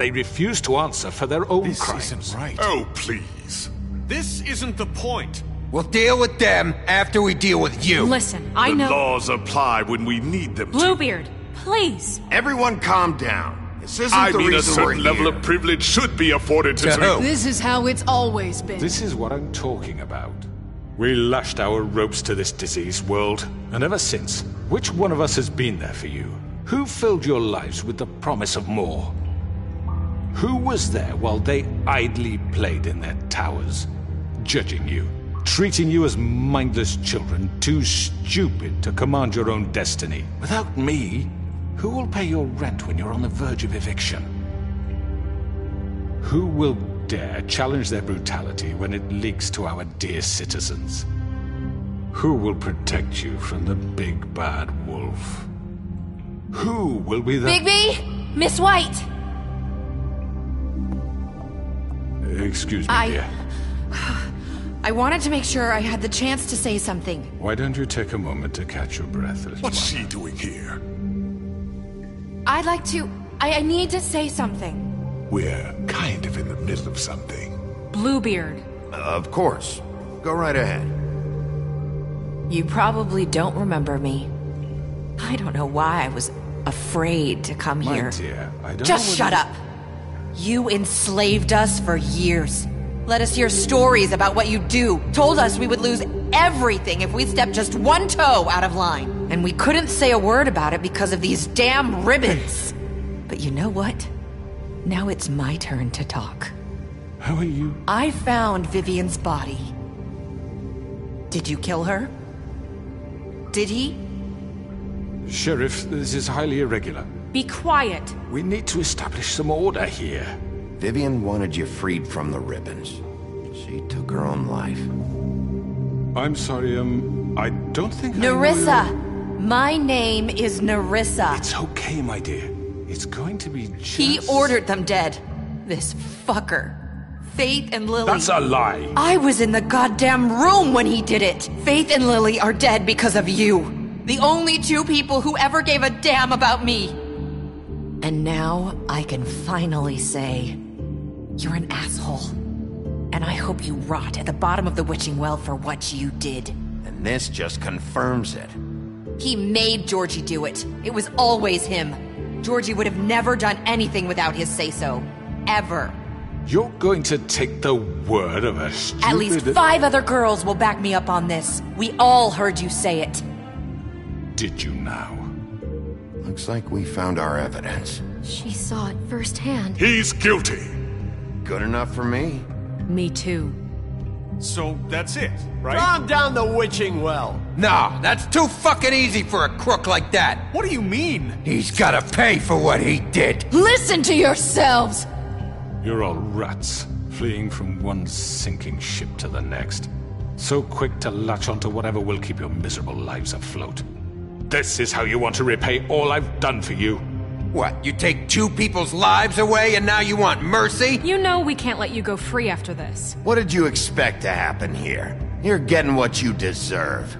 they refuse to answer for their own crimes. This isn't right. Oh, please. This isn't the point. We'll deal with them after we deal with you. Listen, I The know. laws apply when we need them to. Bluebeard, please. Everyone calm down. This isn't I the mean, a reason we're certain level here. of privilege should be afforded to... This is how it's always been. This is what I'm talking about. We lashed our ropes to this diseased world, and ever since, which one of us has been there for you? Who filled your lives with the promise of more? Who was there while they idly played in their towers, judging you, treating you as mindless children, too stupid to command your own destiny? Without me, who will pay your rent when you're on the verge of eviction? Who will dare challenge their brutality when it leaks to our dear citizens? Who will protect you from the big bad wolf? Who will be the... Bigby! Miss White! Excuse me, dear. I wanted to make sure I had the chance to say something. Why don't you take a moment to catch your breath? What's she doing here? I'd like to... I need to say something. We're kind of in the middle of something. Bluebeard. Of course. Go right ahead. You probably don't remember me. I don't know why I was afraid to come My here. dear, I don't Just know shut up. You enslaved us for years. Let us hear stories about what you do. Told us we would lose everything if we stepped just one toe out of line. And we couldn't say a word about it because of these damn ribbons. But you know what? Now it's my turn to talk. How are you? I found Vivian's body. Did you kill her? Did he? Sheriff, this is highly irregular. Be quiet. We need to establish some order here. Vivian wanted you freed from the ribbons. She took her own life. I'm sorry, I don't think Nerissa! My name is Nerissa. It's okay, my dear. It's going to be just... He ordered them dead. This fucker. Faith and Lily... That's a lie! I was in the goddamn room when he did it! Faith and Lily are dead because of you. The only two people who ever gave a damn about me. And now I can finally say... You're an asshole. And I hope you rot at the bottom of the witching well for what you did. And this just confirms it. He made Georgie do it. It was always him. Georgie would have never done anything without his say-so. Ever. You're going to take the word of a stupid... At least 5 other girls will back me up on this. We all heard you say it. Did you now? Looks like we found our evidence. She saw it firsthand. He's guilty. Good enough for me. Me too. So that's it, right? Calm down the witching well. No, that's too fucking easy for a crook like that. What do you mean? He's gotta pay for what he did. Listen to yourselves! You're all rats, fleeing from one sinking ship to the next. So quick to latch onto whatever will keep your miserable lives afloat. This is how you want to repay all I've done for you. What, you take 2 people's lives away and now you want mercy? You know we can't let you go free after this. What did you expect to happen here? You're getting what you deserve.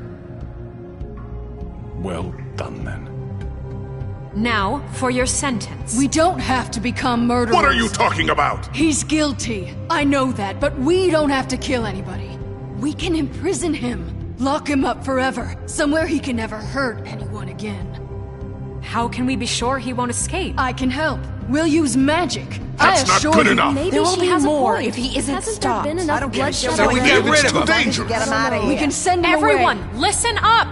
Well done, then. Now, for your sentence. We don't have to become murderers. What are you talking about? He's guilty. I know that, but we don't have to kill anybody. We can imprison him. Lock him up forever. Somewhere he can never hurt anyone again. How can we be sure he won't escape? I can help. We'll use magic. That's not good enough. Maybe there will be more if he isn't Hasn't stopped. there been enough bloodshed So we already? get rid of him. Dangerous. Get him out of here. We can send him Everyone, away. listen up!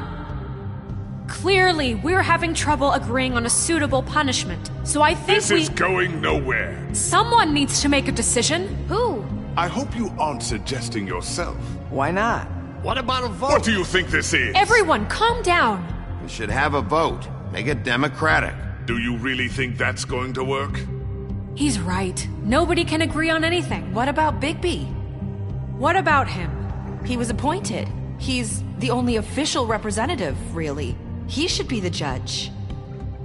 Clearly, we're having trouble agreeing on a suitable punishment. So I think This is going nowhere. Someone needs to make a decision. Who? I hope you aren't suggesting yourself. Why not? What about a vote? What do you think this is? Everyone, calm down. We should have a vote. Make it democratic. Do you really think that's going to work? He's right. Nobody can agree on anything. What about Bigby? What about him? He was appointed. He's the only official representative, really. He should be the judge.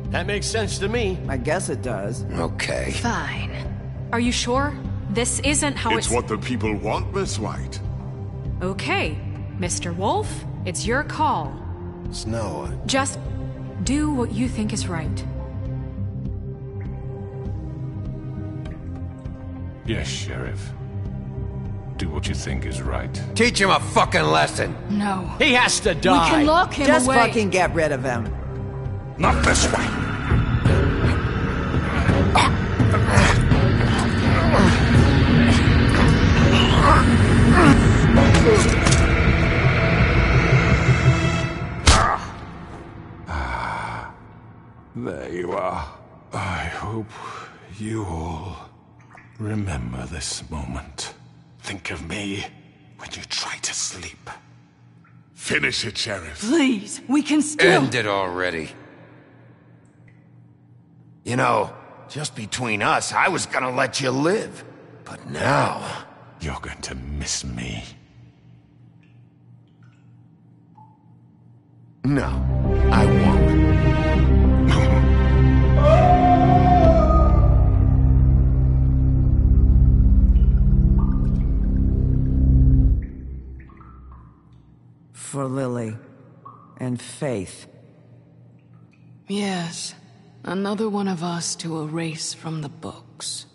That makes sense to me. I guess it does. Okay. Fine. Are you sure? This isn't how It's what the people want, Miss White. Okay, Mr. Wolf, it's your call. Snow. Just do what you think is right. Yes, Sheriff. Do what you think is right. Teach him a fucking lesson. No. He has to die. We can lock him Just away. fucking get rid of him. Not this way. There you are. I hope you all remember this moment. Think of me when you try to sleep. Finish it, Sheriff. Please, we can still... End it already. You know, just between us, I was gonna let you live. But now... You're going to miss me. No, I won't. For Lily. And Faith. Yes. Another one of us to erase from the books.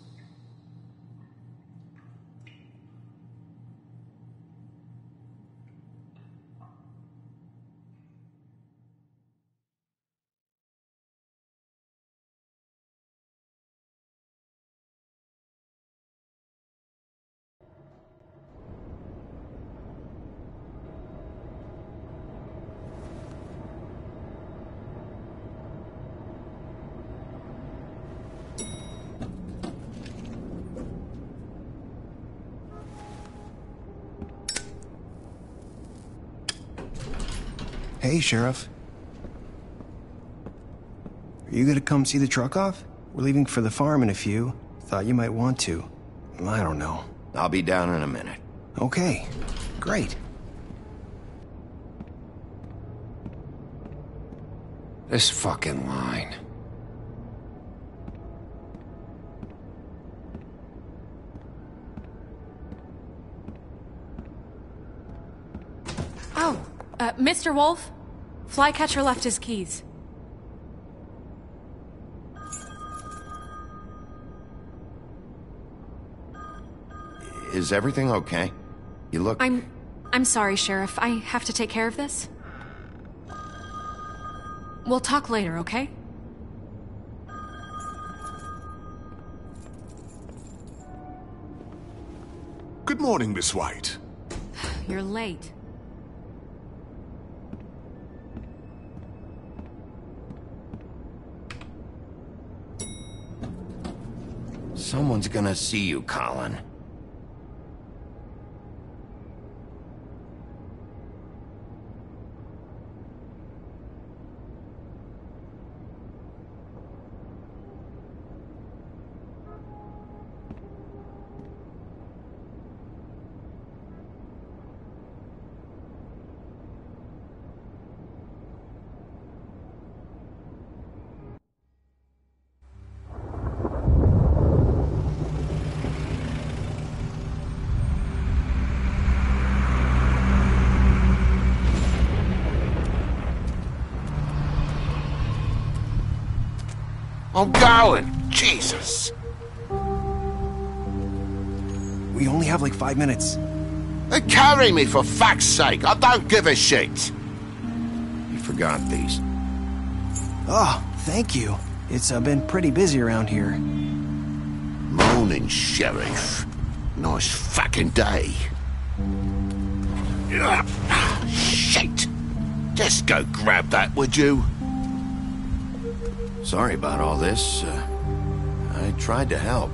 Hey, Sheriff. Are you gonna come see the truck off? We're leaving for the farm in a few. Thought you might want to. I don't know. I'll be down in a minute. Okay, great. This fucking line. Oh, Mr. Wolf? Flycatcher left his keys. Is everything okay? You look... I'm sorry, Sheriff. I have to take care of this. We'll talk later, okay? Good morning, Miss White. You're late. Someone's gonna see you, Colin. I'm going! Jesus! We only have like 5 minutes. Carry me, for fuck's sake! I don't give a shit! You forgot these. Oh, thank you. It's been pretty busy around here. Morning, Sheriff. Nice fucking day. Shit! Just go grab that, would you? Sorry about all this. I tried to help.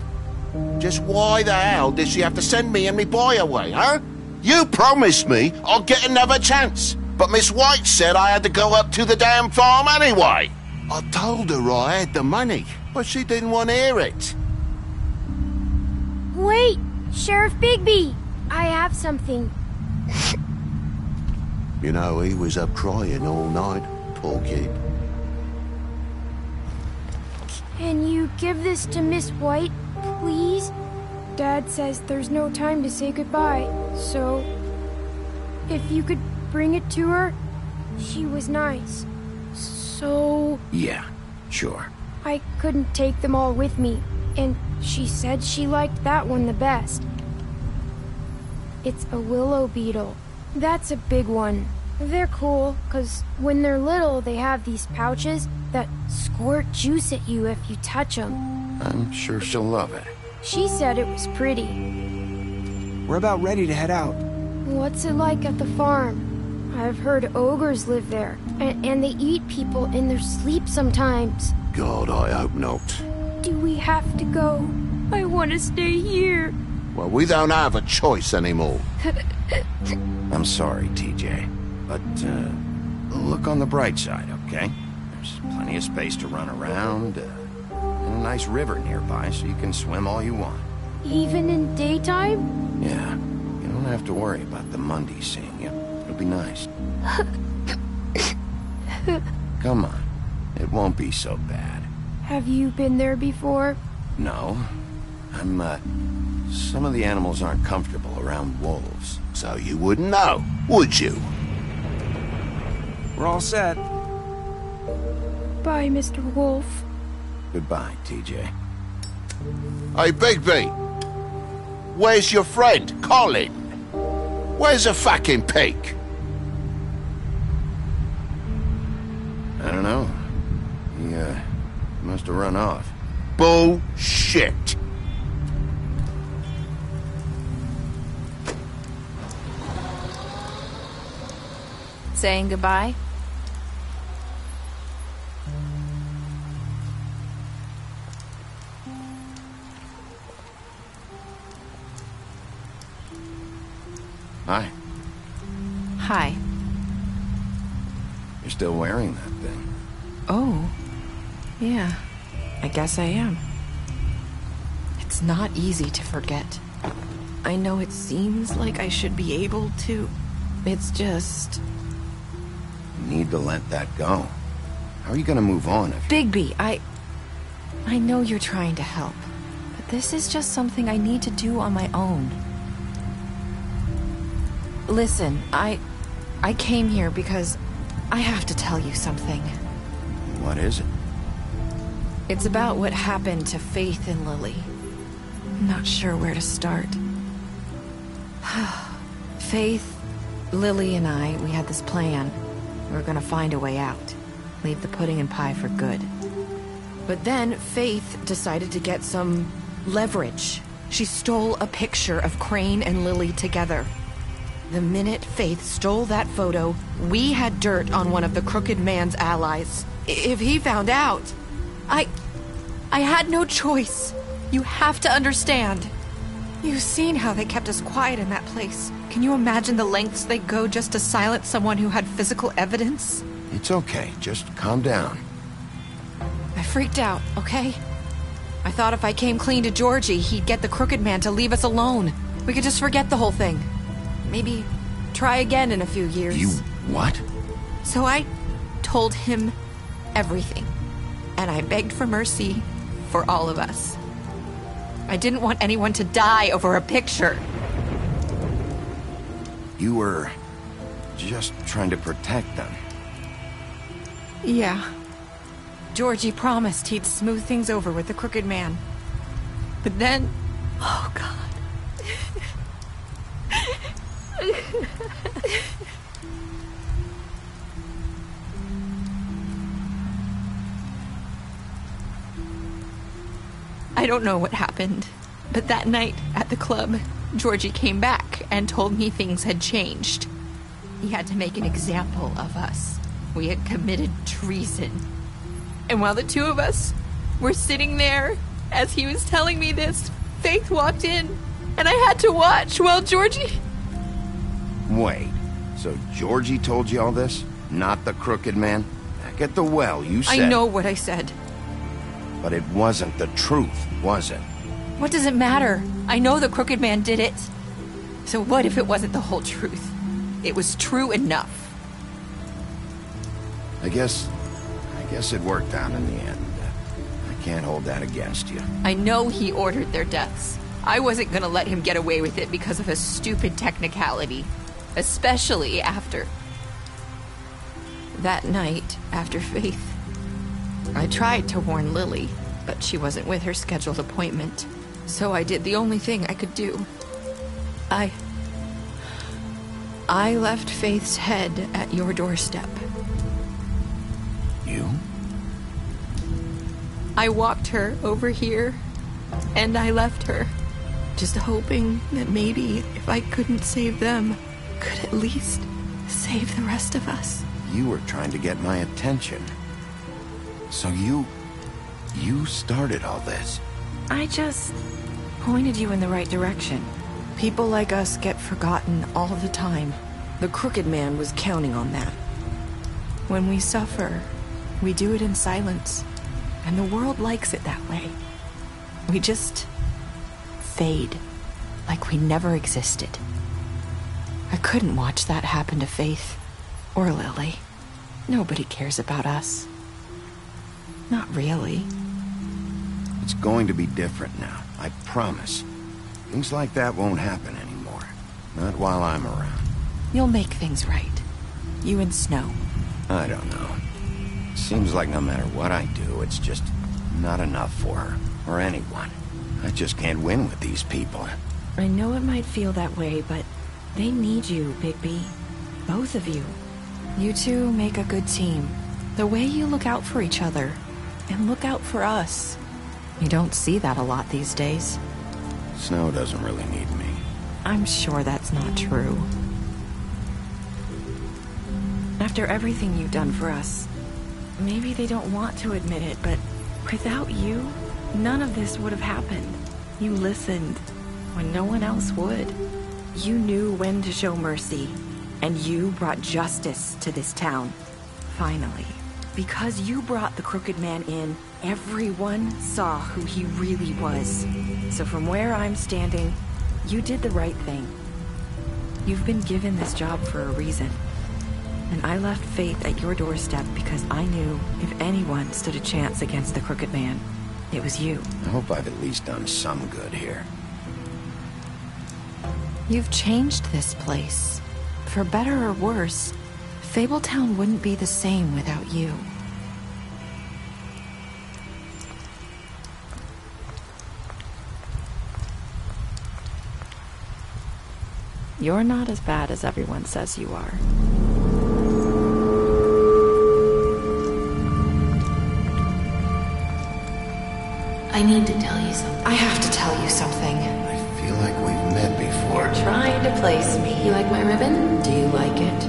Just why the hell did she have to send me and me boy away, huh? You promised me I'll get another chance, but Miss White said I had to go up to the damn farm anyway. I told her I had the money, but she didn't want to hear it. Wait, Sheriff Bigby, I have something. You know, he was up crying all night, poor kid. Can you give this to Miss White, please? Dad says there's no time to say goodbye, so... if you could bring it to her, she was nice. So... Yeah, sure. I couldn't take them all with me. And she said she liked that one the best. It's a willow beetle. That's a big one. They're cool, 'cause when they're little, they have these pouches that squirt juice at you if you touch them. I'm sure she'll love it. She said it was pretty. We're about ready to head out. What's it like at the farm? I've heard ogres live there, and they eat people in their sleep sometimes. God, I hope not. Do we have to go? I want to stay here. Well, we don't have a choice anymore. I'm sorry, TJ. But, look on the bright side, okay? There's plenty of space to run around, and a nice river nearby so you can swim all you want. Even in daytime? Yeah, you don't have to worry about the Mundies seeing you. It'll be nice. Come on, it won't be so bad. Have you been there before? No. Some of the animals aren't comfortable around wolves. So you wouldn't know, would you? We're all set. Bye, Mr. Wolf. Goodbye, TJ. Hey, Bigby! Where's your friend, Colin? Where's the fucking pig? I don't know. He, must have run off. Bullshit! Saying goodbye? Hi. Hi. You're still wearing that thing. Oh, yeah, I guess I am. It's not easy to forget. I know it seems like I should be able to. It's just... You need to let that go. How are you gonna move on if... Bigby, I know you're trying to help, but this is just something I need to do on my own. Listen, I came here because I have to tell you something. What is it? It's about what happened to Faith and Lily. I'm not sure where to start. Faith, Lily, and I, we had this plan. We were gonna find a way out. Leave the pudding and pie for good. But then Faith decided to get some leverage. She stole a picture of Crane and Lily together. The minute Faith stole that photo, we had dirt on one of the Crooked Man's allies. If he found out, I had no choice. You have to understand. You've seen how they kept us quiet in that place. Can you imagine the lengths they go just to silence someone who had physical evidence? It's okay, just calm down. I freaked out, okay? I thought if I came clean to Georgie, he'd get the Crooked Man to leave us alone. We could just forget the whole thing. Maybe try again in a few years. You what? So I told him everything. And I begged for mercy for all of us. I didn't want anyone to die over a picture. You were just trying to protect them. Yeah. Georgie promised he'd smooth things over with the Crooked Man. But then... Oh, God. I don't know what happened, but that night at the club, Georgie came back and told me things had changed. He had to make an example of us. We had committed treason. And while the two of us were sitting there, as he was telling me this, Faith walked in, and I had to watch while Georgie... Wait, so Georgie told you all this? Not the Crooked Man? Back at the well, you said... I know what I said. But it wasn't the truth, was it? What does it matter? I know the Crooked Man did it. So what if it wasn't the whole truth? It was true enough. I guess it worked out in the end. I can't hold that against you. I know he ordered their deaths. I wasn't gonna let him get away with it because of a stupid technicality. Especially after... That night, after Faith, I tried to warn Lily. but she wasn't with her scheduled appointment, so I did the only thing I could do. I left Faith's head at your doorstep. You? I walked her over here, and I left her, just hoping that maybe if I couldn't save them, could at least save the rest of us. You were trying to get my attention. So you started all this. I just pointed you in the right direction. People like us get forgotten all the time. The Crooked Man was counting on that. When we suffer, we do it in silence, and the world likes it that way. We just fade, like we never existed. I couldn't watch that happen to Faith, or Lily. Nobody cares about us. Not really. It's going to be different now, I promise. Things like that won't happen anymore. Not while I'm around. You'll make things right. You and Snow. I don't know. Seems like no matter what I do, it's just not enough for her, or anyone. I just can't win with these people. I know it might feel that way, but they need you, Bigby. Both of you. You two make a good team. The way you look out for each other, and look out for us. You don't see that a lot these days. Snow doesn't really need me. I'm sure that's not true. After everything you've done for us, maybe they don't want to admit it, but without you, none of this would have happened. You listened when no one else would. You knew when to show mercy, and you brought justice to this town. Finally. Because you brought the Crooked Man in, everyone saw who he really was. So from where I'm standing, you did the right thing. You've been given this job for a reason. And I left Faith at your doorstep because I knew if anyone stood a chance against the Crooked Man, it was you. I hope I've at least done some good here. You've changed this place. For better or worse, Fabletown wouldn't be the same without you. You're not as bad as everyone says you are. I need to tell you something. I have to tell you something. I feel like we've met before. You're trying to place me. You like my ribbon? Do you like it?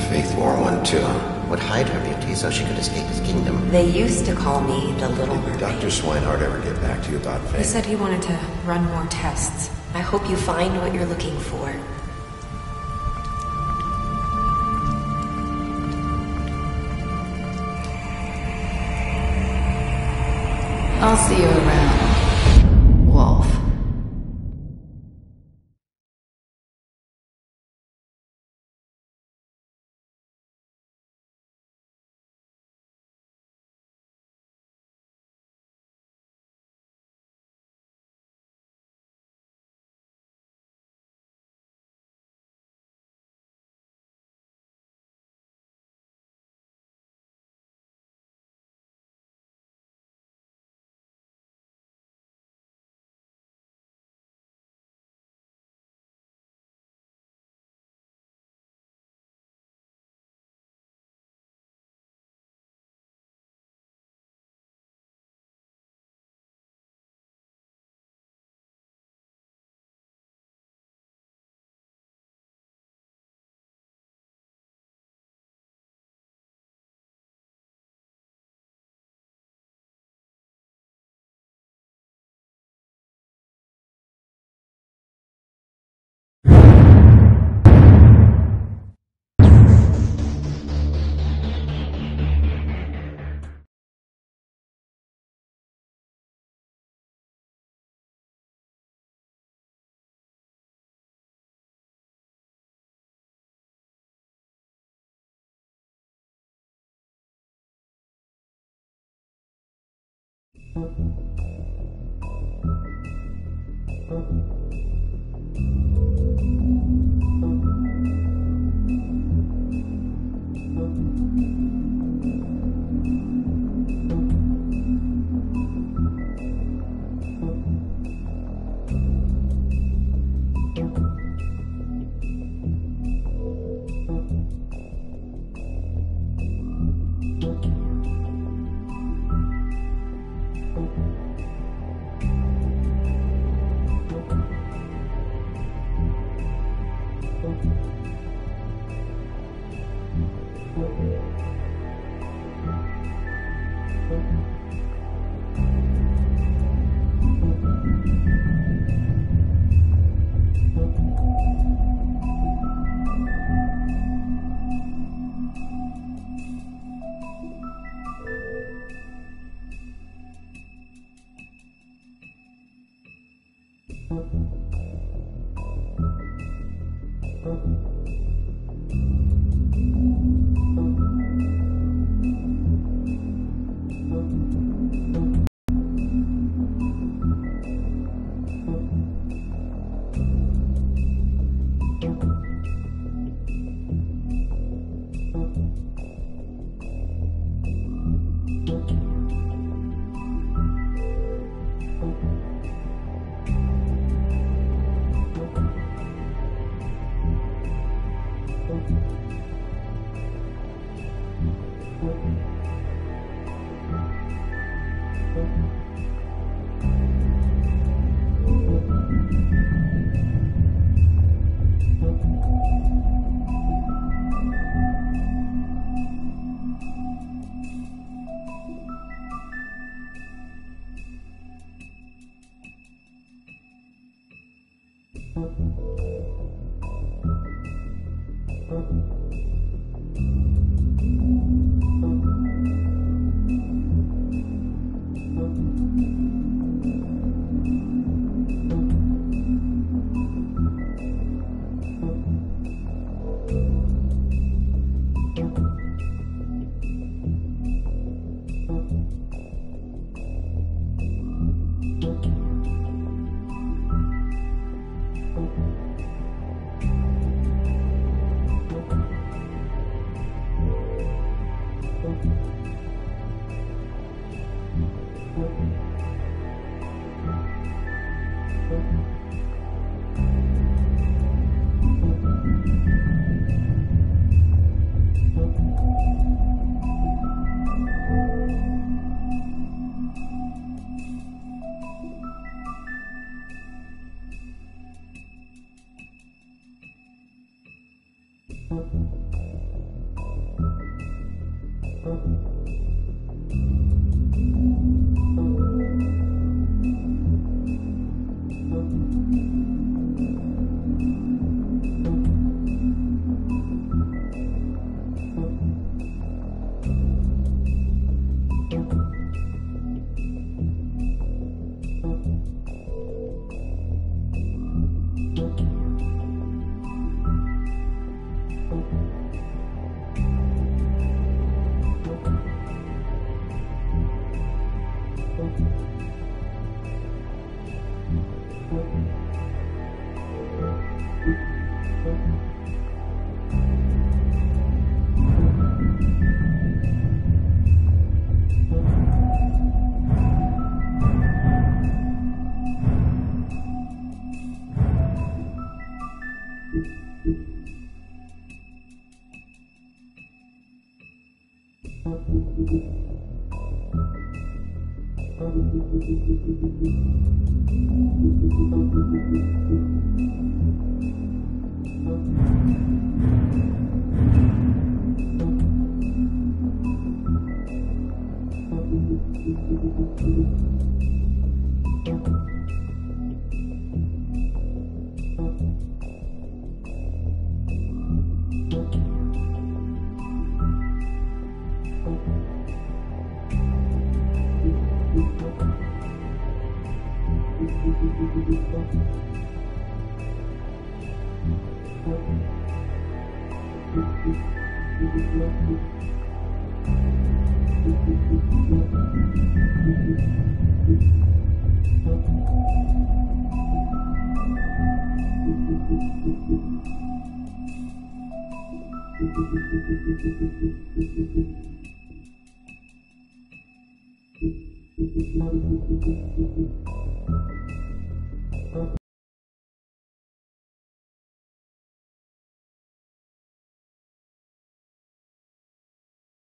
Faith wore one too. Would hide her beauty so she could escape his kingdom. They used to call me the Little Mermaid. Did Dr. Swinehart ever get back to you about Faith? He said he wanted to run more tests. I hope you find what you're looking for. I'll see you around, Wolf.